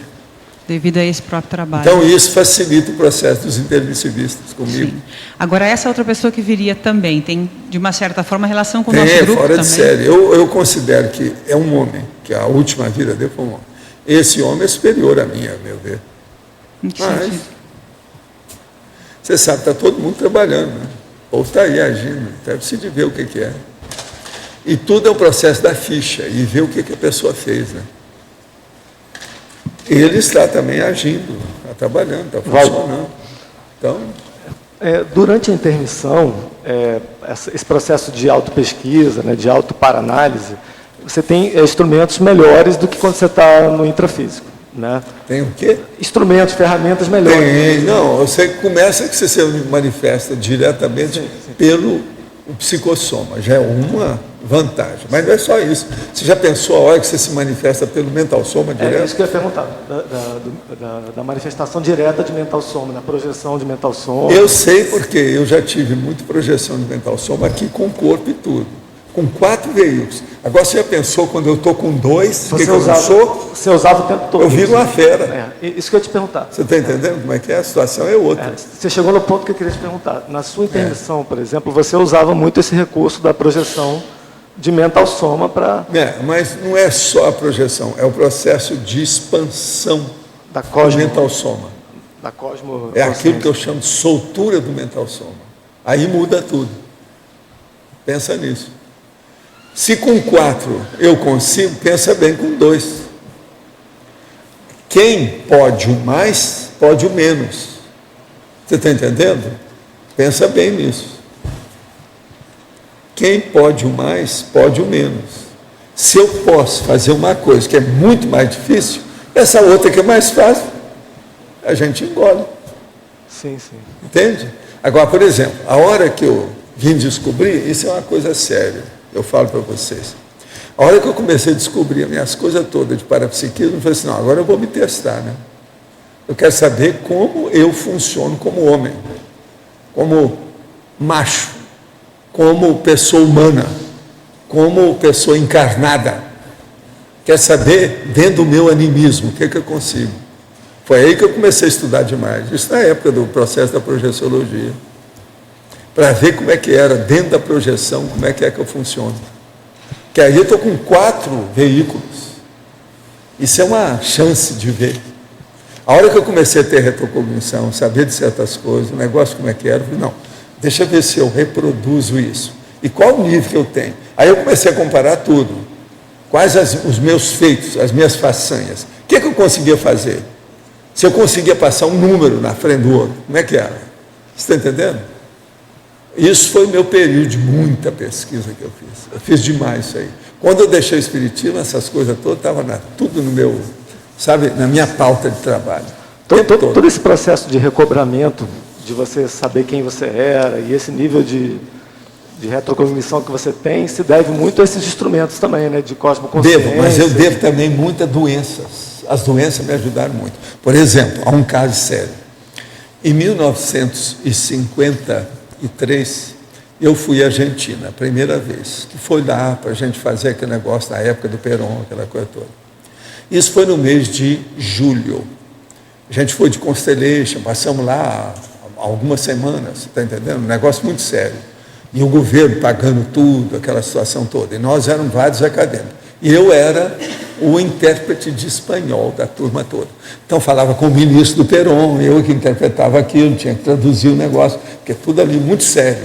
Devido a esse próprio trabalho. Então, isso facilita o processo dos intermissivistas comigo. Sim. Agora, essa outra pessoa que viria também tem, de uma certa forma, relação com o Tem, nosso grupo fora também? de série. Eu considero que é um homem, que a última vida dele foi um homem. Esse homem é superior a mim, a meu ver. Em que Mas, sentido? você sabe, está todo mundo trabalhando, né? Ou está aí agindo, então precisa de ver o que é. E tudo é um processo da ficha, e ver o que a pessoa fez, né? Ele está também agindo, está trabalhando, está funcionando. Então, durante a intermissão, esse processo de autopesquisa, né, de autoparanálise, você tem instrumentos melhores do que quando você está no intrafísico. Né? Tem o quê? Instrumentos, ferramentas melhores. Tem, não, você começa que você se manifesta diretamente pelo psicossoma, já é uma vantagem, mas não é só isso. Você já pensou a hora que você se manifesta pelo mental soma direto? É isso que eu ia perguntar, da manifestação direta de mental soma, da projeção de mental soma. Eu sei porque eu já tive muita projeção de mental soma aqui com o corpo e tudo, com 4 veículos. Agora você já pensou quando eu estou com 2, que eu sou? Você usava o tempo todo. Eu viro uma fera. Isso que eu ia te perguntar. Você está entendendo como é que é? A situação é outra. Você chegou no ponto que eu queria te perguntar. Na sua intermissão, por exemplo, você usava muito esse recurso da projeção de mental soma para... mas não é só a projeção, é o processo de expansão do mental soma. Da cosmo... É aquilo que eu chamo de soltura do mental soma. Aí muda tudo. Pensa nisso. Se com 4 eu consigo, pensa bem com 2. Quem pode o mais, pode o menos. Você está entendendo? Pensa bem nisso. Quem pode o mais, pode o menos. Se eu posso fazer uma coisa que é muito mais difícil, essa outra que é mais fácil, a gente engole. Sim, sim. Entende? Agora, por exemplo, a hora que eu vim descobrir, isso é uma coisa séria, eu falo para vocês. A hora que eu comecei a descobrir as minhas coisas todas de parapsiquismo, eu falei assim, não, agora eu vou me testar, né? Eu quero saber como eu funciono como homem, como macho, como pessoa humana, como pessoa encarnada. Quer saber, dentro do meu animismo, o que eu consigo? Foi aí que eu comecei a estudar demais. Isso na época do processo da projeciologia. Para ver como é que era, dentro da projeção, como é que eu funciono. Que aí eu estou com 4 veículos. Isso é uma chance de ver. A hora que eu comecei a ter retrocognição, saber de certas coisas, o negócio como é que era, eu falei, não, deixa eu ver se eu reproduzo isso. E qual o nível que eu tenho? Aí eu comecei a comparar tudo. Quais os meus feitos, as minhas façanhas. O que eu conseguia fazer? Se eu conseguia passar um número na frente do outro, como é que era? Você está entendendo? Isso foi meu período de muita pesquisa que eu fiz. Eu fiz demais isso aí. Quando eu deixei o espiritismo, essas coisas todas estavam tudo no meu, sabe, na minha pauta de trabalho. Todo esse processo de recobramento, de você saber quem você era, e esse nível de retrocognição que você tem, se deve muito a esses instrumentos também, né, de cosmoconsciência. Devo, mas eu devo também muito a doenças. As doenças me ajudaram muito. Por exemplo, há um caso sério. Em 1953, eu fui à Argentina, a primeira vez, que foi lá para a gente fazer aquele negócio na época do Perón, aquela coisa toda. Isso foi no mês de julho. A gente foi de Constellation, passamos lá algumas semanas, você está entendendo? Um negócio muito sério. E o governo pagando tudo, aquela situação toda. E nós éramos vários acadêmicos. E eu era o intérprete de espanhol da turma toda. Então falava com o ministro do Perón, eu que interpretava aquilo, tinha que traduzir o negócio, porque tudo ali muito sério.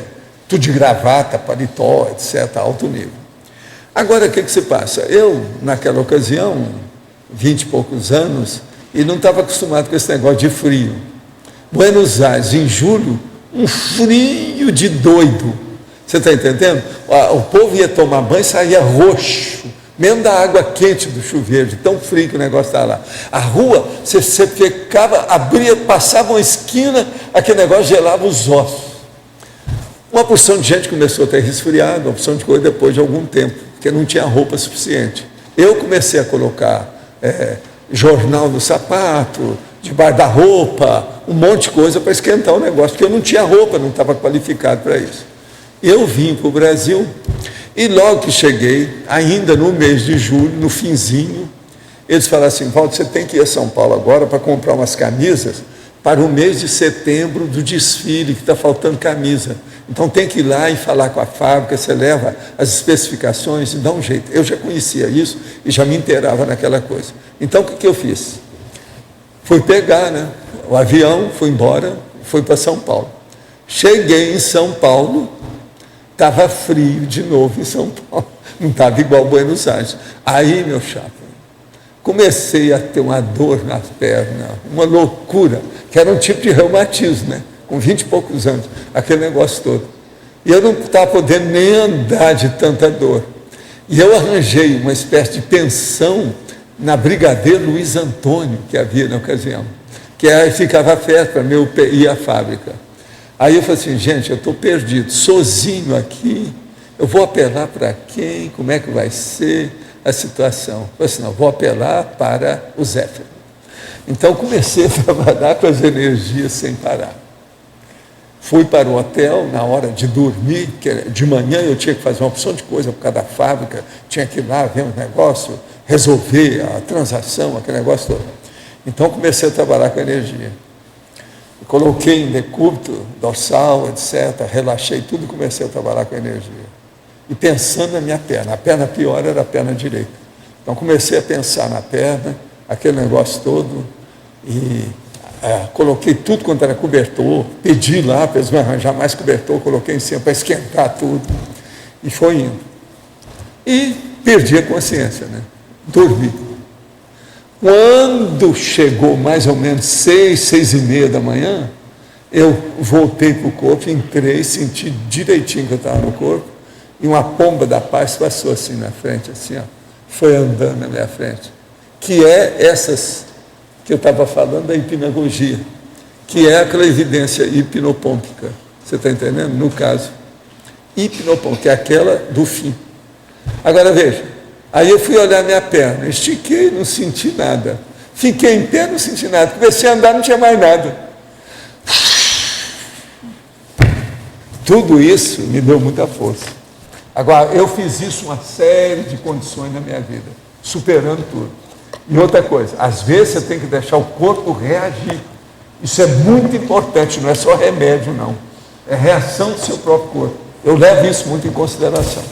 Tudo de gravata, paletó, etc., alto nível. Agora, o que se passa? Eu, naquela ocasião, 20 e poucos anos, e não estava acostumado com esse negócio de frio. Buenos Aires, em julho, um frio de doido. Você está entendendo? O povo ia tomar banho e saía roxo, mesmo da água quente do chuveiro, de tão frio que o negócio estava lá. A rua, você ficava, abria, passava uma esquina, aquele negócio gelava os ossos. Uma porção de gente começou a ter resfriado, uma porção de coisa depois de algum tempo, porque não tinha roupa suficiente. Eu comecei a colocar jornal no sapato, debaixo da roupa, um monte de coisa para esquentar o negócio, porque eu não tinha roupa, não estava qualificado para isso. Eu vim para o Brasil e logo que cheguei, ainda no mês de julho, no finzinho, eles falaram assim: Valdo, você tem que ir a São Paulo agora para comprar umas camisas para o mês de setembro do desfile, que está faltando camisa. Então tem que ir lá e falar com a fábrica, você leva as especificações e dá um jeito. Eu já conhecia isso e já me inteirava naquela coisa. Então o que eu fiz? Fui pegar, né, o avião, fui embora, fui para São Paulo. Cheguei em São Paulo, estava frio de novo em São Paulo, não estava igual Buenos Aires. Aí, meu chapa, comecei a ter uma dor na perna, uma loucura, que era um tipo de reumatismo, né? Com 20 e poucos anos, aquele negócio todo. E eu não estava podendo nem andar de tanta dor. E eu arranjei uma espécie de pensão na Brigadeiro Luiz Antônio, que havia na ocasião, que aí ficava perto para eu ir à fábrica. Aí eu falei assim: gente, eu estou perdido, sozinho aqui, eu vou apelar para quem? Como é que vai ser a situação? Eu falei assim: não, vou apelar para o Zéfiro. Então comecei a trabalhar com as energias sem parar. Fui para o hotel na hora de dormir, que de manhã eu tinha que fazer uma opção de coisa por causa da fábrica, tinha que ir lá ver um negócio, resolver a transação, aquele negócio todo. Então comecei a trabalhar com energia. Coloquei em decúbito, dorsal, etc., relaxei tudo e comecei a trabalhar com energia. E pensando na minha perna, a perna pior era a perna direita. Então comecei a pensar na perna, aquele negócio todo, e coloquei tudo quanto era cobertor, pedi lá para eles me arranjar mais cobertor, coloquei em cima para esquentar tudo, e foi indo. E perdi a consciência, né? Dormi. Quando chegou mais ou menos 6, 6:30 da manhã, eu voltei para o corpo, entrei, senti direitinho que eu estava no corpo, e uma pomba da paz passou assim na frente, assim, ó, foi andando na minha frente, que é essas que eu estava falando da hipnagogia, que é aquela evidência hipnopômpica, você está entendendo? No caso, hipnopômpica, que é aquela do fim. Agora veja, aí eu fui olhar minha perna, estiquei, não senti nada, fiquei em pé, não senti nada, comecei a andar, não tinha mais nada. Tudo isso me deu muita força. Agora, eu fiz isso uma série de condições na minha vida, superando tudo. E outra coisa, às vezes você tem que deixar o corpo reagir. Isso é muito importante, não é só remédio, não. É reação do seu próprio corpo. Eu levo isso muito em consideração.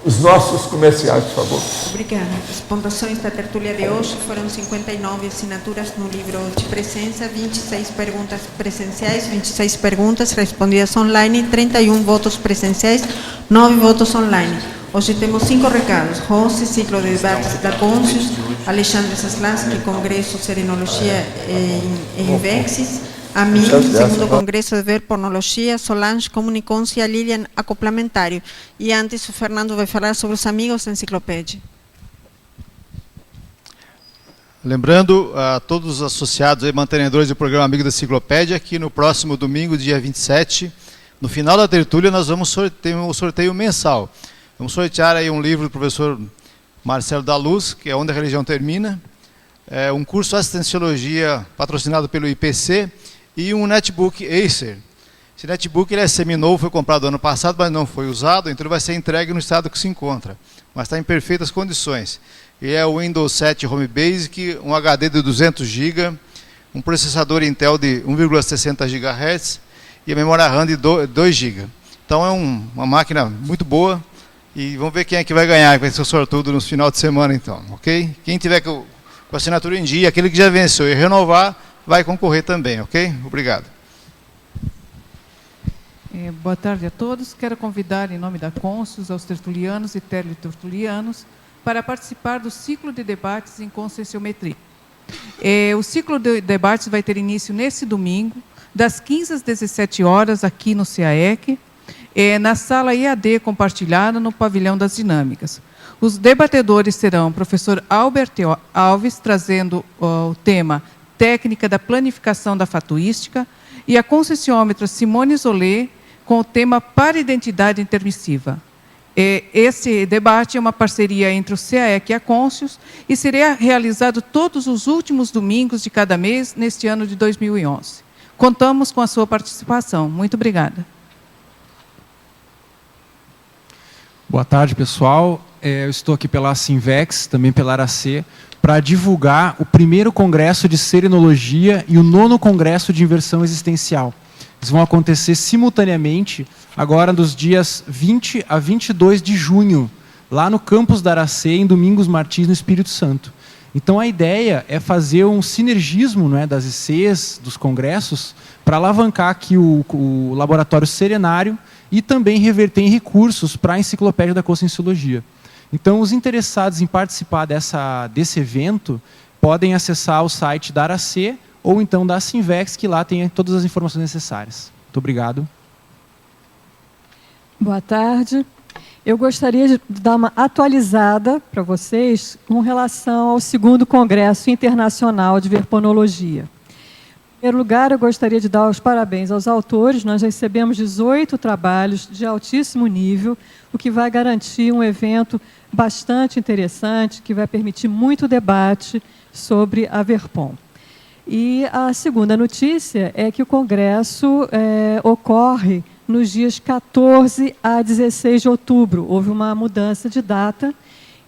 Os nossos comerciais, por favor. Obrigada. As pontuações da tertúlia de hoje foram 59 assinaturas no livro de presença, 26 perguntas presenciais, 26 perguntas respondidas online, 31 votos presenciais, 9 votos online. Hoje temos 5 recados. Rose, ciclo de debates da Conscius, Alexandre Saslansky, Congresso Serenologia e Invexis, a mim, segundo Congresso de Ver Pornologia, Solange, Comunicância, Lilian, Acoplamentário. E antes o Fernando vai falar sobre os amigos da enciclopédia. Lembrando a todos os associados e mantenedores do programa Amigo da Enciclopédia, que no próximo domingo, dia 27, no final da tertúlia, nós vamos ter um sorteio mensal. Vamos sortear aí um livro do professor Marcelo da Luz, que é Onde a Religião Termina, um curso de Assistenciologia patrocinado pelo IPC e um netbook Acer. Esse netbook ele é seminovo, foi comprado ano passado, mas não foi usado, então ele vai ser entregue no estado que se encontra, mas está em perfeitas condições. E é o Windows 7 Home Basic, um HD de 200 GB, um processador Intel de 1,60 GHz e a memória RAM de 2 GB. Então é uma máquina muito boa. E vamos ver quem é que vai ganhar, vai ser o sortudo no final de semana, então, ok? Quem tiver com a assinatura em dia, aquele que já venceu e renovar, vai concorrer também, ok? Obrigado. Boa tarde a todos. Quero convidar, em nome da Conscius, aos tertulianos e teletertulianos para participar do ciclo de debates em conscienciometria. O ciclo de debates vai ter início nesse domingo, das 15 às 17 horas, aqui no CAEC. na sala EAD compartilhada no pavilhão das dinâmicas. Os debatedores serão o professor Albert Alves, trazendo o tema Técnica da Planificação da Fatuística, e a concessiômetra Simone Zolé, com o tema Para-Identidade Intermissiva. Esse debate é uma parceria entre o CAEC e a Conscius e será realizado todos os últimos domingos de cada mês neste ano de 2011. Contamos com a sua participação. Muito obrigada. Boa tarde, pessoal. Eu estou aqui pela Sinvex, também pela Arace, para divulgar o primeiro congresso de serenologia e o 9º congresso de inversão existencial. Eles vão acontecer simultaneamente, agora dos dias 20 a 22 de junho, lá no campus da Arace, em Domingos Martins, no Espírito Santo. Então, a ideia é fazer um sinergismo, né, das ICs, dos congressos, para alavancar aqui o laboratório serenário e também reverter em recursos para a enciclopédia da Conscienciologia. Então, os interessados em participar desse evento podem acessar o site da Arace ou então da Sinvex, que lá tem todas as informações necessárias. Muito obrigado. Boa tarde. Eu gostaria de dar uma atualizada para vocês com relação ao 2º Congresso Internacional de Verponologia. Em primeiro lugar, eu gostaria de dar os parabéns aos autores. Nós recebemos 18 trabalhos de altíssimo nível, o que vai garantir um evento bastante interessante, que vai permitir muito debate sobre a Verpon. E a segunda notícia é que o Congresso ocorre nos dias 14 a 16 de outubro. Houve uma mudança de data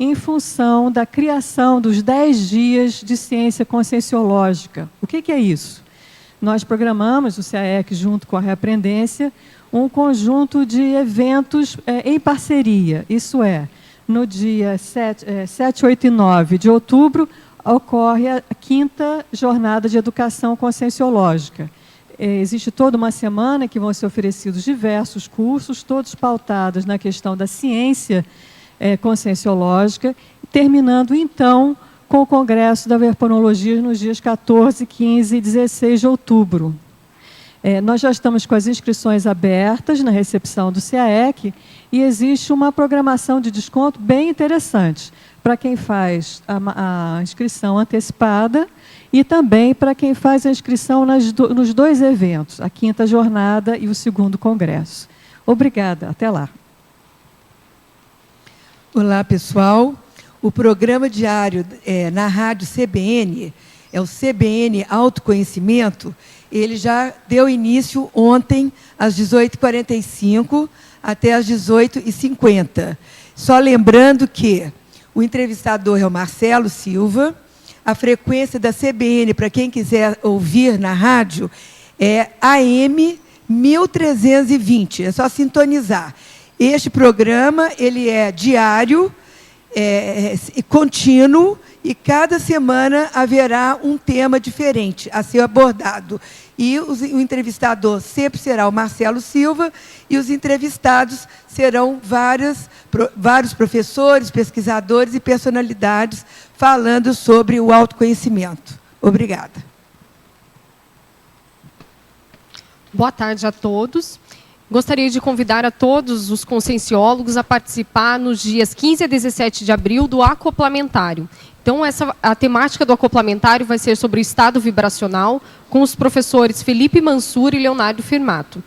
em função da criação dos 10 dias de ciência conscienciológica. O que é isso? Nós programamos, o CAEC, junto com a Reaprendência, um conjunto de eventos em parceria. Isso é, no dia 7, 8 e 9 de outubro, ocorre a 5ª Jornada de Educação Conscienciológica. Existe toda uma semana que vão ser oferecidos diversos cursos, todos pautados na questão da ciência conscienciológica, terminando, então, com o Congresso da Verponologia nos dias 14, 15 e 16 de outubro. Nós já estamos com as inscrições abertas na recepção do CAEC e existe uma programação de desconto bem interessante para quem faz a inscrição antecipada e também para quem faz a inscrição nos 2 eventos, a 5ª Jornada e o 2º Congresso. Obrigada, até lá. Olá, pessoal. O programa diário na rádio CBN, é o CBN Autoconhecimento, ele já deu início ontem às 18h45 até às 18h50. Só lembrando que o entrevistador é o Marcelo Silva, a frequência da CBN, para quem quiser ouvir na rádio, é AM 1320, é só sintonizar. Este programa ele é diário, contínuo, e cada semana haverá um tema diferente a ser abordado. E o entrevistador sempre será o Marcelo Silva, e os entrevistados serão vários professores, pesquisadores e personalidades falando sobre o autoconhecimento. Obrigada. Boa tarde a todos. Gostaria de convidar a todos os conscienciólogos a participar nos dias 15 a 17 de abril do acoplamentário. Então, a temática do acoplamentário vai ser sobre o estado vibracional, com os professores Felipe Mansur e Leonardo Firmato.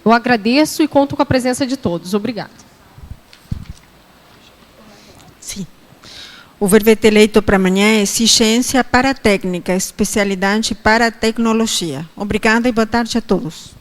Eu agradeço e conto com a presença de todos. Obrigada. Sim. O verbete eleito para amanhã é Ciência para a Técnica, especialidade para a tecnologia. Obrigada e boa tarde a todos.